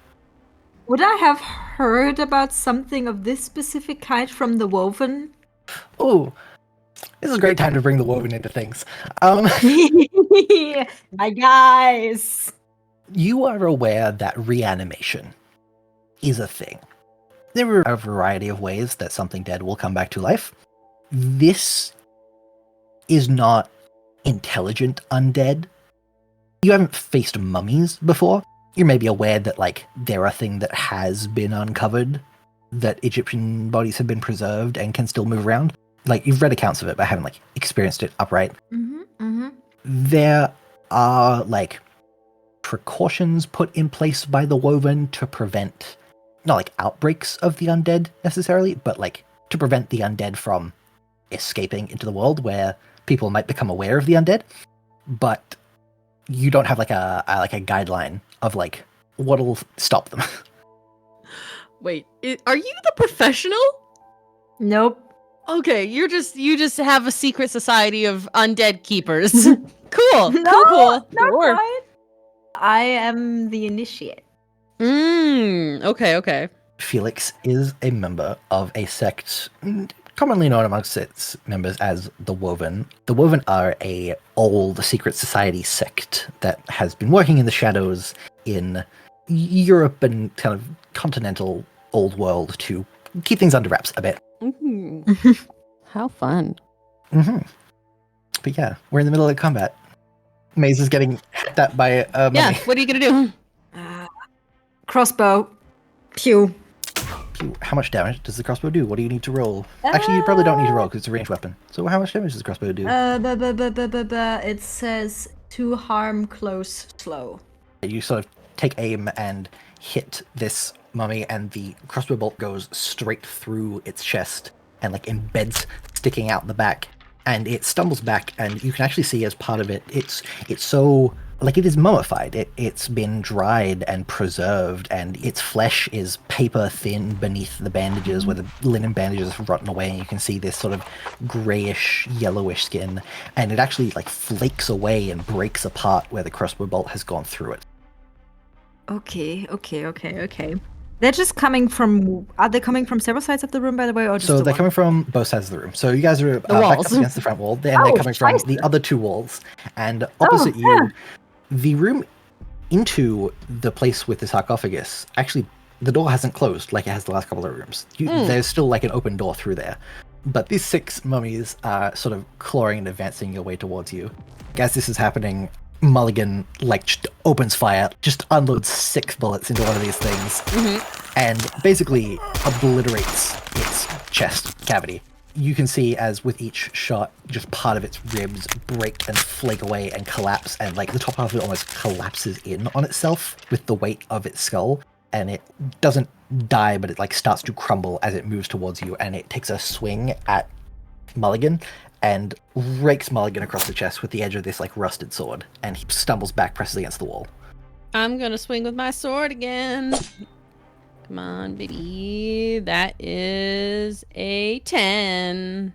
Would I have heard about something of this specific kind from the Woven? Oh, this is a great time to bring the Woven into things. My guys! You are aware that reanimation is a thing. There are a variety of ways that something dead will come back to life. This is not intelligent undead. You haven't faced mummies before. You're maybe aware that like they're a thing that has been uncovered, that Egyptian bodies have been preserved and can still move around. Like you've read accounts of it, but haven't like experienced it upright. There are like precautions put in place by the Woven to prevent, not like outbreaks of the undead necessarily, but like to prevent the undead from escaping into the world where people might become aware of the undead. But you don't have like a guideline of like what'll stop them. Wait, are you the professional? Nope. Okay, you just have a secret society of undead keepers. Cool. No, cool. not quite. I am the initiate. Okay. Felix is a member of a sect commonly known amongst its members as the Woven. The Woven are a old secret society sect that has been working in the shadows in Europe and kind of continental old world to keep things under wraps a bit. How fun. But yeah, we're in the middle of combat. Maze is getting hit at by a mummy. Yeah, what are you gonna do? Crossbow. Pew. How much damage does the crossbow do? What do you need to roll? Actually, you probably don't need to roll because it's a ranged weapon. So how much damage does the crossbow do? It says 2 harm, close, slow. You sort of take aim and hit this mummy, and the crossbow bolt goes straight through its chest and like embeds, sticking out the back. And it stumbles back, and you can actually see as part of it, it's so like it is mummified. It's been dried and preserved, and its flesh is paper thin beneath the bandages, where the linen bandages have rotten away, and you can see this sort of grayish, yellowish skin, and it actually like flakes away and breaks apart where the crossbow bolt has gone through it. Okay. They're just coming from... Are they coming from several sides of the room, by the way, or just So the they're one? coming from both sides of the room. So you guys are backed walls. up against the front wall, and they're coming from the other 2 walls. And opposite you, the room into the place with the sarcophagus, actually, the door hasn't closed like it has the last couple of rooms. There's still like an open door through there. But these 6 mummies are sort of clawing and advancing your way towards you. As this is happening, Mulligan like just opens fire, just unloads 6 bullets into one of these things, and basically obliterates its chest cavity. You can see as with each shot, just part of its ribs break and flake away and collapse, and like the top half of it almost collapses in on itself with the weight of its skull, and it doesn't die, but it like starts to crumble as it moves towards you, and it takes a swing at Mulligan and rakes Mulligan across the chest with the edge of this like rusted sword, and he stumbles back, presses against the wall. I'm gonna swing with my sword again. Come on, baby. That is a 10.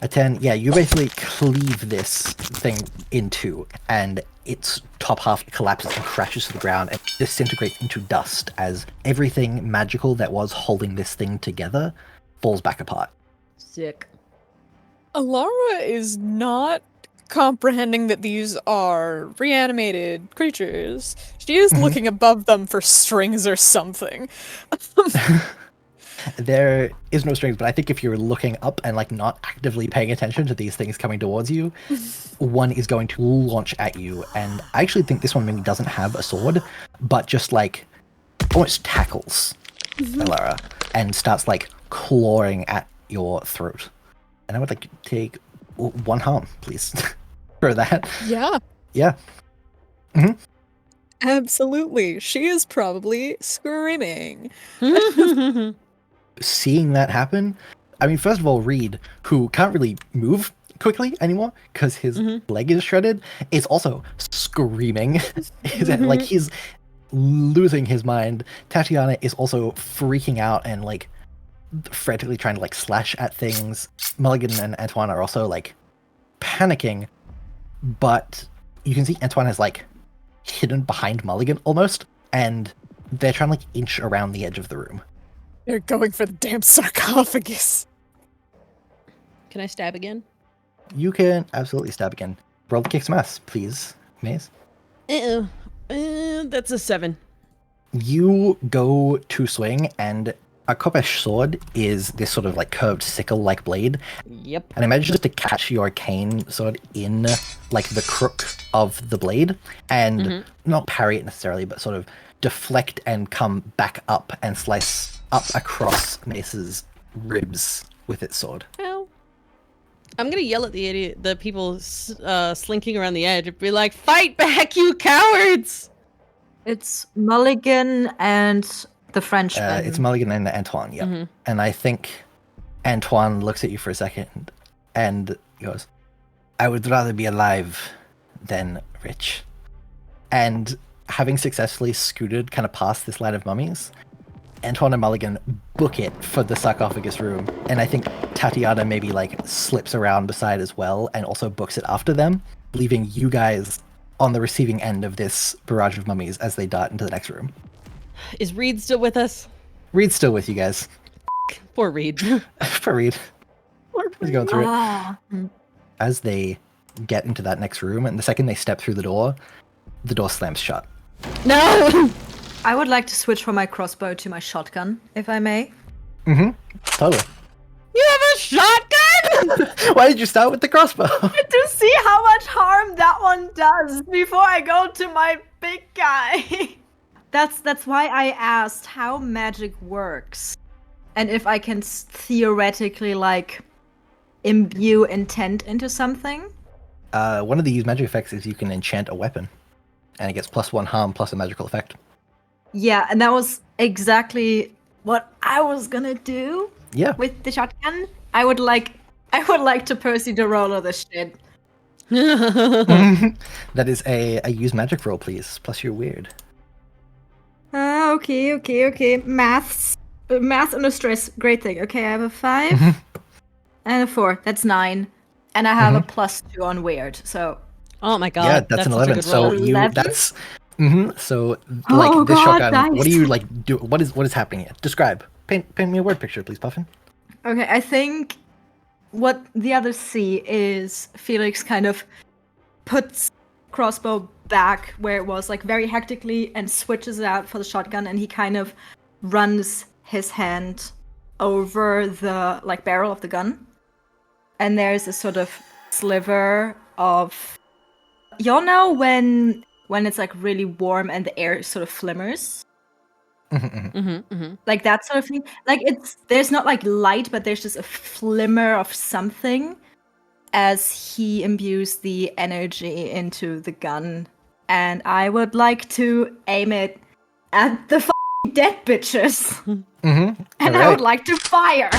A 10, yeah, you basically cleave this thing in two, and its top half collapses and crashes to the ground and disintegrates into dust as everything magical that was holding this thing together falls back apart. Sick. Alara is not comprehending that these are reanimated creatures. She is looking above them for strings or something. There is no strings, but I think if you're looking up and like not actively paying attention to these things coming towards you, one is going to launch at you. And I actually think this one maybe doesn't have a sword, but just like almost tackles Alara and starts like clawing at your throat. And I would like to take 1 harm, please, for that. Yeah. Yeah. Absolutely. She is probably screaming. Seeing that happen, I mean, first of all, Reed, who can't really move quickly anymore because his leg is shredded, is also screaming. Like he's losing his mind. Tatiana is also freaking out and like frantically trying to like slash at things. Mulligan and Antoine are also like panicking, but you can see Antoine has like hidden behind Mulligan almost, and they're trying to like inch around the edge of the room. They're going for the damn sarcophagus. Can I stab again? You can absolutely stab again. Roll to kick some ass, please, Maze. That's a 7. You go to swing, and a Kopesh sword is this sort of like curved sickle-like blade. Yep. And imagine just to catch your cane sword in like the crook of the blade, and not parry it necessarily, but sort of deflect and come back up and slice up across Mace's ribs with its sword. Ow. I'm gonna yell at the people slinking around the edge and be like, "Fight back, you cowards!" It's Mulligan and the Frenchman. It's Mulligan and Antoine, yeah. And I think Antoine looks at you for a second and goes, "I would rather be alive than rich." And having successfully scooted kind of past this line of mummies, Antoine and Mulligan book it for the sarcophagus room, and I think Tatiana maybe like slips around beside as well and also books it after them, leaving you guys on the receiving end of this barrage of mummies as they dart into the next room. Is Reed still with us? Reed's still with you guys. Poor Reed. For Reed. He's going through it. As they get into that next room, and the second they step through the door slams shut. No! I would like to switch from my crossbow to my shotgun, if I may. Totally. You have a shotgun? Why did you start with the crossbow? To see how much harm that one does before I go to my big guy. That's why I asked how magic works. And if I can theoretically, like, imbue intent into something. One of the used magic effects is you can enchant a weapon. And it gets +1 harm plus a magical effect. Yeah, and that was exactly what I was gonna do. Yeah. With the shotgun. I would like to Percy the roller this shit. That is a used magic roll, please. Plus you're weird. Okay. Math under stress, great thing. Okay, I have a 5 and a 4. That's 9, and I have a +2 on weird. So. Oh my god. Yeah, that's an 11. So you 11? that's. So like this shotgun. nice. What do you like do? What is happening here? Describe. Paint me a word picture, please, Puffin. Okay, I think what the others see is Felix kind of puts crossbow back where it was like very hectically and switches it out for the shotgun, and he kind of runs his hand over the like barrel of the gun, and there's a sort of sliver of, you know, when it's like really warm and the air sort of flimmers, like that sort of thing. Like there's not like light, but there's just a flimmer of something as he imbues the energy into the gun. And I would like to aim it at the dead bitches. And I would like to fire.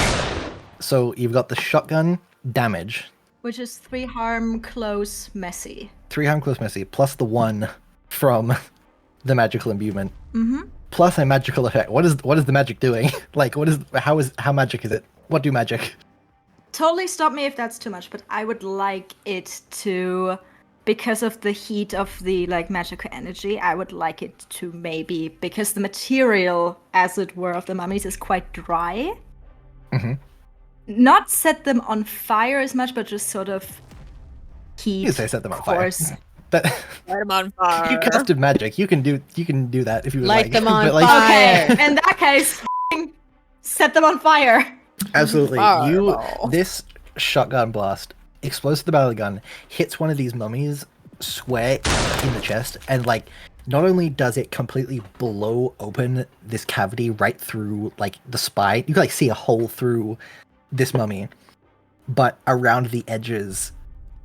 So you've got the shotgun damage. Which is 3 harm, close, messy. 3 harm, close, messy, plus the 1 from the magical imbuement. Plus a magical effect. What is the magic doing? Like, how magic is it? What do magic? Totally stop me if that's too much, but I would like it to, because of the heat of the like magical energy, I would like it to maybe, because the material, as it were, of the mummies is quite dry. Not set them on fire as much, but just sort of heat. You say set them on fire. Light them on fire. You casted magic. You can do that if you would like. Light them on But, like, fire. Okay, in that case, set them on fire. Absolutely. Fireball. This shotgun blast explodes the barrel of the gun, hits one of these mummies square in the chest, and like not only does it completely blow open this cavity right through like the spine, you can like see a hole through this mummy, but around the edges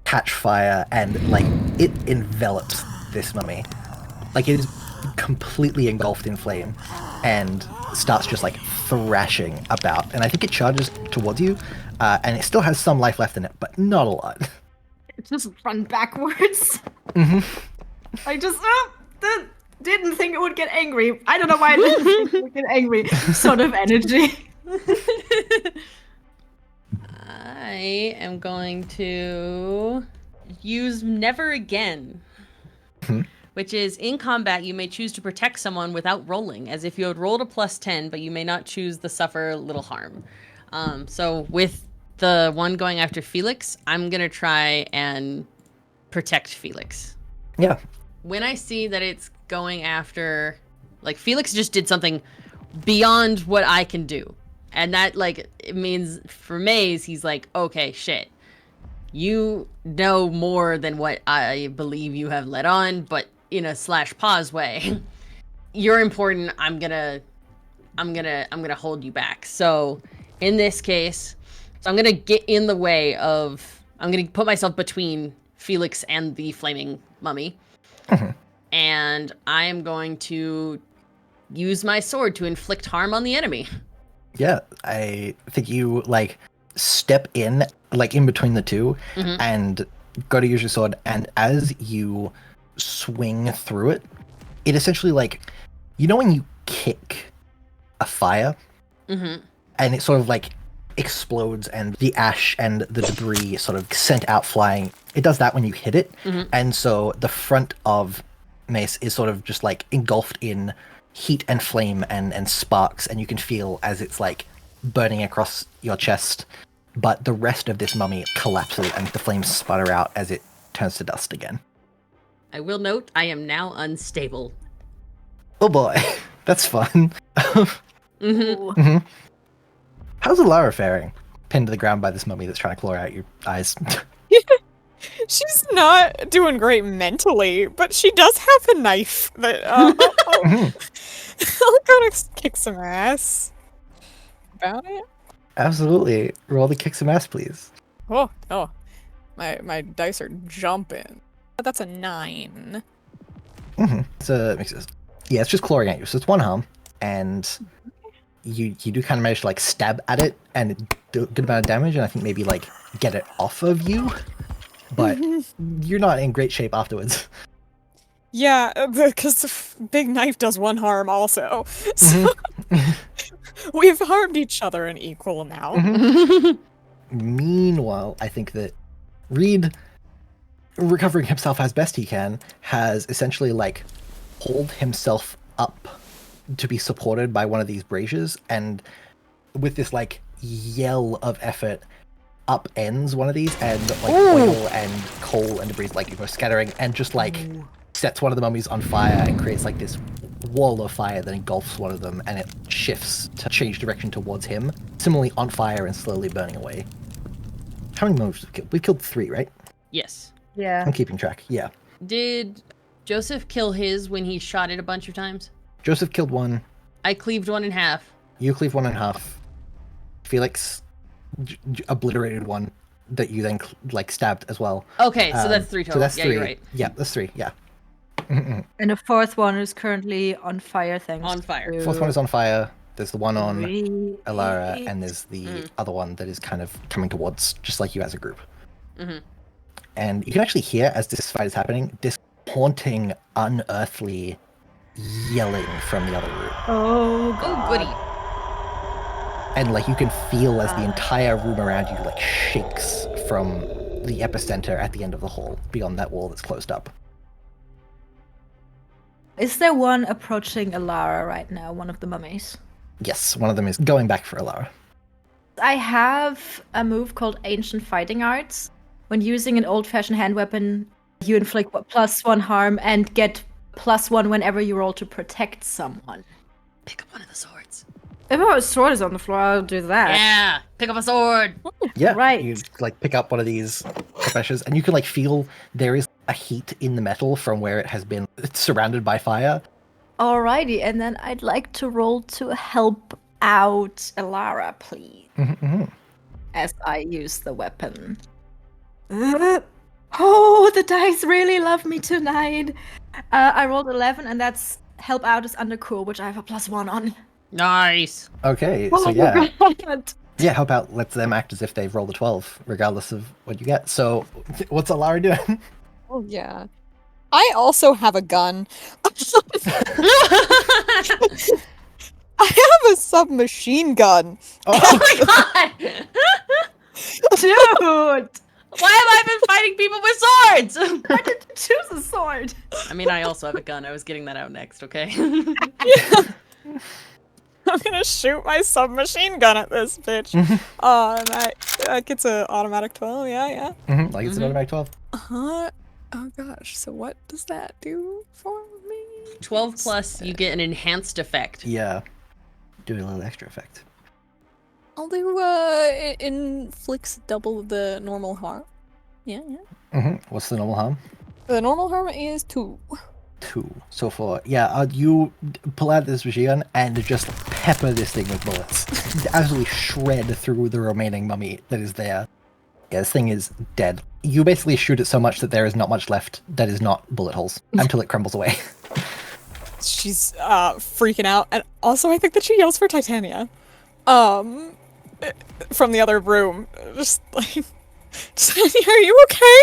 catch fire and like it envelops this mummy. Like it is completely engulfed in flame and starts just like thrashing about. And I think it charges towards you, and it still has some life left in it, but not a lot. It just run backwards. I just didn't think it would get angry. I don't know why I didn't think it would get angry. Sort of energy. I am going to use Never Again, which is in combat you may choose to protect someone without rolling, as if you had rolled a +10, but you may not choose to suffer little harm. So with the one going after Felix, I'm going to try and protect Felix. Yeah. When I see that it's going after, like, Felix just did something beyond what I can do. And that, like, it means for Maze, he's like, okay, shit. You know more than what I believe you have let on, but in a /pause way. You're important. I'm gonna hold you back. So in this case, I'm gonna get in the way of, I'm gonna put myself between Felix and the flaming mummy. And I am going to use my sword to inflict harm on the enemy. Yeah, I think you like step in, like in between the two, and go to use your sword. And as you swing through it, it essentially like, you know when you kick a fire, and it sort of like explodes, and the ash and the debris sort of sent out flying. It does that when you hit it, and so the front of Mace is sort of just like engulfed in heat and flame and sparks, and you can feel as it's like burning across your chest, but the rest of this mummy collapses and the flames sputter out as it turns to dust again. I will note I am now unstable. Oh boy, that's fun. How's Alara faring? Pinned to the ground by this mummy that's trying to claw out your eyes. She's not doing great mentally, but she does have a knife that I'll go to kick some ass about it. Absolutely. Roll the kick some ass, please. Oh, my dice are jumping. That's a 9. So yeah, it's just clawing at you. So it's 1 harm, and you do kind of manage to like stab at it and do a good amount of damage, and I think maybe like get it off of you. But you're not in great shape afterwards. Yeah, because the big knife does 1 harm also. So we've harmed each other an equal amount. Meanwhile, I think that Reed, recovering himself as best he can, has essentially like pulled himself up to be supported by one of these braziers, and with this like yell of effort, upends one of these, and like oil and coal and debris like scattering, and just like sets one of the mummies on fire and creates like this wall of fire that engulfs one of them, and it shifts to change direction towards him, similarly on fire and slowly burning away. How many mummies have we killed? We killed 3, right? Yes. Yeah. I'm keeping track. Yeah. Did Joseph kill his when he shot it a bunch of times? Joseph killed 1. I cleaved 1 in half. You cleave 1 in half. Felix obliterated 1 that you then like stabbed as well. Okay, so that's 3 total. So that's yeah, 3. you're right. Yeah, that's 3. Yeah. And the 4th one is currently on fire. Thanks. On fire. to 4th one is on fire. There's the one on Re- Alara, and there's the other one that is kind of coming towards, just like you as a group. Mm-hmm. And you can actually hear, as this fight is happening, this haunting, unearthly yelling from the other room. Oh, Oh, God. goody. And like you can feel as the entire room around you like shakes from the epicenter at the end of the hall, beyond that wall that's closed up. Is there one approaching Alara right now? One of the mummies? Yes, one of them is going back for Alara. I have a move called Ancient Fighting Arts. When using an old-fashioned hand weapon, you inflict +1 harm and get +1 whenever you roll to protect someone. Pick up one of the swords. If our sword is on the floor, I'll do that. Yeah, pick up a sword. Yeah, Right. You like pick up one of these professors, and you can like feel there is a heat in the metal from where it has been surrounded by fire. Alrighty, and then I'd like to roll to help out Alara, please. As I use the weapon. Oh, the dice really love me tonight. I rolled 11, and that's help out is under cool, which I have a +1 on. Nice. Okay, Oh so my yeah. God. Yeah, how about let them act as if they've rolled a 12, regardless of what you get. So, what's Alara doing? Oh yeah. I also have a gun. I have a submachine gun. Oh my god! Dude! Why have I been fighting people with swords? Why did you choose a sword? I mean, I also have a gun. I was getting that out next, okay? I'm gonna shoot my submachine gun at this bitch. And that gets an automatic 12, yeah. Like it's an automatic 12. Uh-huh. Oh gosh, so what does that do for me? 12 plus, you get an enhanced effect. Yeah. Do a little extra effect. I'll do, it inflicts double the normal harm. Yeah. What's the normal harm? The normal harm is 2. 2. So far, yeah, you pull out this machine gun and just pepper this thing with bullets. Absolutely shred through the remaining mummy that is there. Yeah, this thing is dead. You basically shoot it so much that there is not much left that is not bullet holes until it crumbles away. She's freaking out, and also I think that she yells for Titania. From the other room. Just like, Titania, are you okay?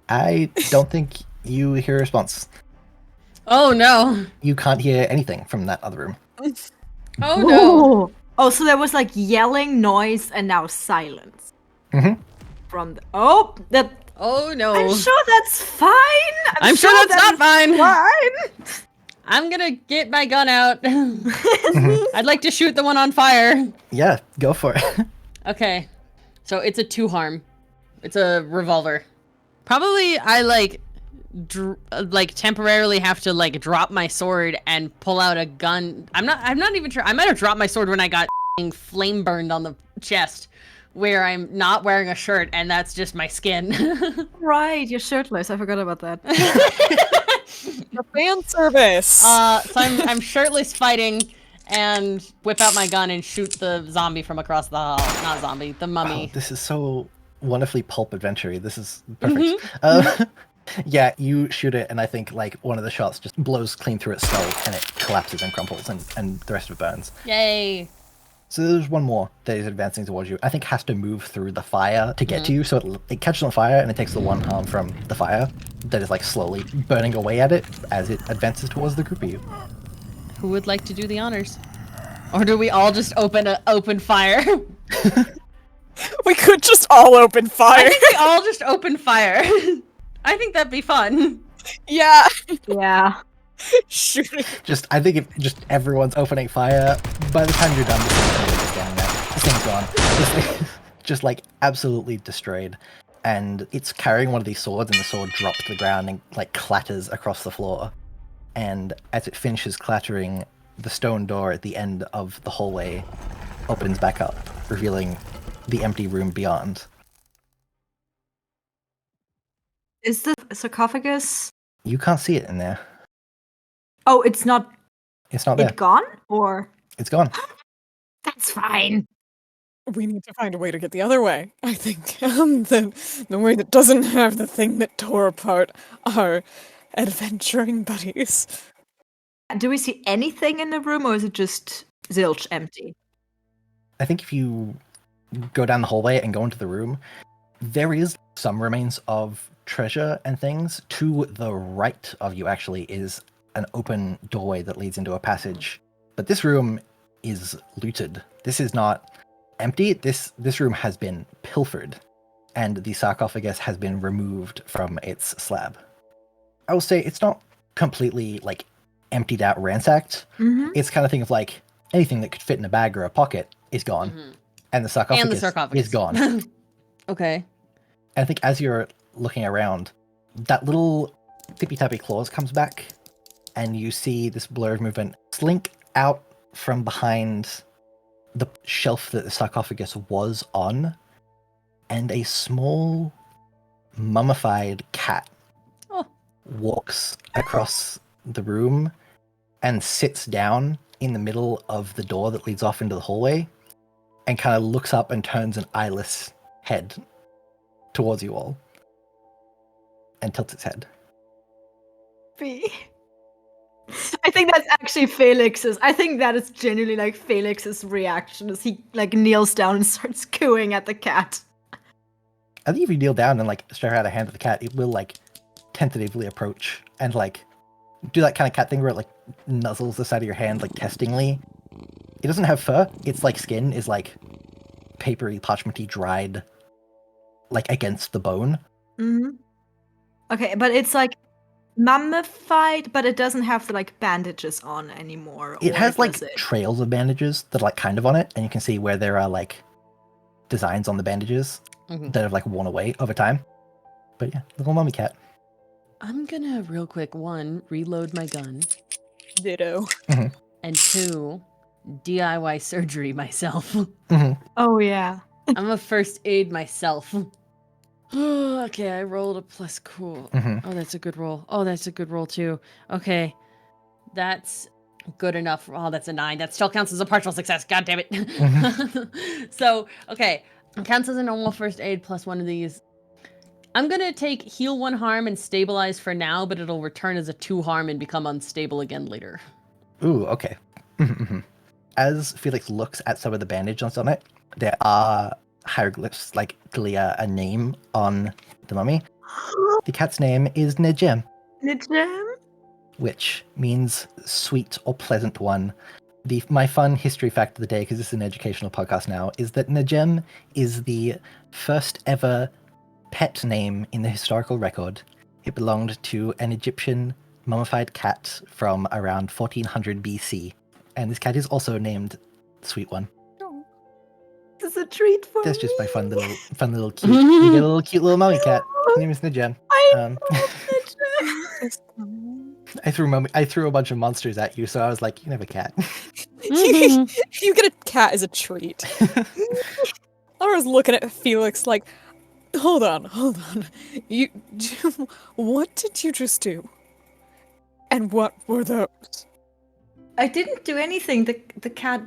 I don't think you hear a response. Oh no. You can't hear anything from that other room. Oh no. Oh, so there was like yelling, noise, and now silence. From the... Oh, that... Oh no. I'm sure that's fine! I'm sure that's not fine. Fine! I'm gonna get my gun out. I'd like to shoot the one on fire. Yeah, go for it. Okay. So it's a 2 harm. It's a revolver. Probably I like temporarily have to like drop my sword and pull out a gun. I'm not even sure. I might have dropped my sword when I got flame burned on the chest, where I'm not wearing a shirt and that's just my skin. Right, you're shirtless. I forgot about that. The fan service! So I'm shirtless fighting and whip out my gun and shoot the zombie from across the hall. Not zombie, the mummy. Oh, this is so wonderfully pulp adventure-y. This is perfect. Yeah, you shoot it, and I think like one of the shots just blows clean through its skull, and it collapses and crumples, and the rest of it burns. Yay. So there's one more that is advancing towards you. I think has to move through the fire to get to you, so it catches on fire, and it takes the 1 harm from the fire that is like slowly burning away at it as it advances towards the group of you. Who would like to do the honors? Or do we all just open fire? We could just all open fire. I think we all just open fire. I think that'd be fun. Yeah. Yeah. Shooting. I think if just everyone's opening fire, by the time you're done, this thing's gone. This thing's gone. This thing just like absolutely destroyed. and it's carrying one of these swords, and the sword drops to the ground and like clatters across the floor. And as it finishes clattering, the stone door at the end of the hallway opens back up, revealing the empty room beyond. Is the sarcophagus? You can't see it in there. Oh, it's not. It's not there. It gone, or It's gone. that's fine. We need to find a way to get the other way. I think the way that doesn't have the thing that tore apart our adventuring buddies. Do we see anything in the room, or is it just zilch empty? I think if you go down the hallway and go into the room, there is some remains of treasure and things. To the right of you, actually, is an open doorway that leads into a passage. But this room is looted. This is not empty. This room has been pilfered, and the sarcophagus has been removed from its slab. I will say it's not completely like emptied out, ransacked. Mm-hmm. It's kind of thing of like anything that could fit in a bag or a pocket is gone, and the sarcophagus is gone. Okay. And I think as you're looking around, that little tippy-tappy claws comes back, and you see this blur of movement slink out from behind the shelf that the sarcophagus was on, and a small mummified cat walks across the room and sits down in the middle of the door that leads off into the hallway, and kind of looks up and turns an eyeless head towards you all and tilts its head. I think that's actually Felix's. I think that is genuinely like Felix's reaction as he like kneels down and starts cooing at the cat. I think if you kneel down and like stretch out a hand at the cat, it will like tentatively approach and like do that kind of cat thing where it like nuzzles the side of your hand like testingly. It doesn't have fur. Its like skin is like papery, parchmenty, dried, like against the bone. Mm-hmm. Okay, but it's like mummified, but it doesn't have the like bandages on anymore. It has like it? trails of bandages that are like kind of on it, and you can see where there are like designs on the bandages that have like worn away over time. But yeah, little mummy cat. I'm gonna real quick, one, reload my gun, Ditto. and two, DIY surgery myself. Oh yeah. I'm a first aid myself. Okay, I rolled a plus. Cool. Oh, that's a good roll. Oh, that's a good roll too. Okay, that's good enough. Oh, that's a 9. That still counts as a partial success. God damn it. So, okay, it counts as a normal first aid plus one of these. I'm gonna take heal 1 harm and stabilize for now, but it'll return as a 2 harm and become unstable again later. Ooh, okay. As Felix looks at some of the bandages on it, there are hieroglyphs like clear a name on the mummy. The cat's name is Nejem, which means sweet or pleasant one. My fun history fact of the day, because this is an educational podcast now, is that Nejem is the first ever pet name in the historical record. It belonged to an Egyptian mummified cat from around 1400 BC, and this cat is also named Sweet One. It's a treat for That's me. just my fun little cute. You get a little cute little mummy cat. His name is Nejem. I threw a bunch of monsters at you, so I was like, you can have a cat. You get a cat as a treat. I was looking at Felix like, hold on. What did you just do? And what were those? I didn't do anything. The cat.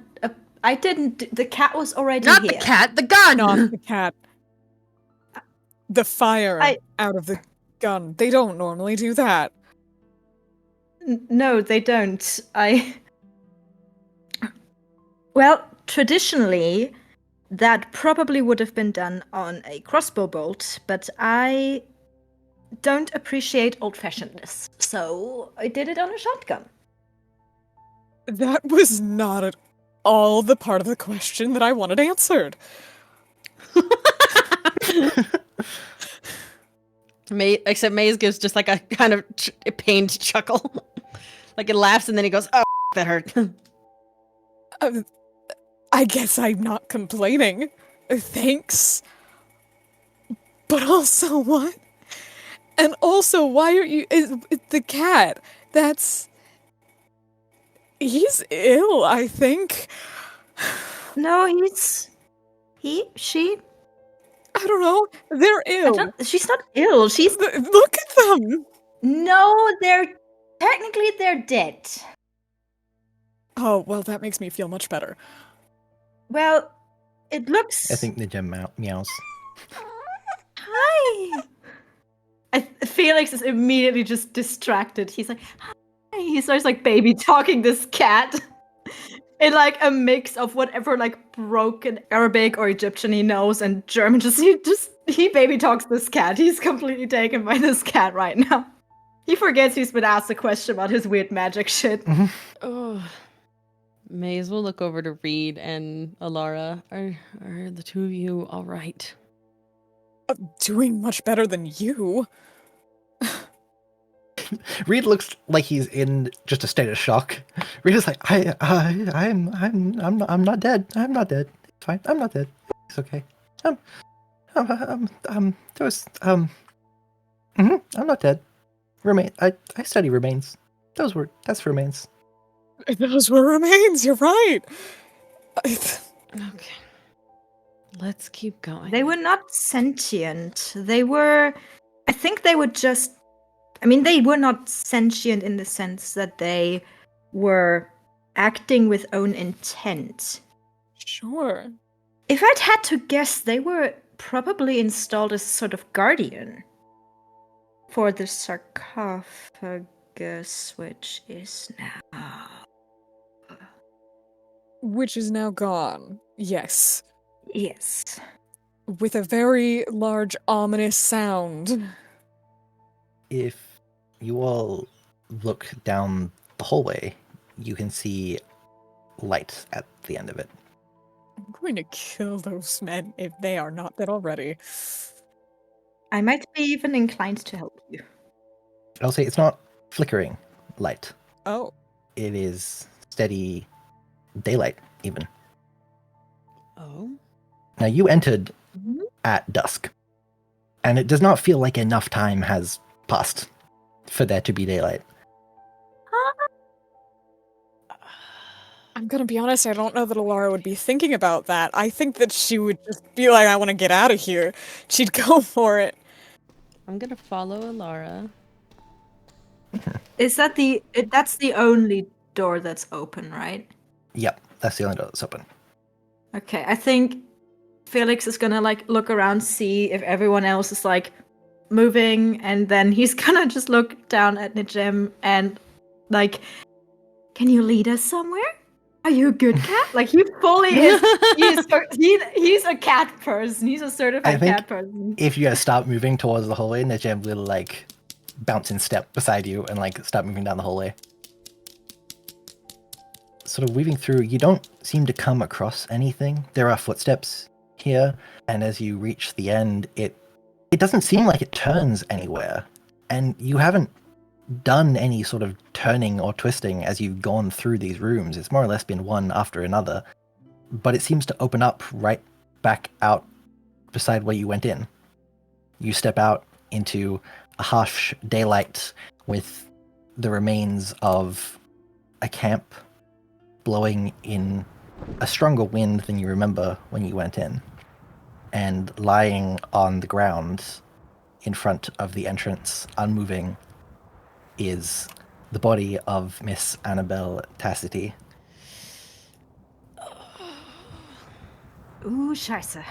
I didn't. The cat was already Not here. the cat, the gun! Not the cat. The fire out of the gun. They don't normally do that. No, they don't. Well, traditionally, that probably would have been done on a crossbow bolt, but I don't appreciate old-fashionedness, so I did it on a shotgun. That was not at all the part of the question that I wanted answered. Except Maze gives just like a kind of a pained chuckle. Like it laughs and then he goes, oh, that hurt. I guess I'm not complaining. Thanks. But also what? And also, why are you... the cat, that's... He's ill, I think. No, she. I don't know. They're ill. She's not ill. She's. Look at them. No, technically they're dead. Oh, well, that makes me feel much better. Well, it looks. I think the gem meows. Hi. Felix is immediately just distracted. He's like, hi. He starts like baby talking this cat in like a mix of whatever like broken Arabic or Egyptian he knows and German. He baby talks this cat. He's completely taken by this cat right now. He forgets he's been asked a question about his weird magic shit. Mm-hmm. Oh, Maze will look over to Reed and Alara. Are the two of you all right? Doing much better than you. Reed looks like he's in just a state of shock. Reed is like, I'm not dead. I'm not dead. It's fine. I'm not dead. It's okay. I'm not dead. I study remains. That's remains. Those were remains, you're right. Okay. Let's keep going. They were not sentient. They were. I think they were just. I mean, they were not sentient in the sense that they were acting with own intent. Sure. If I'd had to guess, they were probably installed as sort of guardian for the sarcophagus, which is now. Which is now gone. Yes. Yes. With a very large, ominous sound. If you all look down the hallway, you can see light at the end of it. I'm going to kill those men if they are not dead already. I might be even inclined to help you. I'll say it's not flickering light. Oh. It is steady daylight, even. Oh? Now, you entered at dusk, and it does not feel like enough time has passed for there to be daylight. I'm gonna be honest, I don't know that Alara would be thinking about that. I think that she would just be like, I want to get out of here. She'd go for it. I'm gonna follow Alara. Is that that's the only door that's open, right? Yep, that's the only door that's open. Okay, I think Felix is gonna like look around, see if everyone else is like moving, and then he's gonna just look down at Nijem and like, can you lead us somewhere? Are you a good cat? Like he fully is. He's a cat person. He's a certified cat person. If you guys start moving towards the hallway, Nijem will like bounce in step beside you and like start moving down the hallway. Sort of weaving through, you don't seem to come across anything. There are footsteps here, and as you reach the end, it doesn't seem like it turns anywhere, and you haven't done any sort of turning or twisting as you've gone through these rooms. It's more or less been one after another, but it seems to open up right back out beside where you went in. You step out into a harsh daylight with the remains of a camp blowing in a stronger wind than you remember when you went in, and lying on the ground in front of the entrance, unmoving, is the body of Miss Annabelle Tacity. Ooh, scheisse.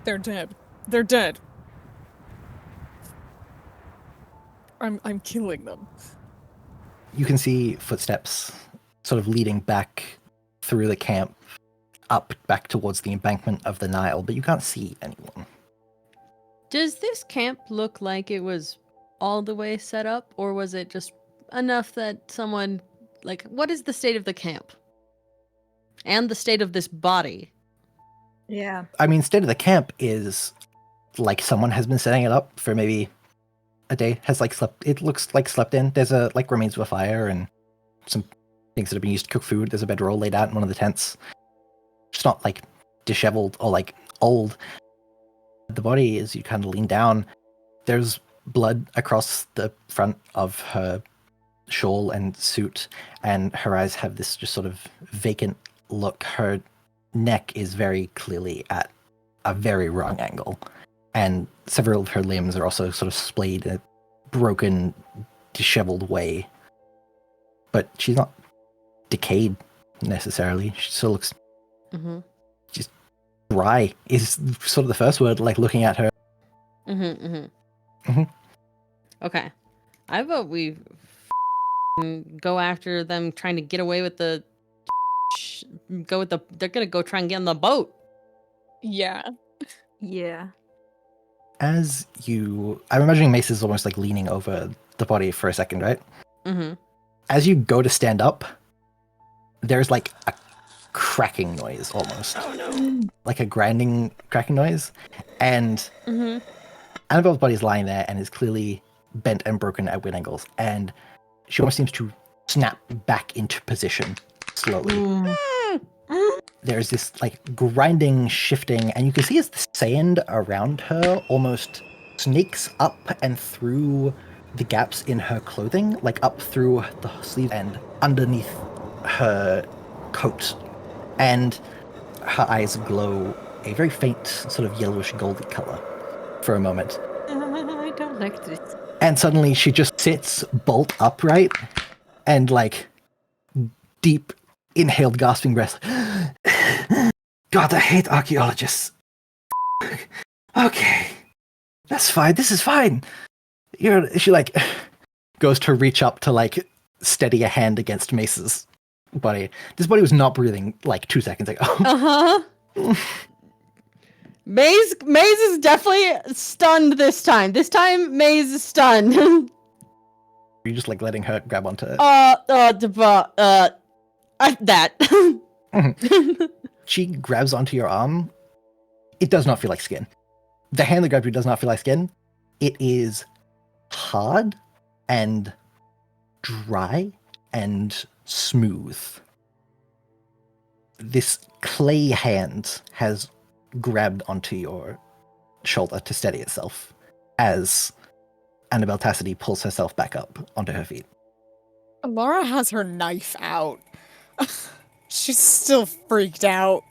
They're dead. They're dead. I'm killing them. You can see footsteps sort of leading back through the camp, up back towards the embankment of the Nile, but you can't see anyone. Does this camp look like it was all the way set up, or was it just enough that someone, like, what is the state of the camp? And the state of this body? Yeah. I mean, state of the camp is like someone has been setting it up for maybe a day, has like slept, it looks like slept in. There's a like remains of a fire and some things that have been used to cook food. There's a bedroll laid out in one of the tents. It's not like disheveled or like old. the body, as you kind of lean down, there's blood across the front of her shawl and suit, and her eyes have this just sort of vacant look. Her neck is very clearly at a very wrong angle, and several of her limbs are also sort of splayed in a broken, disheveled way. But she's not decayed necessarily. She still looks just dry, is sort of the first word, like looking at her. Okay. I vote we go after them trying to get away with the they're gonna go try and get on the boat. Yeah. Yeah. As I'm imagining Mace is almost like leaning over the body for a second, right? As you go to stand up, there's like a cracking noise almost. Oh no. Like a grinding, cracking noise. And Annabelle's body is lying there and is clearly bent and broken at weird angles. And she almost seems to snap back into position slowly. There's this like grinding, shifting, and you can see as the sand around her almost sneaks up and through the gaps in her clothing, like up through the sleeve and underneath her coat. And her eyes glow a very faint, sort of yellowish golden color for a moment. I don't like this. And suddenly she just sits bolt upright and like deep inhaled gasping breath. God, I hate archaeologists. Okay. That's fine. This is fine. She like goes to reach up to like steady a hand against Mace's body. This body was not breathing like 2 seconds ago. Maze is definitely stunned this time. This time Maze is stunned. You're just like letting her grab onto it. That. She grabs onto your arm. It does not feel like skin. The hand that grabbed you does not feel like skin. It is hard and dry and smooth. This clay hand has grabbed onto your shoulder to steady itself as Annabelle Tassity pulls herself back up onto her feet. Laura has her knife out. She's still freaked out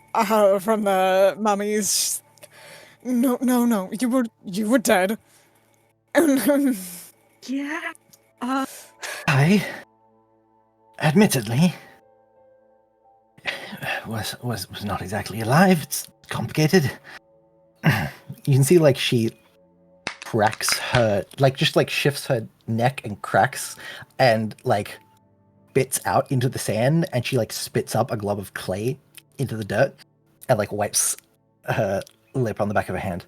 from the mummies. She's like, no, you were dead. Yeah. I, admittedly, was not exactly alive. It's complicated. You can see like she cracks her, like just like shifts her neck and cracks and like bits out into the sand, and she like spits up a glob of clay into the dirt and like wipes her lip on the back of her hand.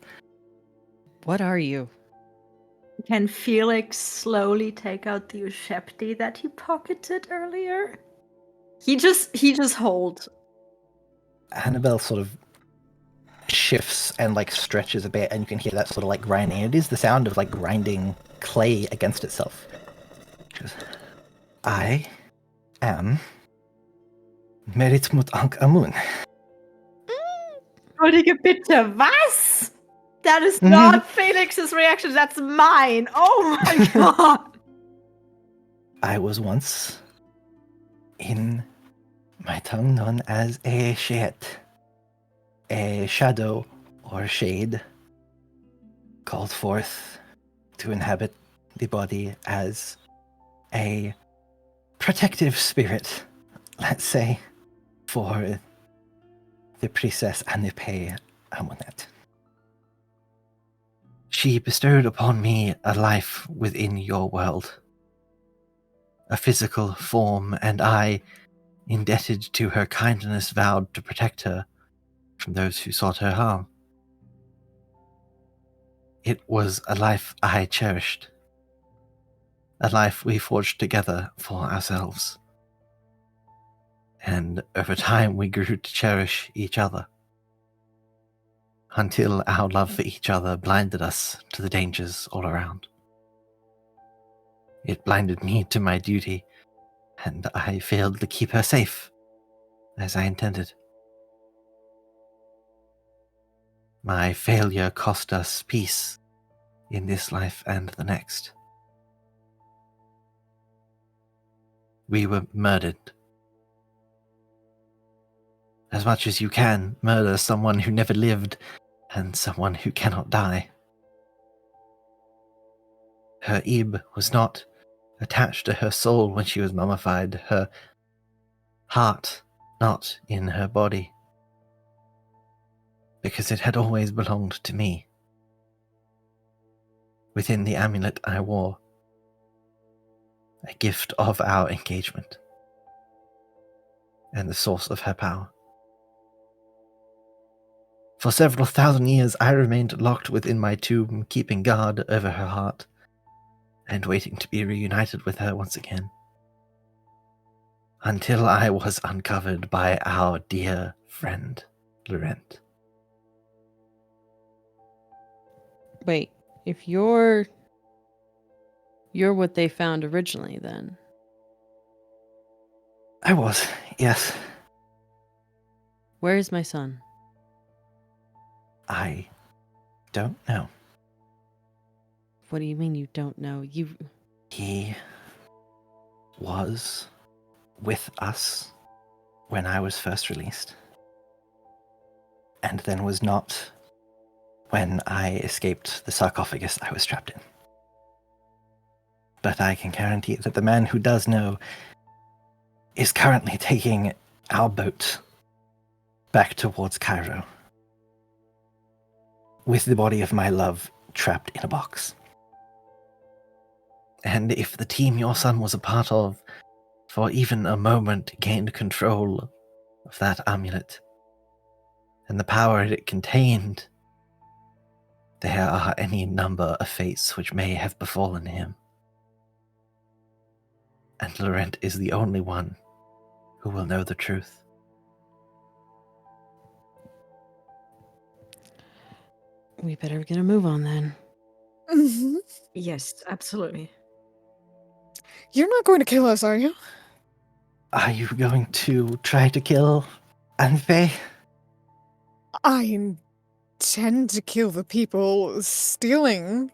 What are you? Can Felix slowly take out the Ushepti that he pocketed earlier? He just holds. Annabelle sort of shifts and like stretches a bit, and you can hear that sort of like grinding. It is the sound of like grinding clay against itself. She goes, I am Merit Tutankhamun. Entschuldige bitte, was? That is not Felix's reaction, that's mine. Oh my god. I was once in my tongue known as a Shet, a shadow or shade called forth to inhabit the body as a protective spirit, let's say, for the princess Anipe Amunet. She bestowed upon me a life within your world, a physical form, and I, indebted to her kindness, vowed to protect her from those who sought her harm. It was a life I cherished, a life we forged together for ourselves. And over time we grew to cherish each other, until our love for each other blinded us to the dangers all around. It blinded me to my duty, and I failed to keep her safe, as I intended. My failure cost us peace in this life and the next. We were murdered. As much as you can murder someone who never lived and someone who cannot die. Her Ib was not attached to her soul when she was mummified, her heart not in her body, because it had always belonged to me. Within the amulet I wore, a gift of our engagement, and the source of her power. For several thousand years I remained locked within my tomb, keeping guard over her heart, and waiting to be reunited with her once again. Until I was uncovered by our dear friend, Laurent. Wait, if you're what they found originally, then. I was, yes. Where is my son? I don't know. What do you mean you don't know? He was with us when I was first released, and then was not when I escaped the sarcophagus I was trapped in. But I can guarantee that the man who does know is currently taking our boat back towards Cairo, with the body of my love trapped in a box. And if the team your son was a part of, for even a moment, gained control of that amulet and the power it contained, there are any number of fates which may have befallen him. And Laurent is the only one who will know the truth. We better get a move on then. Mhm. Yes, absolutely. You're not going to kill us, are you? Are you going to try to kill Anfe? I intend to kill the people stealing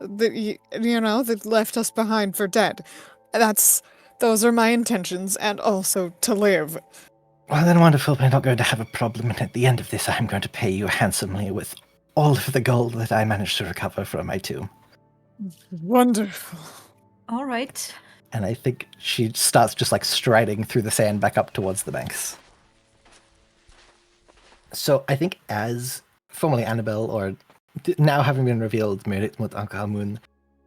that left us behind for dead. Those are my intentions, and also to live. Well, then wonderful. We're not going to have a problem, and at the end of this, I'm going to pay you handsomely with all of the gold that I managed to recover from my tomb. Wonderful. All right. And I think she starts just like striding through the sand back up towards the banks. So I think as formerly Annabelle, or now having been revealed, Tutankhamun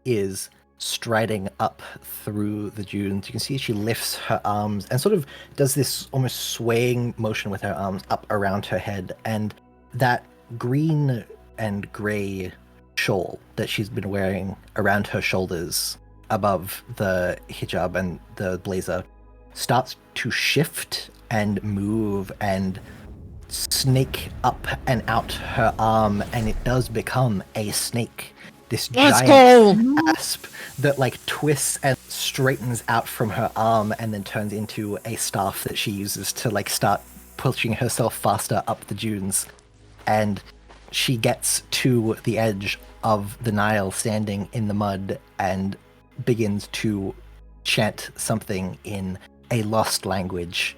is striding up through the dunes. You can see she lifts her arms and sort of does this almost swaying motion with her arms up around her head, and that green and grey shawl that she's been wearing around her shoulders above the hijab and the blazer starts to shift and move and snake up and out her arm, and it does become a snake. This giant asp that like twists and straightens out from her arm and then turns into a staff that she uses to like start pushing herself faster up the dunes. And she gets to the edge of the Nile standing in the mud and begins to chant something in a lost language.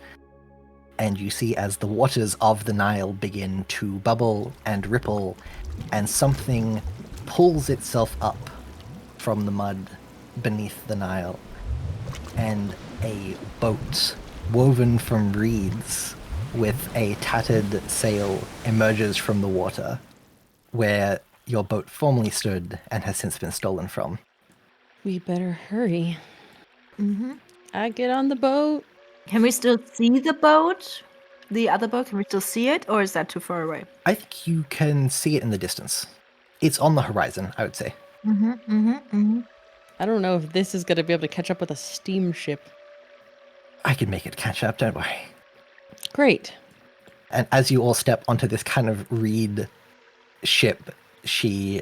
And you see as the waters of the Nile begin to bubble and ripple, and something pulls itself up from the mud beneath the Nile, and a boat woven from reeds with a tattered sail emerges from the water where your boat formerly stood and has since been stolen from. We better hurry. Mm-hmm. I get on the boat. Can we still see the boat? The other boat, can we still see it, or is that too far away? I think you can see it in the distance. It's on the horizon, I would say. I don't know if this is going to be able to catch up with a steamship. I can make it catch up, don't worry. Great. And as you all step onto this kind of reed ship, she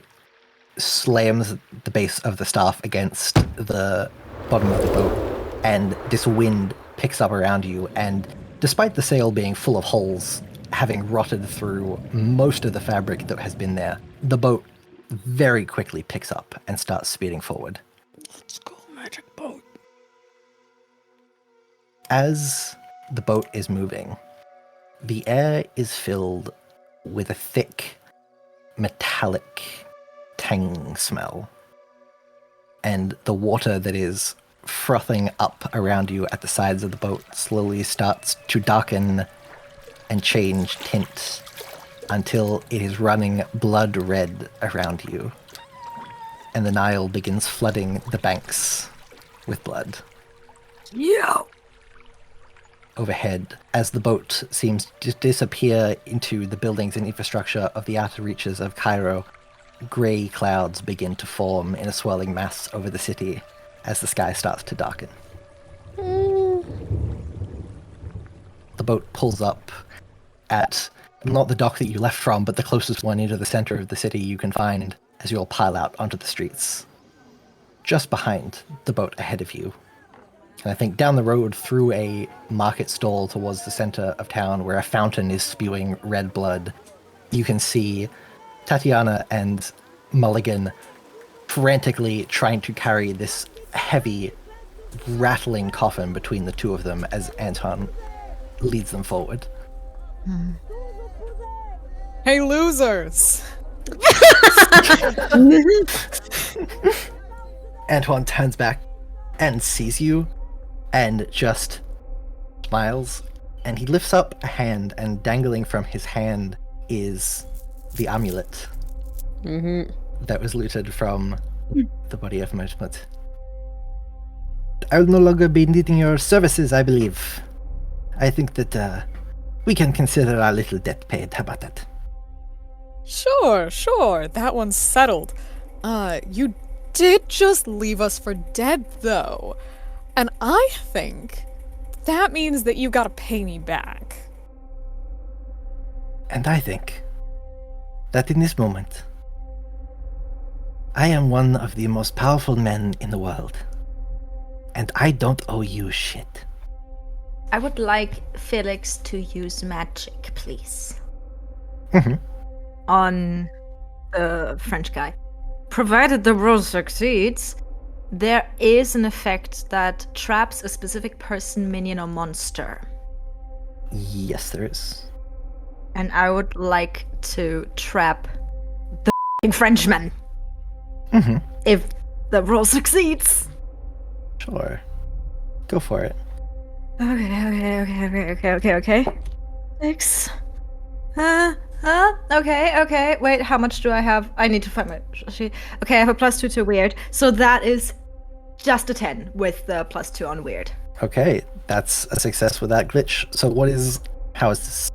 slams the base of the staff against the bottom of the boat, and this wind picks up around you, and despite the sail being full of holes, having rotted through most of the fabric that has been there, the boat very quickly picks up and starts speeding forward. Let's go, magic boat. As the boat is moving, the air is filled with a thick, metallic tang smell. And the water that is frothing up around you at the sides of the boat slowly starts to darken and change tint until it is running blood red around you. And the Nile begins flooding the banks with blood. Yeah. Overhead, as the boat seems to disappear into the buildings and infrastructure of the outer reaches of Cairo, grey clouds begin to form in a swirling mass over the city as the sky starts to darken. The boat pulls up at not the dock that you left from, but the closest one into the center of the city you can find as you all pile out onto the streets. Just behind the boat ahead of you, and I think down the road through a market stall towards the center of town where a fountain is spewing red blood, you can see Tatiana and Mulligan frantically trying to carry this heavy, rattling coffin between the two of them as Anton leads them forward. Hey, losers! Antoine turns back and sees you and just smiles, and he lifts up a hand, and dangling from his hand is the amulet that was looted from the body of Mojmut. I'll no longer be needing your services, I believe. I think that we can consider our little debt paid. How about that? Sure. That one's settled. You did just leave us for dead, though. And I think that means that you gotta pay me back. And I think that in this moment, I am one of the most powerful men in the world. And I don't owe you shit. I would like Felix to use magic, please. On the French guy. Provided the roll succeeds, there is an effect that traps a specific person, minion, or monster. Yes, there is. And I would like to trap the f***ing Frenchman. If the roll succeeds. Sure. Go for it. Okay. 6. Okay. Wait, how much do I have? I need to find my sheet. Okay, I have a +2 to weird. So that is just a 10 with the +2 on weird. Okay, that's a success with that glitch. So how is this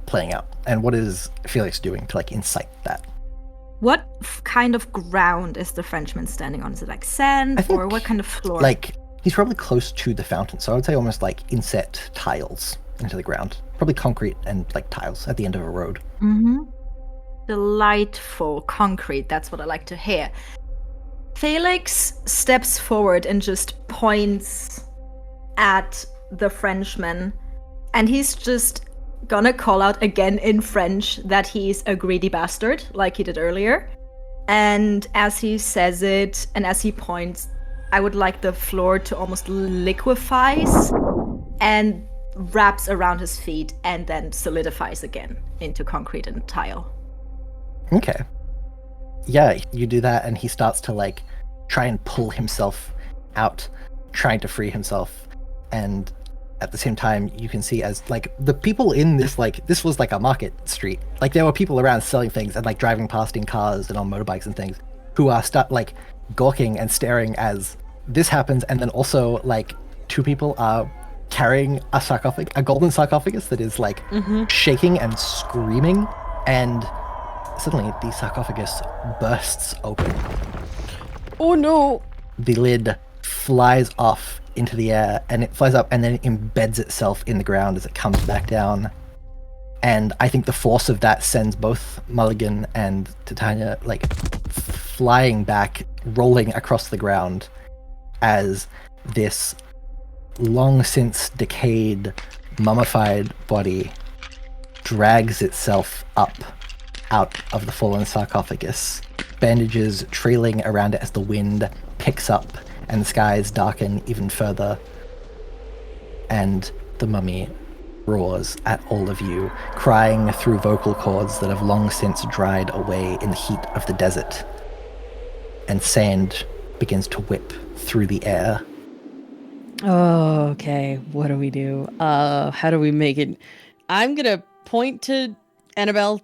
playing out? And what is Felix doing to incite that? What kind of ground is the Frenchman standing on? Is it sand or what kind of floor? He's probably close to the fountain, so I would say almost inset tiles into the ground. Probably concrete and tiles at the end of a road. Delightful concrete, that's what I like to hear. Felix steps forward and just points at the Frenchman, and he's just gonna call out again in French that he's a greedy bastard, like he did earlier. And as he says it, and as he points, I would like the floor to almost liquefies and wraps around his feet and then solidifies again into concrete and tile. Okay. Yeah, you do that, and he starts to try and pull himself out, trying to free himself. And at the same time, you can see as the people in this this was a market street. There were people around selling things and driving past in cars and on motorbikes and things, who are gawking and staring as this happens. And then also two people are carrying a golden sarcophagus that is shaking and screaming, and suddenly the sarcophagus bursts open. Oh no! The lid flies off into the air, and it flies up and then it embeds itself in the ground as it comes back down. And I think the force of that sends both Mulligan and Titania flying back, rolling across the ground as this long since decayed, mummified body drags itself up out of the fallen sarcophagus, bandages trailing around it as the wind picks up and the skies darken even further. And the mummy roars at all of you, crying through vocal cords that have long since dried away in the heat of the desert. And sand begins to whip through the air. Oh, okay. What do we do? How do we make it? I'm gonna point to Annabelle.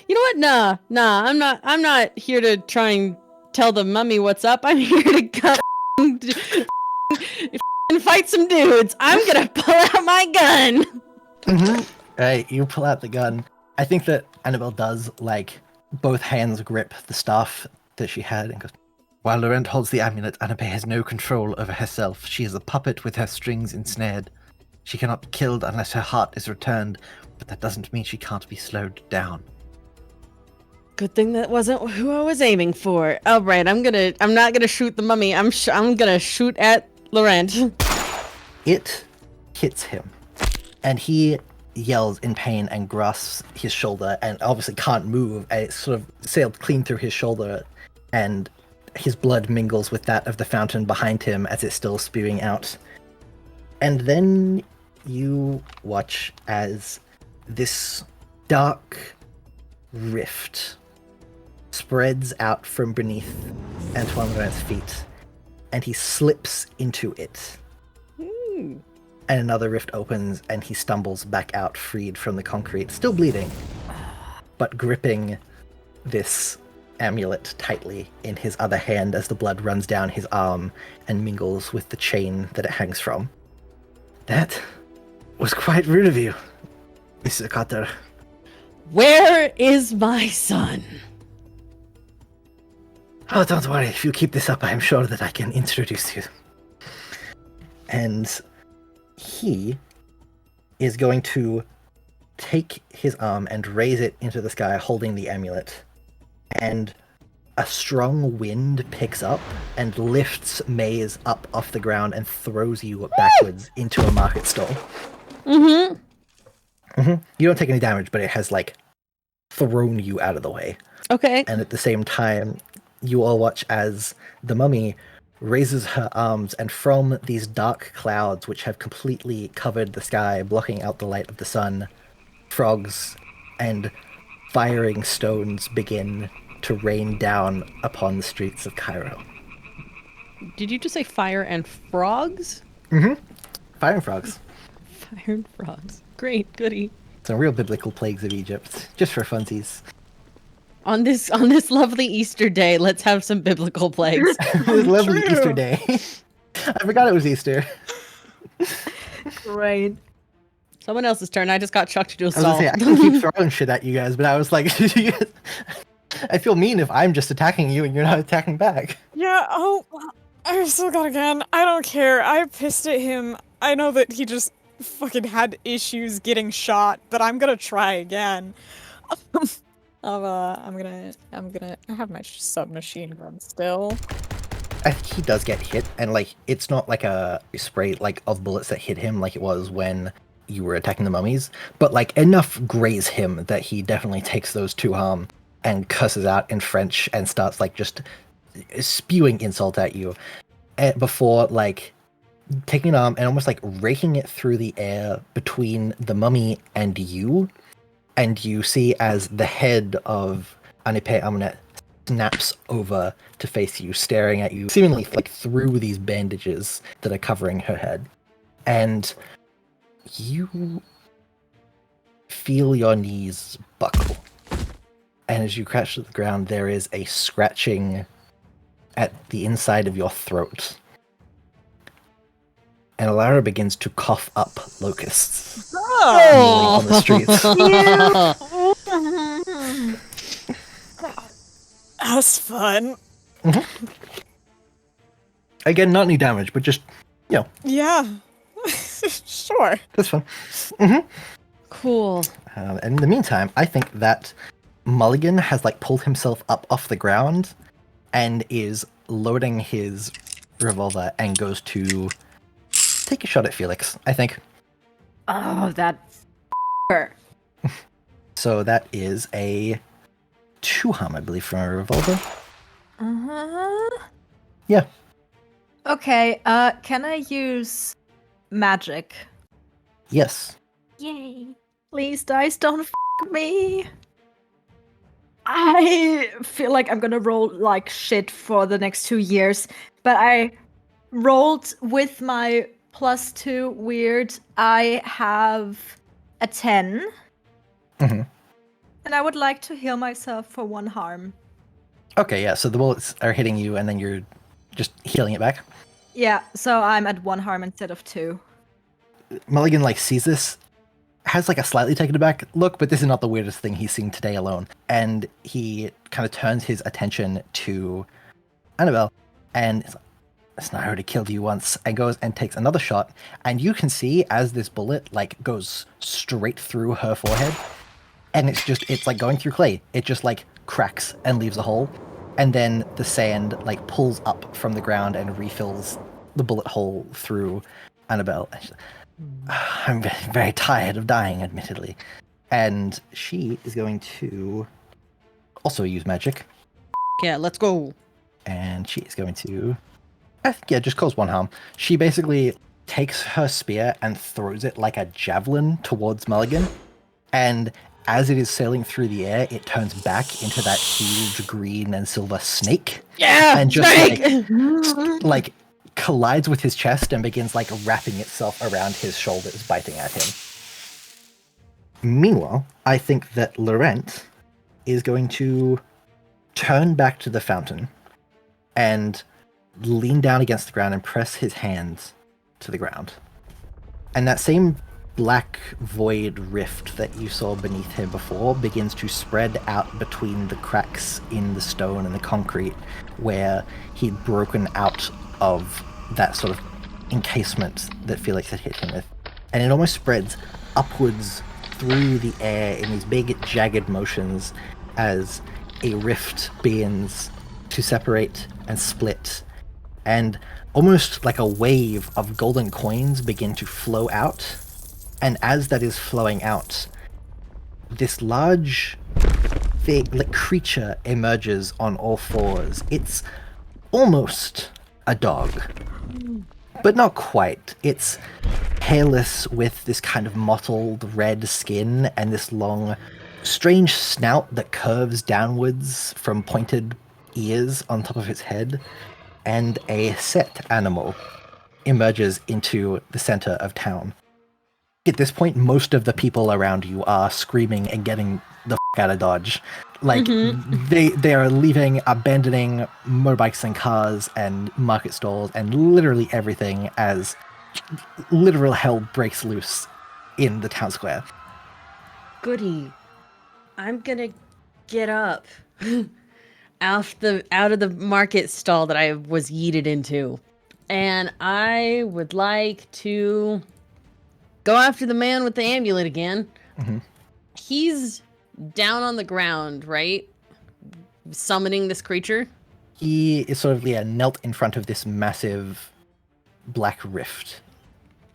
You know what? Nah. I'm not here to try and tell the mummy what's up. I'm here to come and fight some dudes. I'm gonna pull out my gun. Mm-hmm. Right, you pull out the gun. I think that Annabelle does, like, both hands grip the staff that she had and goes, "While Laurent holds the amulet, Annabelle has no control over herself. She is a puppet with her strings ensnared. She cannot be killed unless her heart is returned, but that doesn't mean she can't be slowed down." Good thing that wasn't who I was aiming for. All right, I'm not gonna shoot the mummy. I'm gonna shoot at Laurent. It hits him, and he yells in pain and grasps his shoulder and obviously can't move. And it sort of sailed clean through his shoulder, and his blood mingles with that of the fountain behind him as it's still spewing out. And then you watch as this dark rift spreads out from beneath Antoine Laurent's feet, and he slips into it. And another rift opens, and he stumbles back out, freed from the concrete, still bleeding, but gripping this amulet tightly in his other hand as the blood runs down his arm and mingles with the chain that it hangs from. "That was quite rude of you, Mr. Carter." Where is my son? "Oh, don't worry. If you keep this up, I am sure that I can introduce you." And he is going to take his arm and raise it into the sky, holding the amulet. And a strong wind picks up and lifts Maze up off the ground and throws you backwards into a market stall. You don't take any damage, but it has, like, thrown you out of the way. Okay. And at the same time, you all watch as the mummy raises her arms, and from these dark clouds which have completely covered the sky, blocking out the light of the sun, frogs and firing stones begin to rain down upon the streets of Cairo. Did you just say fire and frogs? Fire and frogs. Fire and frogs. Great, goody. Some real biblical plagues of Egypt, just for funsies. On this lovely Easter day, let's have some biblical plagues. It was a lovely Easter day. I forgot it was Easter. Right. Someone else's turn. I just got chucked to a I was stall. gonna say, I can keep throwing shit at you guys, but I was like, I feel mean if I'm just attacking you and you're not attacking back. Yeah, oh, I still got again. I don't care. I pissed at him. I know that he just fucking had issues getting shot, but I'm gonna try again. I have my submachine gun still. I think he does get hit, and like it's not like a spray like of bullets that hit him like it was when you were attacking the mummies, but like enough graze him that he definitely takes those to harm and curses out in French and starts like just spewing insult at you, and before like taking an arm and almost like raking it through the air between the mummy and you see as the head of Anipe Amunet snaps over to face you, staring at you, seemingly like through these bandages that are covering her head. And you feel your knees buckle. And as you crash to the ground, there is a scratching at the inside of your throat. And Alara begins to cough up locusts on the streets. That's fun. Again, not any damage, but just, you know. Yeah. Sure. That's fun. Cool. And in the meantime, I think that Mulligan has like pulled himself up off the ground and is loading his revolver and goes to take a shot at Felix, I think. Oh, that So that is a 2 harm, I believe, from a revolver. Yeah. Okay, can I use magic? Yes. Yay. Please, dice, don't f me. I feel like I'm gonna roll like shit for the next 2 years, but I rolled with my +2 weird. I have a 10. Mhm. And I would like to heal myself for 1 harm. Okay, yeah, so the bullets are hitting you and then you're just healing it back. Yeah, so I'm at 1 harm instead of 2. Mulligan, sees this, has, a slightly taken aback look, but this is not the weirdest thing he's seen today alone. And he kind of turns his attention to Annabelle, and it's like, it's not already killed you once, and goes and takes another shot. And you can see as this bullet, goes straight through her forehead, and it's like going through clay. It just, cracks and leaves a hole. And then the sand, pulls up from the ground and refills the bullet hole through Annabelle. And she's like, I'm very tired of dying, admittedly. And she is going to also use magic. Yeah, let's go. And she is going to, just cause 1 harm. She basically takes her spear and throws it like a javelin towards Mulligan. And as it is sailing through the air, it turns back into that huge green and silver snake. Yeah, and just snake! Collides with his chest and begins wrapping itself around his shoulders, biting at him. Meanwhile, I think that Laurent is going to turn back to the fountain and lean down against the ground and press his hands to the ground. And that same black void rift that you saw beneath him before begins to spread out between the cracks in the stone and the concrete where he'd broken out of that sort of encasement that Felix had hit him with. And it almost spreads upwards through the air in these big jagged motions as a rift begins to separate and split, and almost like a wave of golden coins begin to flow out. And as that is flowing out, this large thing, creature emerges on all fours. It's almost a dog, but not quite. It's hairless with this kind of mottled red skin and this long, strange snout that curves downwards from pointed ears on top of its head. And a set animal emerges into the center of town. At this point, most of the people around you are screaming and getting the f*** out of Dodge. They are leaving, abandoning motorbikes and cars and market stalls and literally everything as literal hell breaks loose in the town square. Goody. I'm gonna get up out of the market stall that I was yeeted into. And I would like to go after the man with the amulet again. Mm-hmm. He's down on the ground, right? Summoning this creature. He is sort of knelt in front of this massive black rift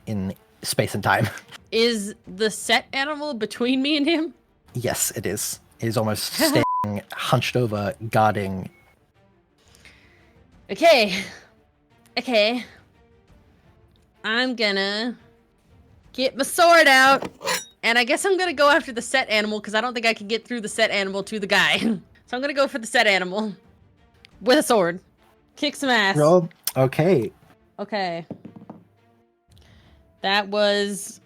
in space and time. Is the set animal between me and him? Yes, it is. It is almost standing, hunched over, guarding. Okay. I'm gonna get my sword out, and I guess I'm gonna go after the set animal because I don't think I can get through the set animal to the guy. So I'm gonna go for the set animal with a sword. Kick some ass. Roll. Okay. Okay. That was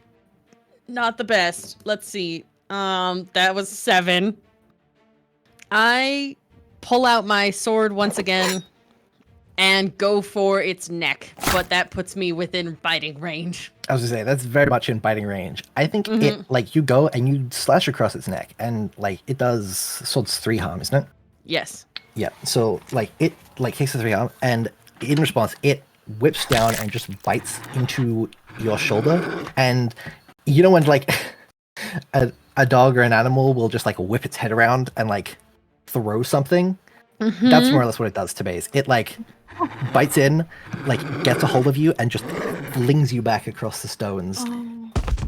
not the best. Let's see. That was 7. I pull out my sword once again and go for its neck, but that puts me within biting range. I was gonna say, that's very much in biting range. I think it, you go and you slash across its neck, and, it does, so it's 3 harm, isn't it? Yes. Yeah, so, it, takes the 3 harm, and in response, it whips down and just bites into your shoulder, and you know when, a dog or an animal will just, whip its head around and, throw something? Mm-hmm. That's more or less what it does to Baze. It, bites in, gets a hold of you, and just flings you back across the stones,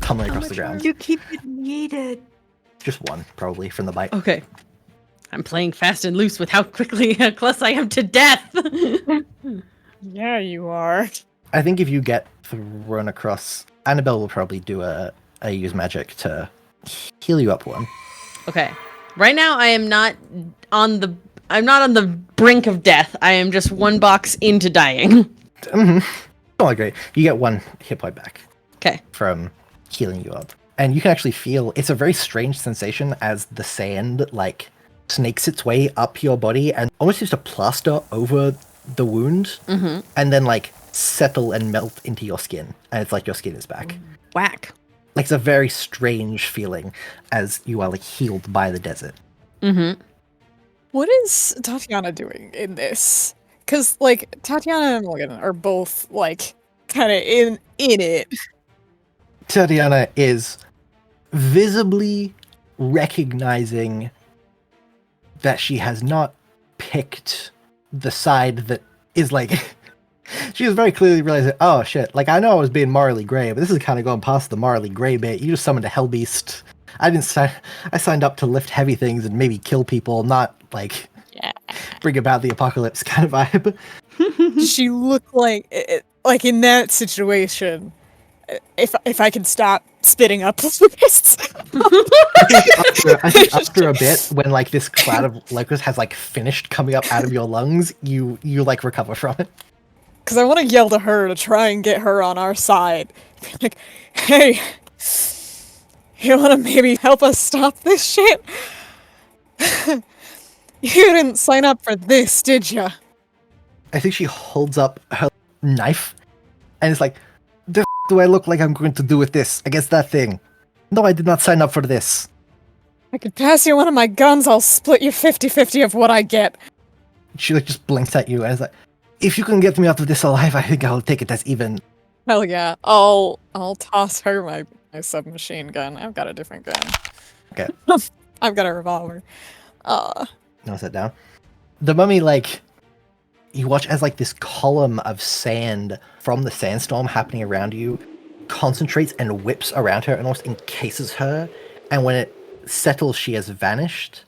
tumbling across the ground. You keep it needed. Just one, probably, from the bite. Okay. I'm playing fast and loose with how quickly close I am to death. Yeah, you are. I think if you get thrown across, Annabelle will probably do a use magic to heal you up one. Okay. Right now I am not on the brink of death. I am just one box into dying. Mm-hmm. Oh, great. You get one hit point back. Okay. From healing you up. And you can actually feel, it's a very strange sensation as the sand, like, snakes its way up your body and almost seems to plaster over the wound and then, like, settle and melt into your skin. And it's like your skin is back. Whack. Like, it's a very strange feeling as you are, like, healed by the desert. Mm-hmm. What is Tatiana doing in this? Because, like, Tatiana and Morgan are both, like, kind of in it. Tatiana is visibly recognizing that she has not picked the side that is, like... She was very clearly realizing, oh shit, like I know I was being morally grey, but this is kind of going past the morally grey bit. You just summoned a hell beast. I signed up to lift heavy things and maybe kill people, not like bring about the apocalypse kind of vibe. She looked like in that situation. If I can stop spitting up locusts. I think after a bit, when like this cloud of locusts has like finished coming up out of your lungs, you like recover from it. Because I want to yell to her to try and get her on our side. Like, hey, you want to maybe help us stop this shit? You didn't sign up for this, did ya? I think she holds up her knife, and it's like, the do I look like I'm going to do with this against that thing? No, I did not sign up for this. I could pass you one of my guns, I'll split you 50-50 of what I get. She like just blinks at you and is like, if you can get me out of this alive, I think I'll take it as even. Hell yeah. I'll toss her my submachine gun. I've got a different gun. Okay. I've got a revolver. No, sit down. The mummy, like, you watch as like this column of sand from the sandstorm happening around you concentrates and whips around her and almost encases her. And when it settles, she has vanished.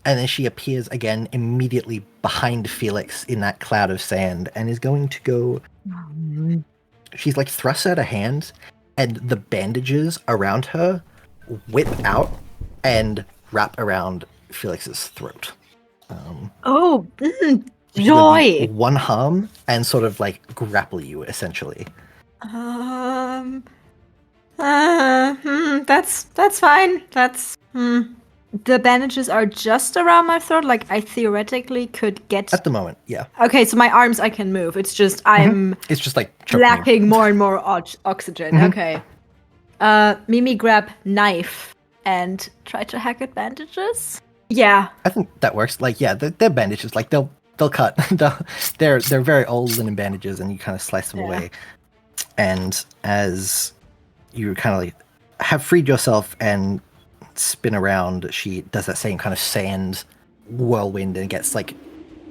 And then she appears again immediately behind Felix in that cloud of sand and is going to go... She's like thrust out a hand and the bandages around her whip out and wrap around Felix's throat. Joy! One harm and sort of like grapple you, essentially. That's fine. The bandages are just around my throat. Like I theoretically could get. At the moment, yeah. Okay, so my arms I can move. It's just I'm. It's just like lacking more and more oxygen. Okay. Mimi grab knife and try to hack at bandages. Yeah. I think that works. Like, yeah, they're bandages. Like they'll cut. They're very old linen bandages, and you kind of slice them away. And as you kind of like have freed yourself and spin around, she does that same kind of sand whirlwind and gets like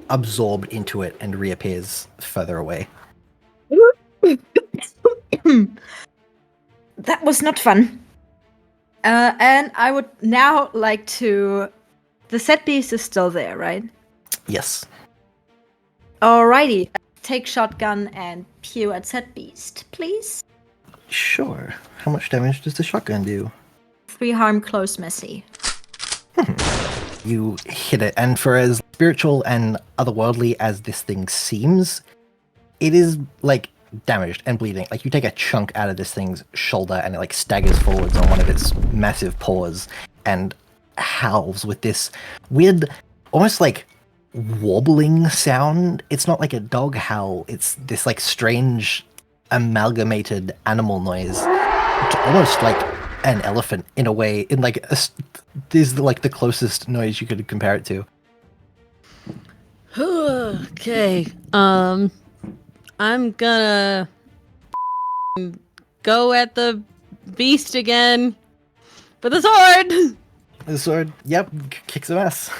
absorbed into it and reappears further away. That was not fun. And I would now like to... The set piece is still there, right? Yes. Alrighty. Take shotgun and pew at set beast, please. Sure. How much damage does the shotgun do? 3 harm, close, messy. You hit it, and for as spiritual and otherworldly as this thing seems, it is, like, damaged and bleeding. Like, you take a chunk out of this thing's shoulder, and it, like, staggers forwards on one of its massive paws, and howls with this weird, almost, like, wobbling sound. It's not like a dog howl, it's this, like, strange, amalgamated animal noise. It's almost like an elephant in a way, in like this is like the closest noise you could compare it to. Okay. I'm gonna go at the beast again. But the sword! The sword, yep, kicks some ass.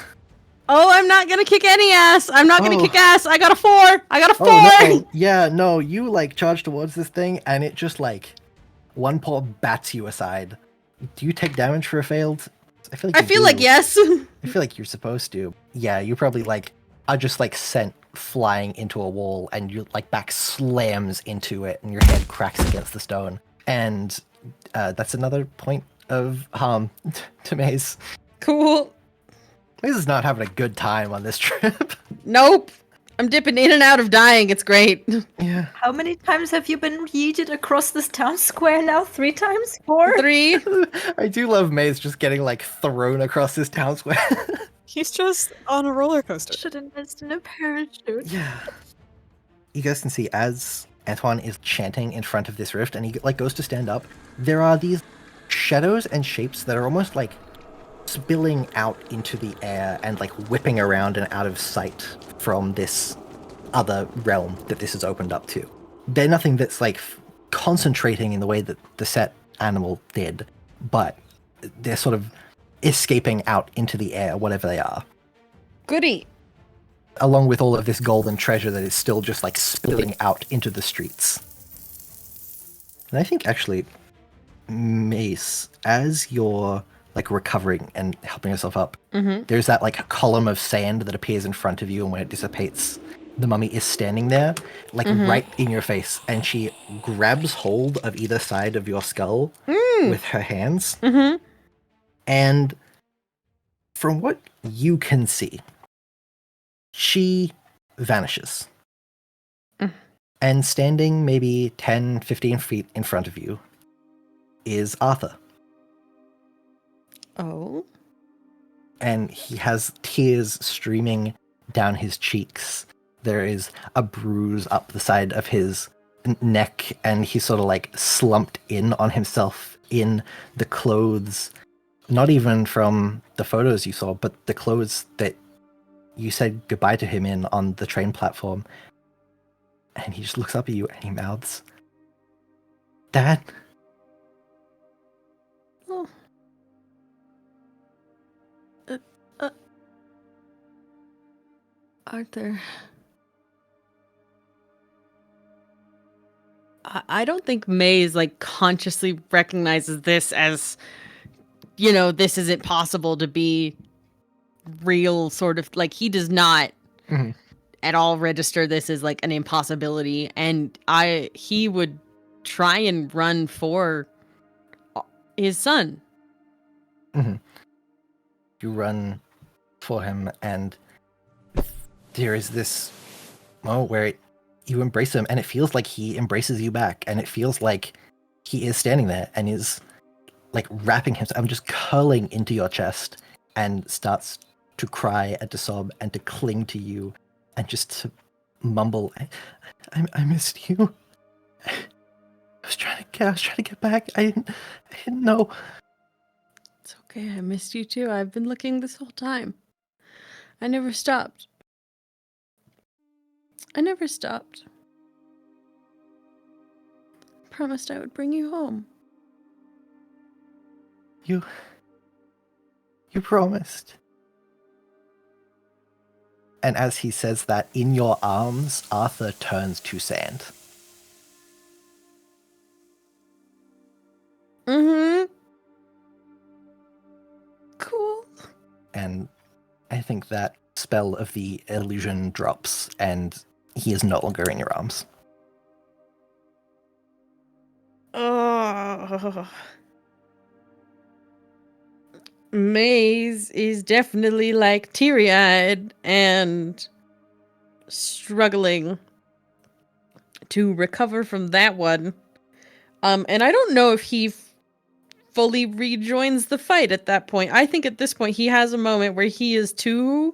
Oh, I'm not gonna kick any ass. I'm not gonna kick ass. I got a 4. I got a 4. No. Yeah, no, you like charge towards this thing and it just like one paw bats you aside. Do you take damage for a failed I feel like I you feel like do. yes. I feel like you're supposed to. Yeah, you probably like are just like sent flying into a wall, and your like back slams into it, and your head cracks against the stone, and that's another point of harm to Maze. Cool. Maze is not having a good time on this trip. Nope. I'm dipping in and out of dying. It's great. Yeah. How many times have you been yeeted across this town square now? 3 times? 4? 3. I do love Maze just getting like thrown across this town square. He's just on a roller coaster. Should invest in a parachute. Yeah. You guys can see as Antoine is chanting in front of this rift and he like goes to stand up, there are these shadows and shapes that are almost like spilling out into the air and like whipping around and out of sight from this other realm that this has opened up to. They're nothing that's like concentrating in the way that the set animal did, but they're sort of escaping out into the air, whatever they are. Goody. Along with all of this golden treasure that is still just like spilling out into the streets. And I think actually, Mace, as you're like recovering and helping yourself up, there's that like column of sand that appears in front of you, and when it dissipates, the mummy is standing there, like right in your face, and she grabs hold of either side of your skull with her hands. And from what you can see, she vanishes. And standing maybe 10, 15 feet in front of you is Arthur. Oh. And he has tears streaming down his cheeks. There is a bruise up the side of his neck, and he's sort of like slumped in on himself in the clothes, not even from the photos you saw, but the clothes that you said goodbye to him in on the train platform. And he just looks up at you and he mouths, "Dad?" Oh. Arthur. I don't think Maze like consciously recognizes this as, you know, this isn't possible to be real, sort of like he does not at all register this as like an impossibility, and he would try and run for his son. You run for him, and there is this moment where you embrace him, and it feels like he embraces you back, and it feels like he is standing there and is like wrapping himself, I'm just curling into your chest, and starts to cry and to sob and to cling to you and just to mumble, I missed you. I was trying to get back. I didn't know. It's okay, I missed you too. I've been looking this whole time. I never stopped. Promised I would bring you home. You promised. And as he says that, in your arms, Arthur turns to sand. Cool. And I think that spell of the illusion drops, and he is no longer in your arms. Oh. Maze is definitely like teary-eyed and struggling to recover from that one. And I don't know if he fully rejoins the fight at that point. I think at this point he has a moment where he is too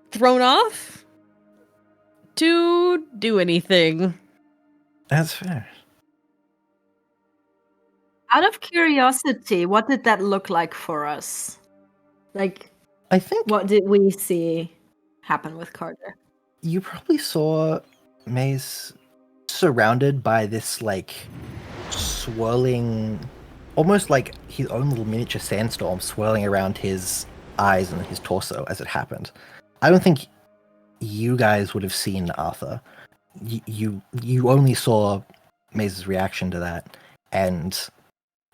thrown off to do anything. That's fair. Out of curiosity, what did that look like for us? Like, I think what did we see happen with Carter? you probably saw Maze surrounded by this like swirling, almost like his own little miniature sandstorm swirling around his eyes and his torso as it happened. I don't think you guys would have seen Arthur. You only saw Maze's reaction to that, and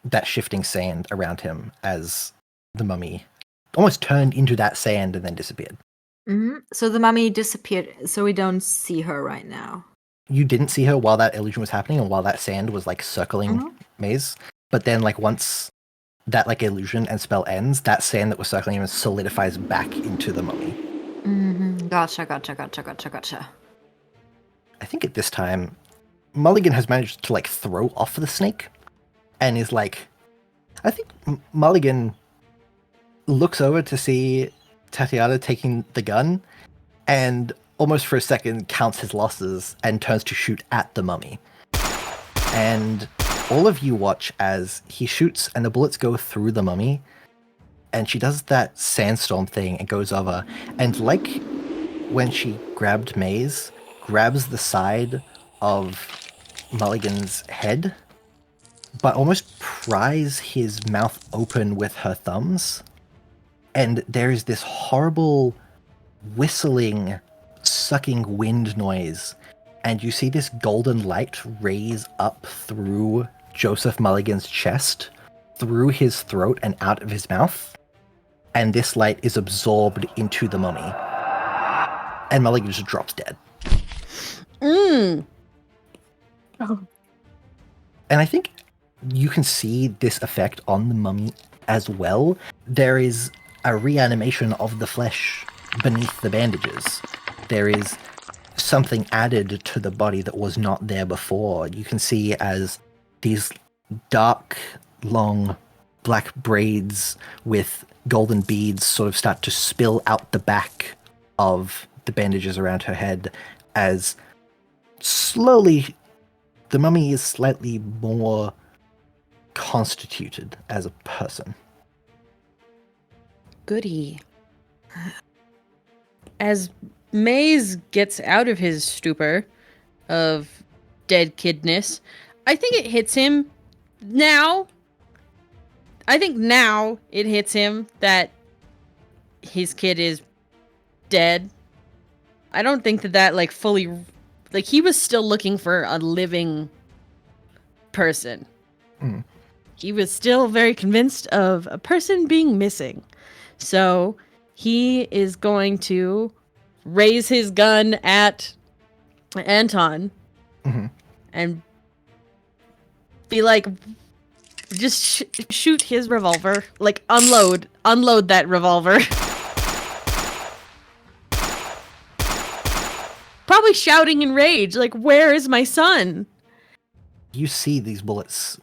that shifting sand around him as the mummy almost turned into that sand and then disappeared. So the mummy disappeared, so we don't see her right now. You didn't see her while that illusion was happening and while that sand was like circling Maze. But then like once that like illusion and spell ends, that sand that was circling him solidifies back into the mummy. Gotcha. I think at this time, Mulligan has managed to like throw off the snake and is like, I think Mulligan looks over to see Tatiana taking the gun and almost for a second counts his losses and turns to shoot at the mummy. And all of you watch as he shoots and the bullets go through the mummy and she does that sandstorm thing and goes over and like when she grabbed Maze, grabs the side of Mulligan's head but almost pries his mouth open with her thumbs. And there is this horrible whistling, sucking wind noise. And you see this golden light raise up through Joseph Mulligan's chest, through his throat and out of his mouth. And this light is absorbed into the mummy. And Mulligan just drops dead. Oh. And I think you can see this effect on the mummy as well. There is a reanimation of the flesh beneath the bandages. There is something added to the body that was not there before. You can see as these dark, long, black braids with golden beads sort of start to spill out the back of the bandages around her head as slowly the mummy is slightly more constituted as a person. Goody. As Maze gets out of his stupor of dead kidness, I think it hits him now. I think now it hits him that his kid is dead. I don't think that like fully, like he was still looking for a living person. Mm. He was still very convinced of a person being missing. So he is going to raise his gun at Anton and be like, just shoot his revolver. Like, unload that revolver. Probably shouting in rage, like, where is my son? You see these bullets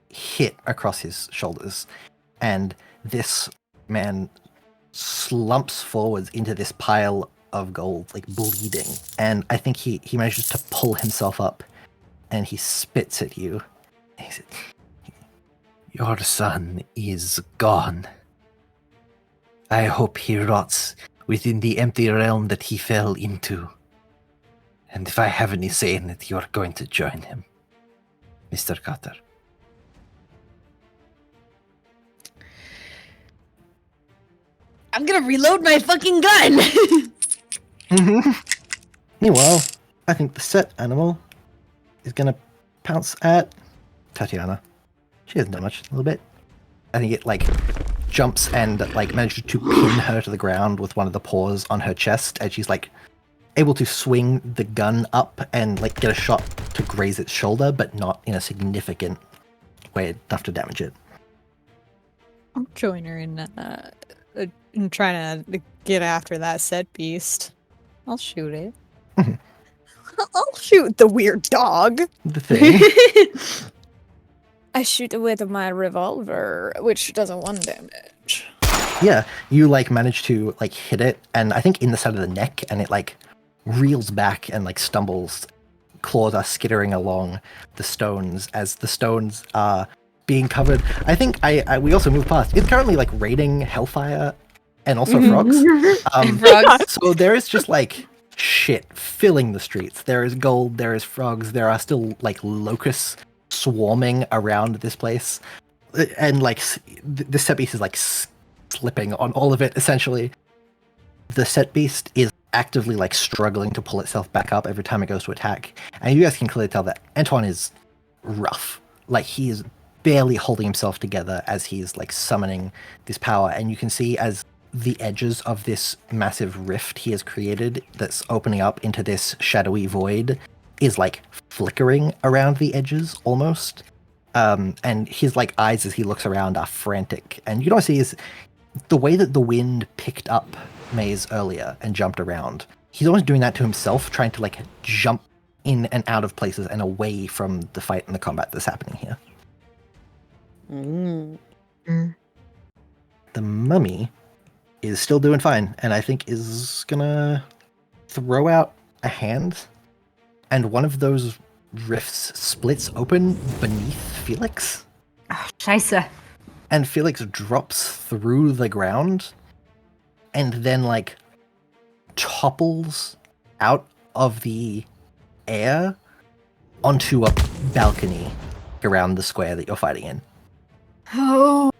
hit across his shoulders, and this man slumps forwards into this pile of gold, like bleeding. And I think he manages to pull himself up, and he spits at you. He says, "Your son is gone. I hope he rots within the empty realm that he fell into. And if I have any say in it, you're going to join him, Mr. Cutter." I'm gonna reload my fucking gun! Meanwhile, I think the set animal is gonna pounce at Tatiana. She hasn't done much, a little bit. I think it, like, jumps and, like, manages to pin her to the ground with one of the paws on her chest, and she's, like, able to swing the gun up and, like, get a shot to graze its shoulder, but not in a significant way enough to damage it. I'll join her in trying to get after that set beast. I'll shoot it. I'll shoot the weird dog. The thing. I shoot it with my revolver, which does 1 damage. Yeah, you, like, manage to, like, hit it, and I think in the side of the neck, and it, like, reels back and, like, stumbles. Claws are skittering along the stones as the stones are being covered. I think we also moved past. It's currently, like, raining hellfire and also frogs. Frogs. So there is just, like, shit filling the streets. There is gold, there is frogs, there are still, like, locusts swarming around this place. And, like, the set beast is, like, slipping on all of it, essentially. The set beast is actively, like, struggling to pull itself back up every time it goes to attack. And you guys can clearly tell that Antoine is rough. Like, he is barely holding himself together as he's like summoning this power. And you can see as the edges of this massive rift he has created that's opening up into this shadowy void is like flickering around the edges almost. And his like eyes as he looks around are frantic. And you can also see is the way that the wind picked up Maze earlier and jumped around. He's almost doing that to himself, trying to like jump in and out of places and away from the fight and the combat that's happening here. The mummy is still doing fine, and I think is gonna throw out a hand, and one of those rifts splits open beneath Felix. Oh, scheiße. And Felix drops through the ground and then like topples out of the air onto a balcony around the square that you're fighting in. Oh.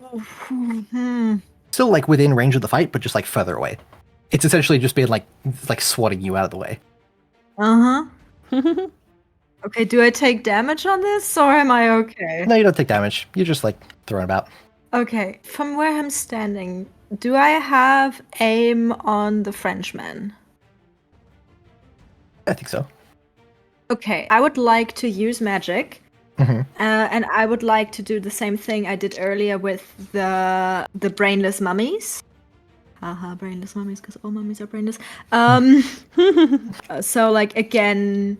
Still like within range of the fight, but just like further away. It's essentially just being like swatting you out of the way. Uh-huh. Okay, do I take damage on this or am I okay? No, you don't take damage. You're just like thrown about. Okay, from where I'm standing, do I have aim on the Frenchman? I think so. Okay, I would like to use magic. Mm-hmm. And I would like to do the same thing I did earlier with the brainless mummies. Haha, brainless mummies, because all mummies are brainless. So like again,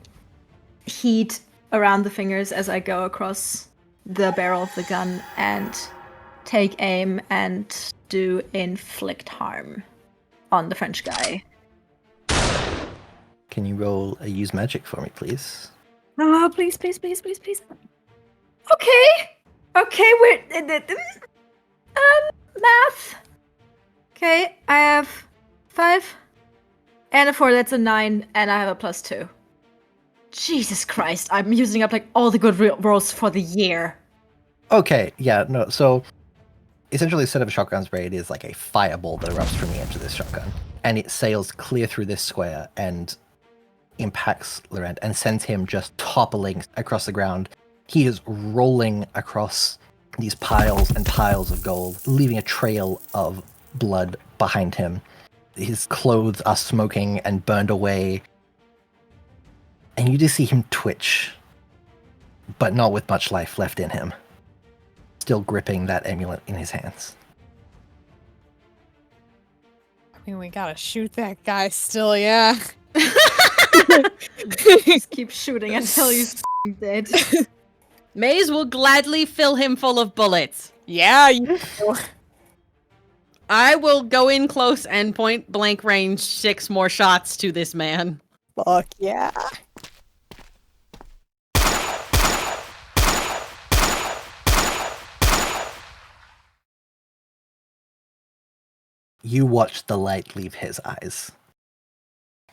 heat around the fingers as I go across the barrel of the gun and take aim and do inflict harm on the French guy. Can you roll a use magic for me, please? Oh, please. Okay, we're math. Okay, I have 5 and a 4. That's a 9, and I have a +2. Jesus Christ! I'm using up like all the good rolls for the year. Okay, yeah, no. So essentially, instead of a shotgun spray, it is like a fireball that erupts from the edge of this shotgun, and it sails clear through this square and impacts Laurent and sends him just toppling across the ground. He is rolling across these piles and piles of gold, leaving a trail of blood behind him. His clothes are smoking and burned away. And you just see him twitch, but not with much life left in him. Still gripping that amulet in his hands. I mean, we gotta shoot that guy still, yeah. Just keep shooting until he's dead. Maze will gladly fill him full of bullets. Yeah, you I will go in close and point blank range 6 more shots to this man. fuck yeah. You watch the light leave his eyes.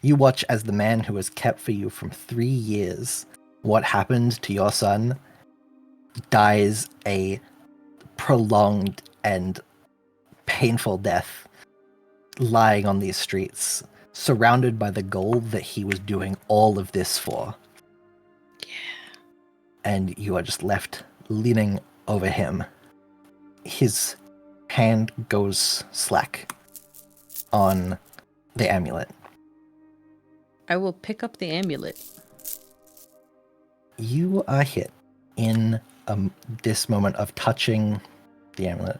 You watch as the man who has kept for you from 3 years what happened to your son dies a prolonged and painful death, lying on these streets, surrounded by the gold that he was doing all of this for. Yeah. And you are just left leaning over him. His hand goes slack on the amulet. I will pick up the amulet. You are hit in this moment of touching the amulet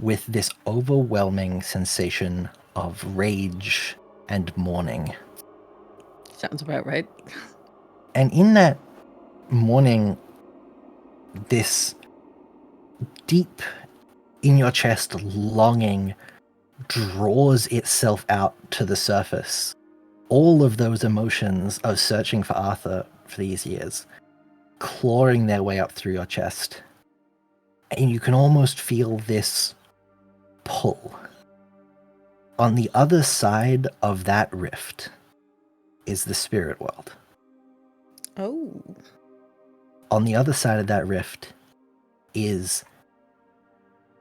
with this overwhelming sensation of rage and mourning. Sounds about right. And in that mourning, this deep in your chest longing draws itself out to the surface. All of those emotions of searching for Arthur for these years, clawing their way up through your chest. And you can almost feel this pull. On the other side of that rift is the spirit world. Oh. On the other side of that rift is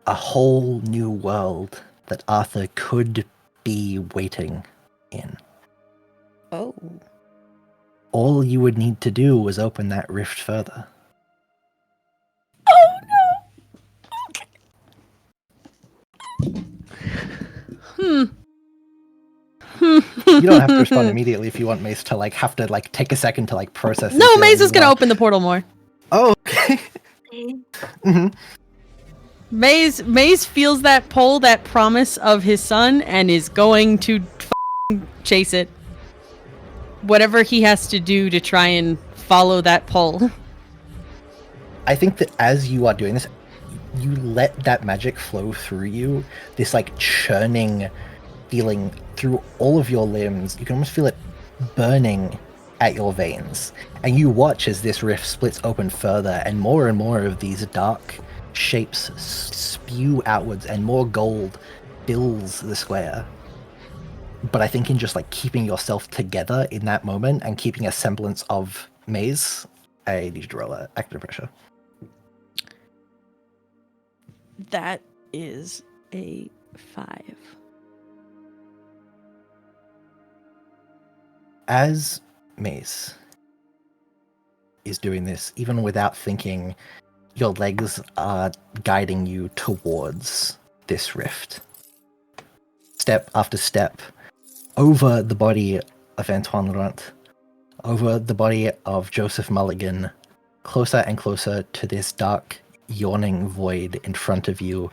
a whole new world that Arthur could be waiting in. Oh. All you would need to do was open that rift further. Oh no! Hmm. You don't have to respond immediately if you want Mace to have to take a second to process. No, Maze is gonna open the portal more. Oh, okay. hmm Maze feels that pull, that promise of his son, and is going to chase it. Whatever he has to do to try and follow that pull. I think that as you are doing this, you let that magic flow through you. This churning feeling through all of your limbs. You can almost feel it burning at your veins. And you watch as this rift splits open further, and more of these dark shapes spew outwards, and more gold fills the square. But I think in just keeping yourself together in that moment and keeping a semblance of Maze, I need you to roll active pressure. That is a 5. As Maze is doing this, even without thinking, your legs are guiding you towards this rift. Step after step, over the body of Antoine Laurent, over the body of Joseph Mulligan, closer and closer to this dark, yawning void in front of you,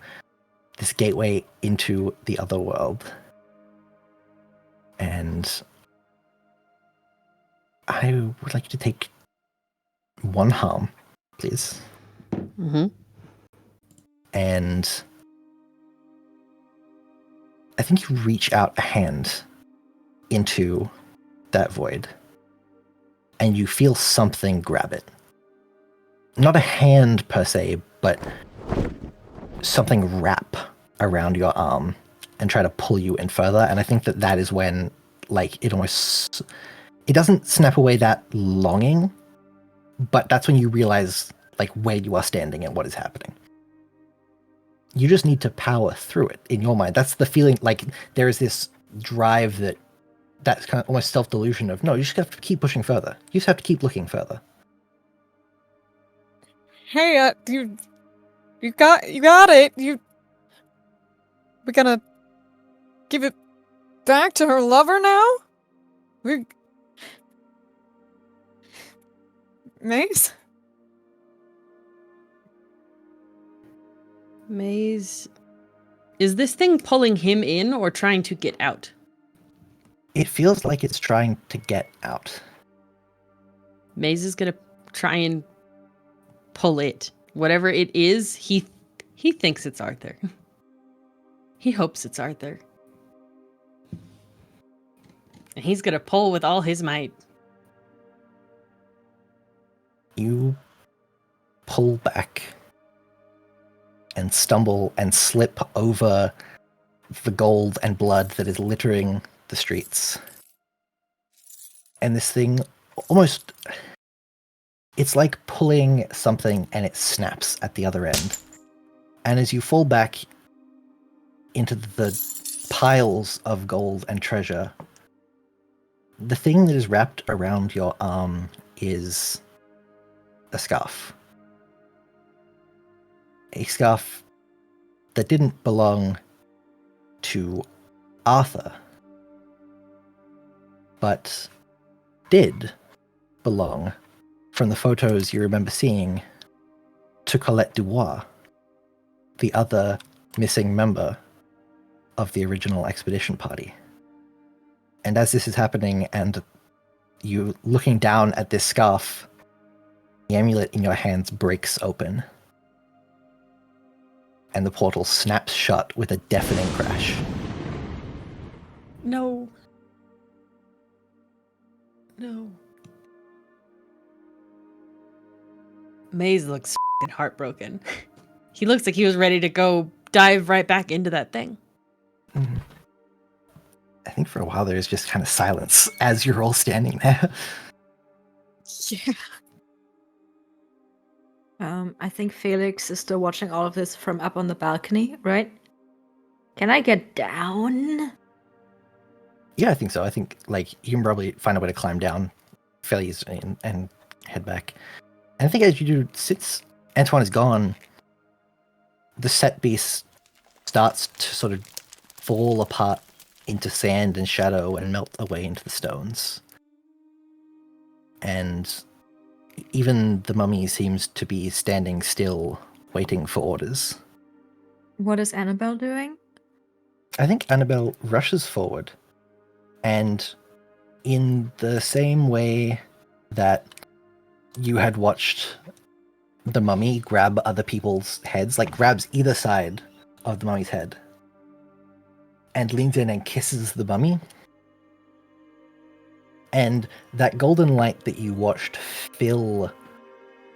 this gateway into the other world. And I would like you to take 1 harm, please. Mm-hmm. And I think you reach out a hand into that void, and you feel something grab it. Not a hand per se, but something wrap around your arm and try to pull you in further. And I think that is when, it almost... It doesn't snap away that longing, but that's when you realize, where you are standing and what is happening. You just need to power through it in your mind. That's the feeling, there is this drive that's kind of almost self-delusion of, no, you just have to keep pushing further. You just have to keep looking further. Hey, you got it. We're gonna give it back to her lover now? Mace? Maze... Is this thing pulling him in or trying to get out? It feels like it's trying to get out. Maze is gonna try and pull it. Whatever it is, he thinks it's Arthur. He hopes it's Arthur. And he's gonna pull with all his might. You pull back and stumble and slip over the gold and blood that is littering the streets. And this thing almost... It's like pulling something and it snaps at the other end. And as you fall back into the piles of gold and treasure, the thing that is wrapped around your arm is a scarf. A scarf that didn't belong to Arthur, but did belong, from the photos you remember seeing, to Colette Dubois, the other missing member of the original expedition party. And as this is happening, and you looking down at this scarf, the amulet in your hands breaks open, and the portal snaps shut with a deafening crash. No. No. Maze looks f***ing heartbroken. He looks like he was ready to go dive right back into that thing. Mm-hmm. I think for a while there's just kind of silence as you're all standing there. Yeah. I think Felix is still watching all of this from up on the balcony, right? Can I get down? Yeah, I think so. I think you can probably find a way to climb down fairly easily and head back. And I think as you do, since Antoine is gone, the set piece starts to sort of fall apart into sand and shadow and melt away into the stones. And even the mummy seems to be standing still, waiting for orders. What is Annabelle doing? I think Annabelle rushes forward, and in the same way that you had watched the mummy grab other people's heads, like grabs either side of the mummy's head, and leans in and kisses the mummy. And that golden light that you watched fill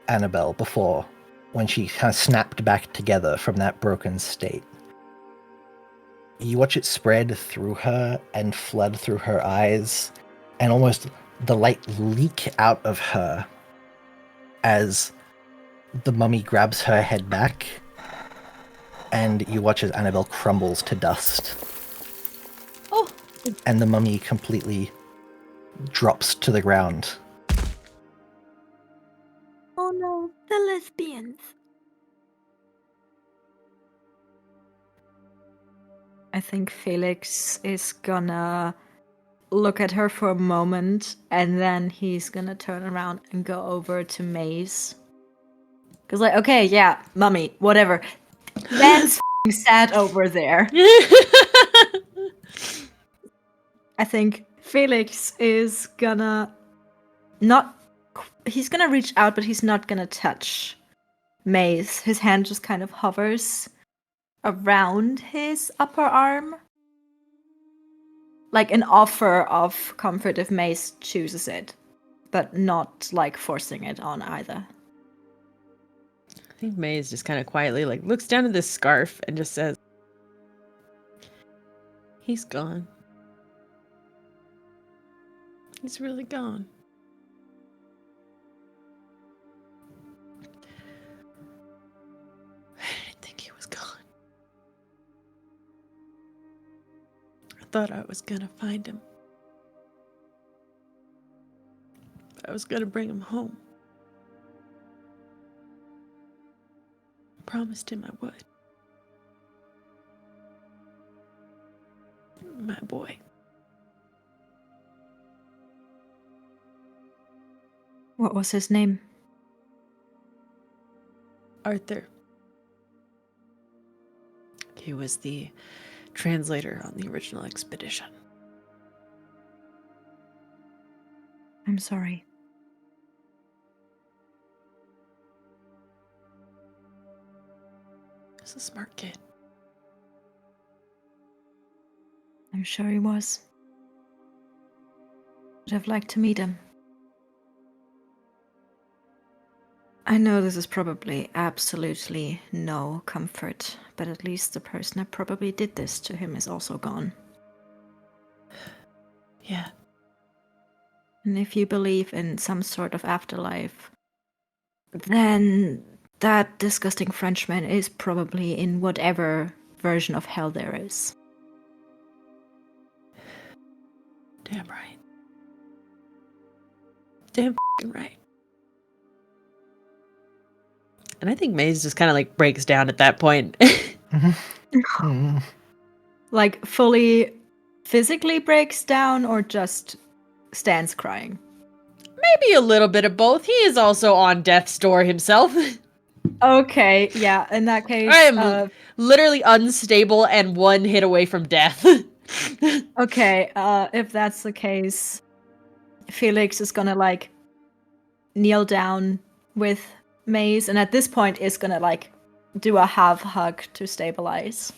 Annabelle before, when she kind of snapped back together from that broken state, you watch it spread through her and flood through her eyes, and almost the light leak out of her as the mummy grabs her head back, and you watch as Annabelle crumbles to dust. Oh. And the mummy completely drops to the ground. Oh no, the lesbians. I think Felix is gonna look at her for a moment, and then he's gonna turn around and go over to Maze. Cause like, okay, yeah, mummy, whatever. That's sad over there. I think Felix is gonna he's gonna reach out, but he's not gonna touch Maze. His hand just kind of hovers around his upper arm. Like an offer of comfort if Mace chooses it, but not like forcing it on either. I think Maze just kind of quietly like looks down at this scarf and just says, "He's gone. He's really gone." I didn't think he was gone. I thought I was gonna find him. I was gonna bring him home. I promised him I would. My boy. What was his name? Arthur. He was the translator on the original expedition. I'm sorry. He's a smart kid. I'm sure he was. Would have liked to meet him. I know this is probably absolutely no comfort, but at least the person that probably did this to him is also gone. Yeah. And if you believe in some sort of afterlife, then that disgusting Frenchman is probably in whatever version of hell there is. Damn right. Damn right. And I think Maze just kind of like breaks down at that point. Like fully physically breaks down or just stands crying? Maybe a little bit of both. He is also on death's door himself. Okay, yeah, in that case... I am literally unstable and one hit away from death. Okay, if that's the case, Felix is gonna, like, kneel down with Maze, and at this point is gonna, like, do a half hug to stabilize.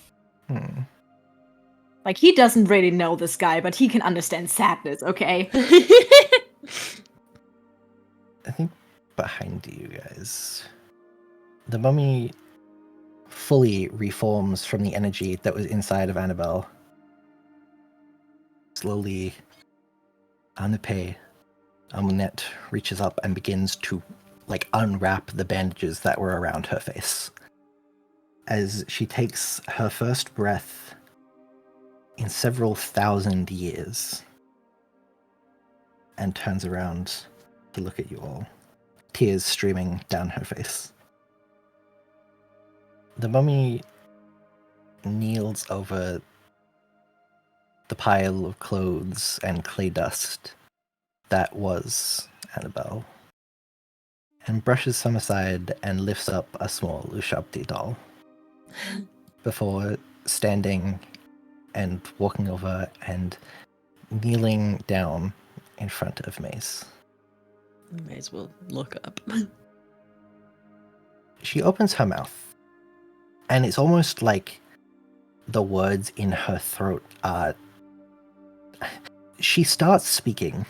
Like, he doesn't really know this guy, but he can understand sadness, okay? I think behind you guys, the mummy fully reforms from the energy that was inside of Annabelle. Slowly, Anupe, Amunet reaches up and begins to like unwrap the bandages that were around her face. As she takes her first breath in several thousand years and turns around to look at you all, tears streaming down her face. The mummy kneels over the pile of clothes and clay dust that was Annabelle, and brushes some aside and lifts up a small Ushabti doll before standing and walking over and kneeling down in front of Mace. May as well look up. She opens her mouth, and it's almost like the words in her throat are... She starts speaking,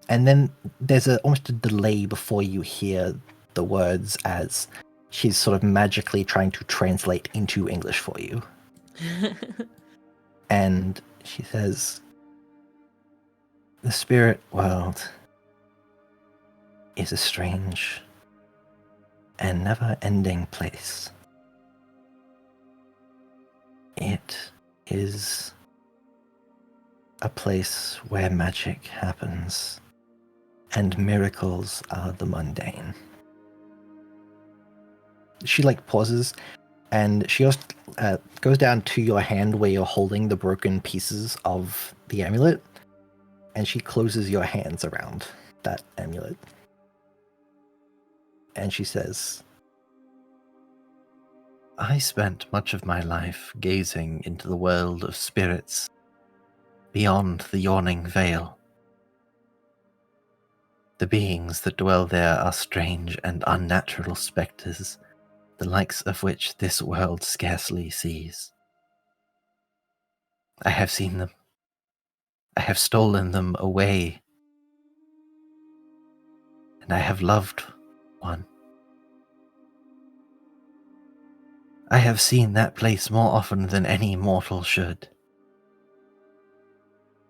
and then there's almost a delay before you hear the words as she's sort of magically trying to translate into English for you. And she says, "The spirit world is a strange and never-ending place. It is a place where magic happens and miracles are the mundane." She pauses, and she goes down to your hand where you're holding the broken pieces of the amulet, and she closes your hands around that amulet. And she says, "I spent much of my life gazing into the world of spirits beyond the yawning veil. The beings that dwell there are strange and unnatural spectres, the likes of which this world scarcely sees. I have seen them. I have stolen them away. And I have loved one. I have seen that place more often than any mortal should.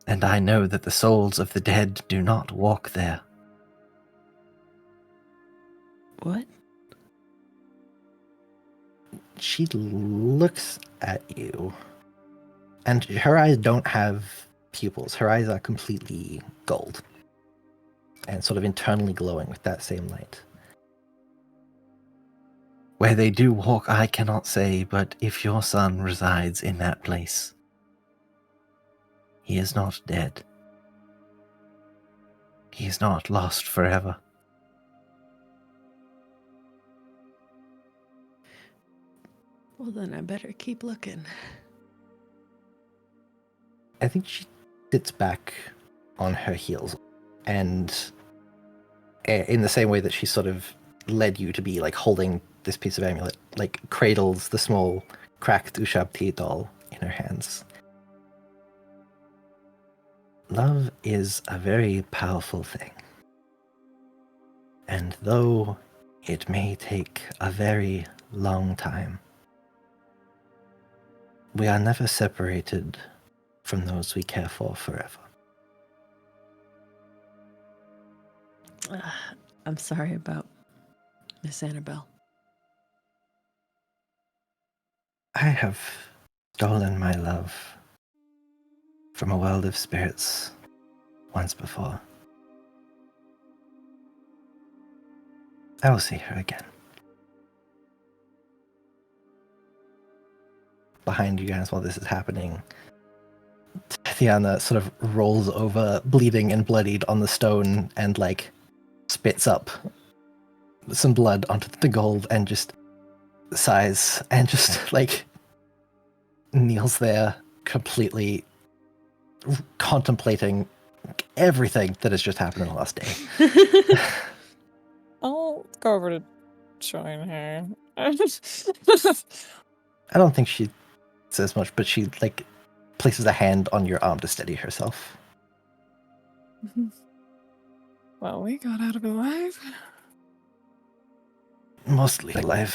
And I know that the souls of the dead do not walk there." What? She looks at you, and her eyes don't have pupils. Her eyes are completely gold and sort of internally glowing with that same light. "Where they do walk, I cannot say, but if your son resides in that place, he is not dead. He is not lost forever." Well, then I better keep looking. I think she sits back on her heels, and in the same way that she sort of led you to be holding this piece of amulet, cradles the small cracked Ushabti doll in her hands. "Love is a very powerful thing. And though it may take a very long time, we are never separated from those we care for forever." I'm sorry about Miss Annabelle. "I have stolen my love from a world of spirits once before. I will see her again." Behind you guys, while this is happening, Tatiana sort of rolls over, bleeding and bloodied on the stone, and spits up some blood onto the gold and just sighs and just kneels there completely contemplating everything that has just happened in the last day. I'll go over to join her. I don't think she says much, but she places a hand on your arm to steady herself. Well, we got out of it alive. Mostly alive.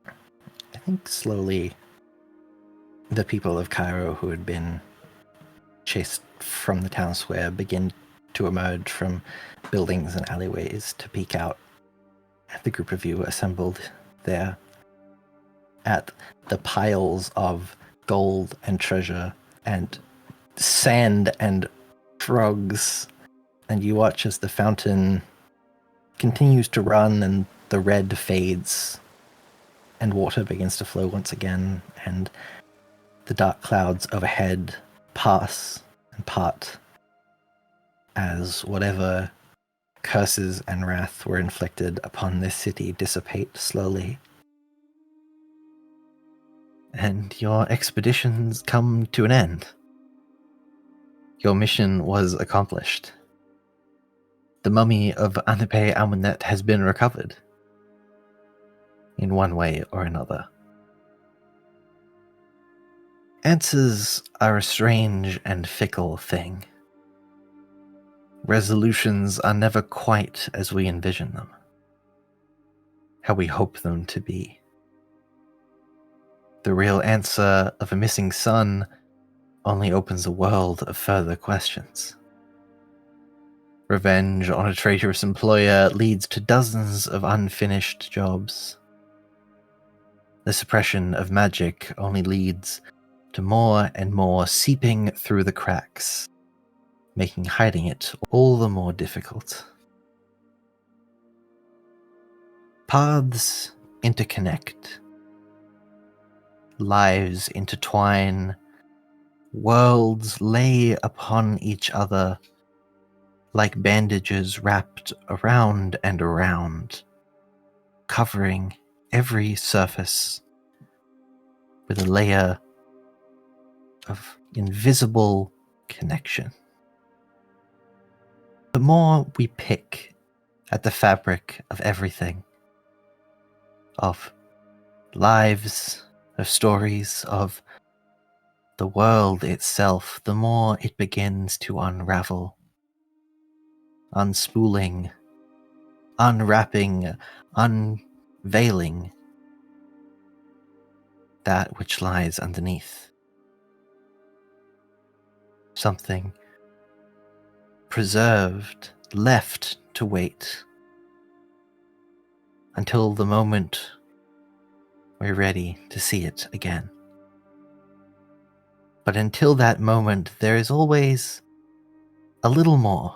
I think slowly the people of Cairo who had been chased from the town square begin to emerge from buildings and alleyways to peek out at the group of you assembled there, at the piles of gold and treasure and sand and frogs, and you watch as the fountain continues to run and the red fades and water begins to flow once again, and the dark clouds overhead pass and part as whatever curses and wrath were inflicted upon this city dissipate slowly. And your expeditions come to an end. Your mission was accomplished. The mummy of Anipe Amunet has been recovered, in one way or another. Answers are a strange and fickle thing. Resolutions are never quite as we envision them, how we hope them to be. The real answer of a missing son only opens a world of further questions. Revenge on a traitorous employer leads to dozens of unfinished jobs. The suppression of magic only leads to more and more seeping through the cracks, making hiding it all the more difficult. Paths interconnect. Lives intertwine. Worlds lay upon each other like bandages wrapped around and around, covering every surface with a layer of invisible connection. The more we pick at the fabric of everything, of lives, of stories, of the world itself, the more it begins to unravel, unspooling, unwrapping, unveiling that which lies underneath. Something preserved, left to wait until the moment we're ready to see it again. But until that moment, there is always a little more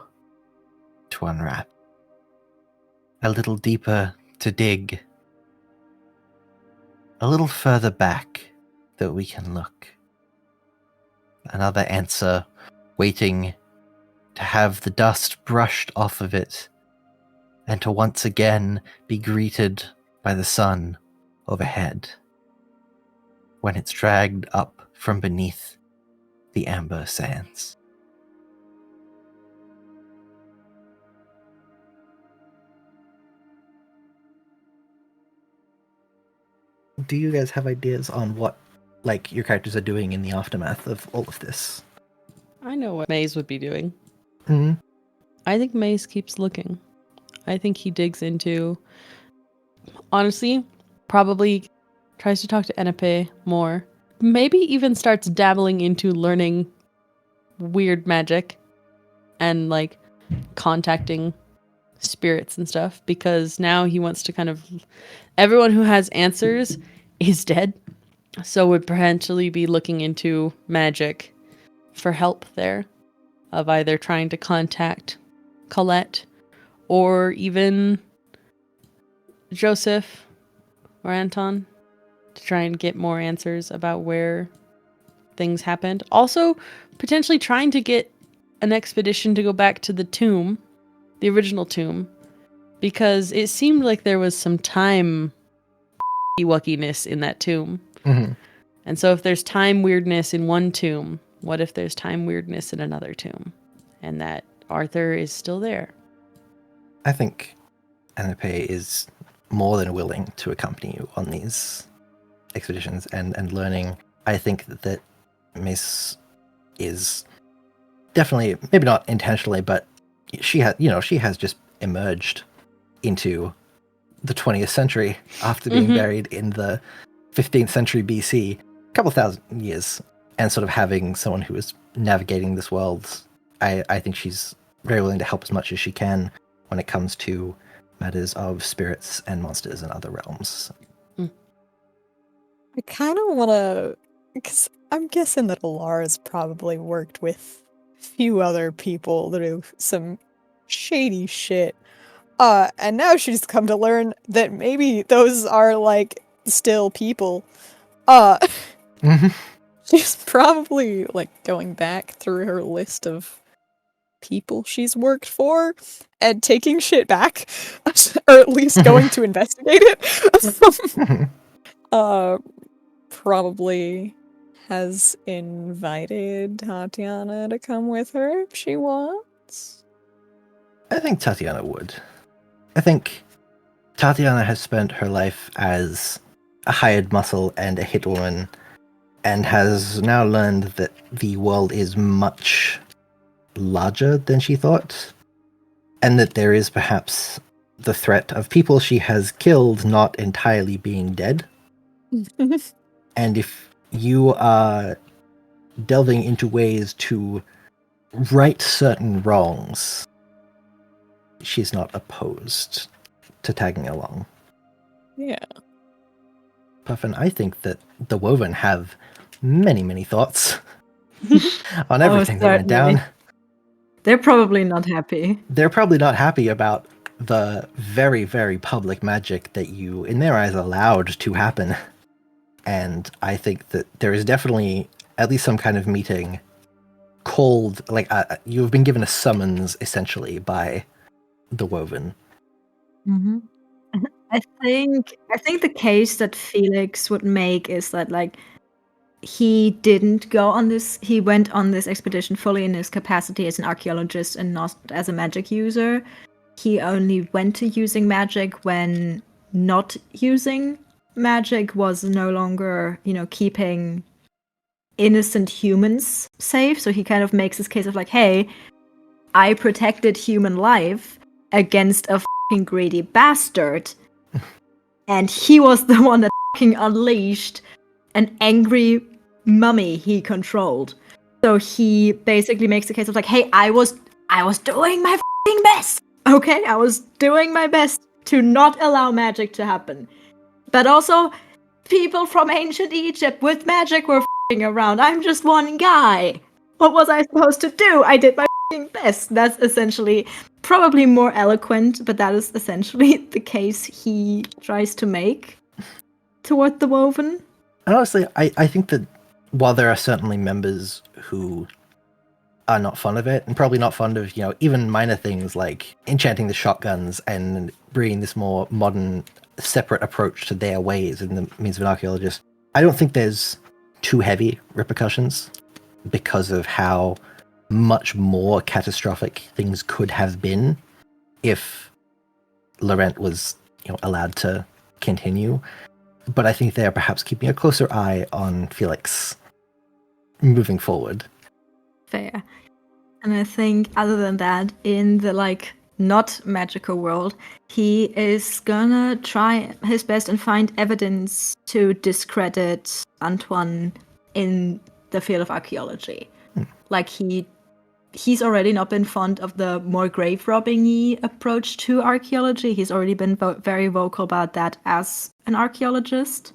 to unwrap, a little deeper to dig, a little further back that we can look. Another answer waiting to have the dust brushed off of it and to once again be greeted by the sun overhead when it's dragged up from beneath the amber sands. Do you guys have ideas on what, your characters are doing in the aftermath of all of this? I know what Maze would be doing. Mm-hmm. I think Maze keeps looking. I think he digs into, honestly, probably tries to talk to Enipe more. Maybe even starts dabbling into learning weird magic and contacting spirits and stuff, because now he wants to everyone who has answers is dead, so would potentially be looking into magic for help there, of either trying to contact Colette or even Joseph or Anton to try and get more answers about where things happened. Also, potentially trying to get an expedition to go back to the tomb, the original tomb, because it seemed like there was some time wuckiness in that tomb. Mm-hmm. And so if there's time weirdness in one tomb, what if there's time weirdness in another tomb? And that Arthur is still there. I think Anipe is more than willing to accompany you on these expeditions and learning. I think that Miss is definitely, maybe not intentionally, but she has just emerged into the 20th century after being buried in the 15th century BC, a couple thousand years, and sort of having someone who is navigating this world. I think she's very willing to help as much as she can when it comes to matters of spirits and monsters and other realms. I kind of want to, because I'm guessing that Alara's probably worked with a few other people that do some shady shit. And now she's come to learn that maybe those are, still people. Mm-hmm. She's probably like going back through her list of people she's worked for and taking shit back, or at least going to investigate it. Probably has invited Tatiana to come with her if she wants. I think Tatiana would. I think Tatiana has spent her life as a hired muscle and a hitwoman, and has now learned that the world is much larger than she thought, and that there is perhaps the threat of people she has killed not entirely being dead. And if you are delving into ways to right certain wrongs, she's not opposed to tagging along. Yeah. Puffin, I think that the Woven have many, many thoughts on everything that went down. They're probably not happy. They're probably not happy about the very, very public magic that you, in their eyes, allowed to happen. And I think that there is definitely at least some kind of meeting called, like, you've been given a summons, essentially, by the Woven. Mm-hmm. I think the case that Felix would make is that, like, he didn't go on this, he went on this expedition fully in his capacity as an archaeologist and not as a magic user. He only went to using magic when not using magic was no longer, keeping innocent humans safe. So he kind of makes this case of like, hey, I protected human life against a fucking greedy bastard. And he was the one that fucking unleashed an angry mummy he controlled. So he basically makes the case of like, hey, I was doing my fucking best. Okay, I was doing my best to not allow magic to happen. But also, people from ancient Egypt with magic were fucking around. I'm just one guy. What was I supposed to do? I did my fucking best. That's essentially probably more eloquent, but that is essentially the case he tries to make toward the Woven. Honestly, I think that while there are certainly members who are not fond of it, and probably not fond of, even minor things like enchanting the shotguns and bringing this more modern, separate approach to their ways in the means of an archaeologist, I don't think there's too heavy repercussions because of how much more catastrophic things could have been if Laurent was, allowed to continue. But I think they are perhaps keeping a closer eye on Felix moving forward. Fair. And I think other than that, in the not magical world, he is gonna try his best and find evidence to discredit Antoine in the field of archaeology. Like he's already not been fond of the more grave robbing-y approach to archaeology. He's already been very vocal about that as an archaeologist.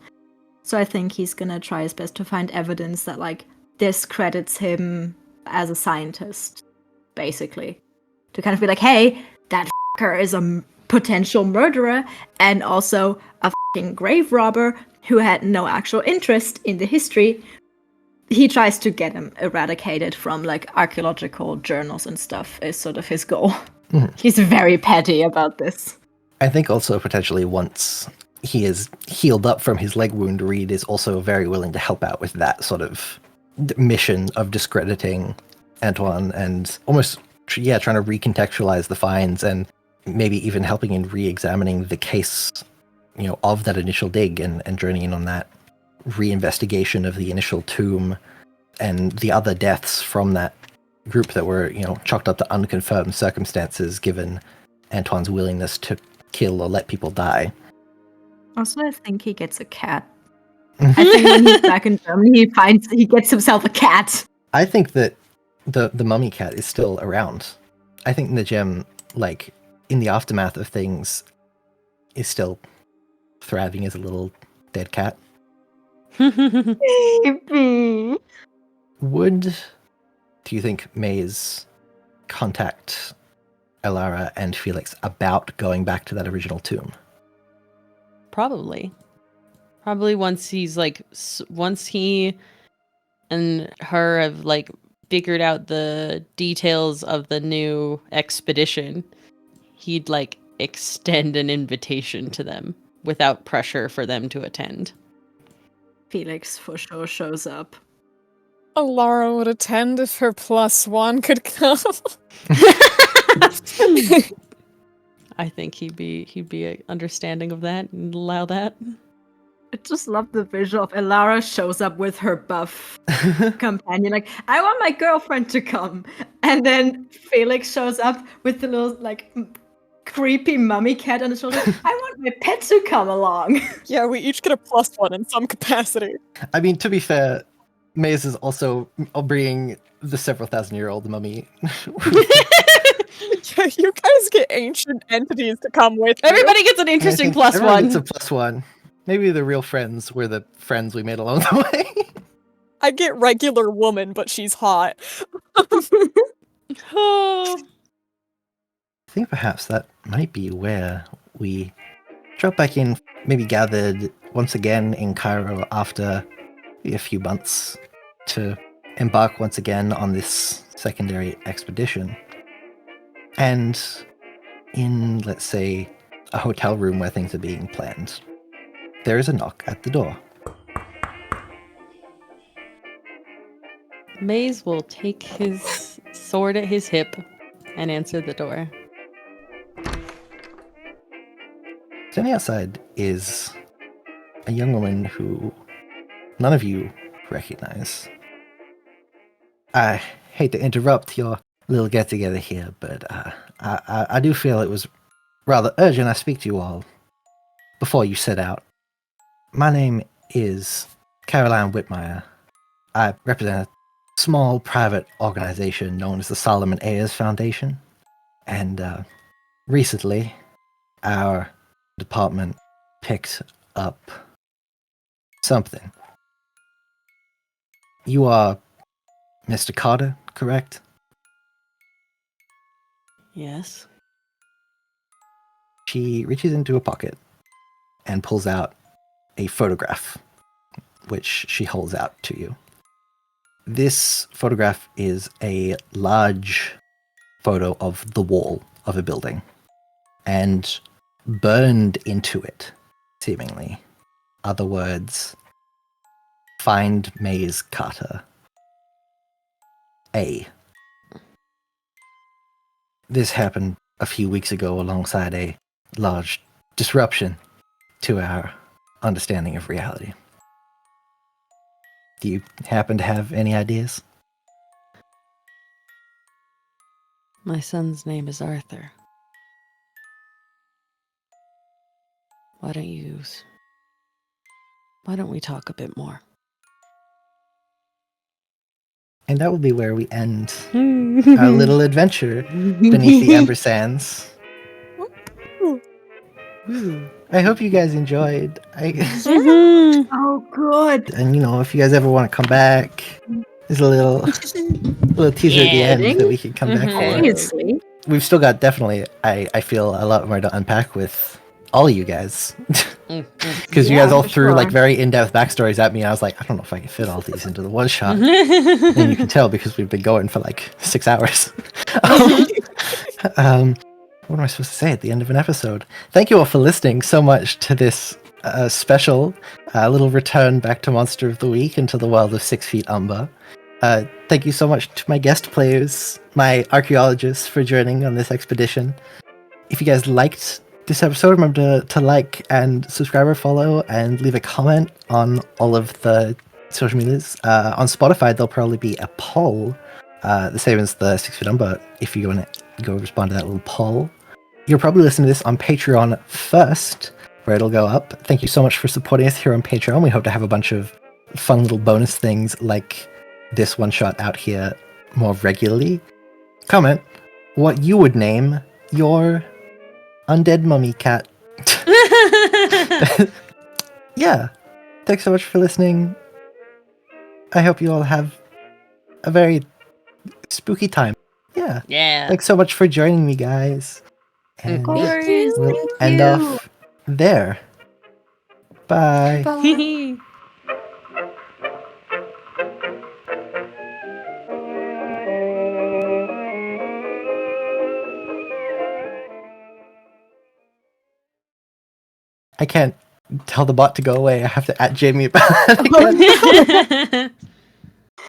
So I think he's gonna try his best to find evidence that discredits him as a scientist, basically. To kind of be like, hey, that fucker is a potential murderer and also a fucking grave robber who had no actual interest in the history. He tries to get him eradicated from archaeological journals and stuff is sort of his goal. He's very petty about this. I think also potentially once he is healed up from his leg wound, Reed is also very willing to help out with that sort of mission of discrediting Antoine and almost trying to recontextualize the finds and maybe even helping in re-examining the case, of that initial dig and joining in on that reinvestigation of the initial tomb and the other deaths from that group that were, chalked up to unconfirmed circumstances given Antoine's willingness to kill or let people die. Also, I think he gets a cat. I think when he's back in Germany, he gets himself a cat. I think that the mummy cat is still around. I think Najem, in the aftermath of things, is still thriving as a little dead cat. Baby. Do you think Maze contact Elara and Felix about going back to that original tomb? Probably once he's once he and her have like figured out the details of the new expedition, he'd like extend an invitation to them without pressure for them to attend. Felix for sure shows up. Alara would attend if her +1 could come. I think he'd be understanding of that and allow that. I just love the visual of Elara shows up with her buff companion, like, I want my girlfriend to come. And then Felix shows up with the little, like, creepy mummy cat on his shoulder. I want my pet to come along. Yeah, we each get a +1 in some capacity. I mean, to be fair, Maze is also bringing the several thousand-year-old mummy. Yeah, you guys get ancient entities to come with you. Everybody gets an interesting Everyone +1. gets a +1. Maybe the real friends were the friends we made along the way. I get regular woman, but she's hot. Oh. I think perhaps that might be where we drop back in, maybe gathered once again in Cairo after a few months to embark once again on this secondary expedition. And in, let's say, a hotel room where things are being planned, there is a knock at the door. Maze will take his sword at his hip and answer the door. Standing outside is a young woman who none of you recognize. I hate to interrupt your little get-together here, but I do feel it was rather urgent I speak to you all before you set out. My name is Caroline Whitmire. I represent a small private organization known as the Solomon Ayers Foundation, and recently our department picked up something. You are Mr. Carter, correct? Yes. She reaches into a pocket and pulls out a photograph, which she holds out to you. This photograph is a large photo of the wall of a building, and burned into it, seemingly, are the words, "Find Maze Carter. A." This happened a few weeks ago alongside a large disruption to our understanding of reality. Do you happen to have any ideas? My son's name is Arthur. Why don't we talk a bit more? And that will be where we end our little adventure beneath the Ember Sands. I hope you guys enjoyed. Oh, good. And if you guys ever want to come back, there's a little teaser at the end that we can come back for. Obviously. We've still got definitely, I feel, a lot more to unpack with all you guys. Because you guys all threw like very in-depth backstories at me. I was like, I don't know if I can fit all these into the one shot. And you can tell because we've been going for like 6 hours. What am I supposed to say at the end of an episode? Thank you all for listening so much to this special little return back to Monster of the Week into the world of 6 Feet Umber. Thank you so much to my guest players, my archaeologists, for joining on this expedition. If you guys liked this episode, remember to like and subscribe or follow and leave a comment on all of the social medias. On Spotify, there'll probably be a poll, the same as the 6 Feet Umber, if you want to go respond to that little poll. You'll probably listen to this on Patreon first, where it'll go up. Thank you so much for supporting us here on Patreon. We hope to have a bunch of fun little bonus things like this one shot out here more regularly. Comment what you would name your undead mummy cat. Yeah. Thanks so much for listening. I hope you all have a very spooky time. Yeah. Yeah. Thanks so much for joining me, guys. And Of course. we'll end off there. Bye. Bye. I can't tell the bot to go away. I have to at Jamie about it again.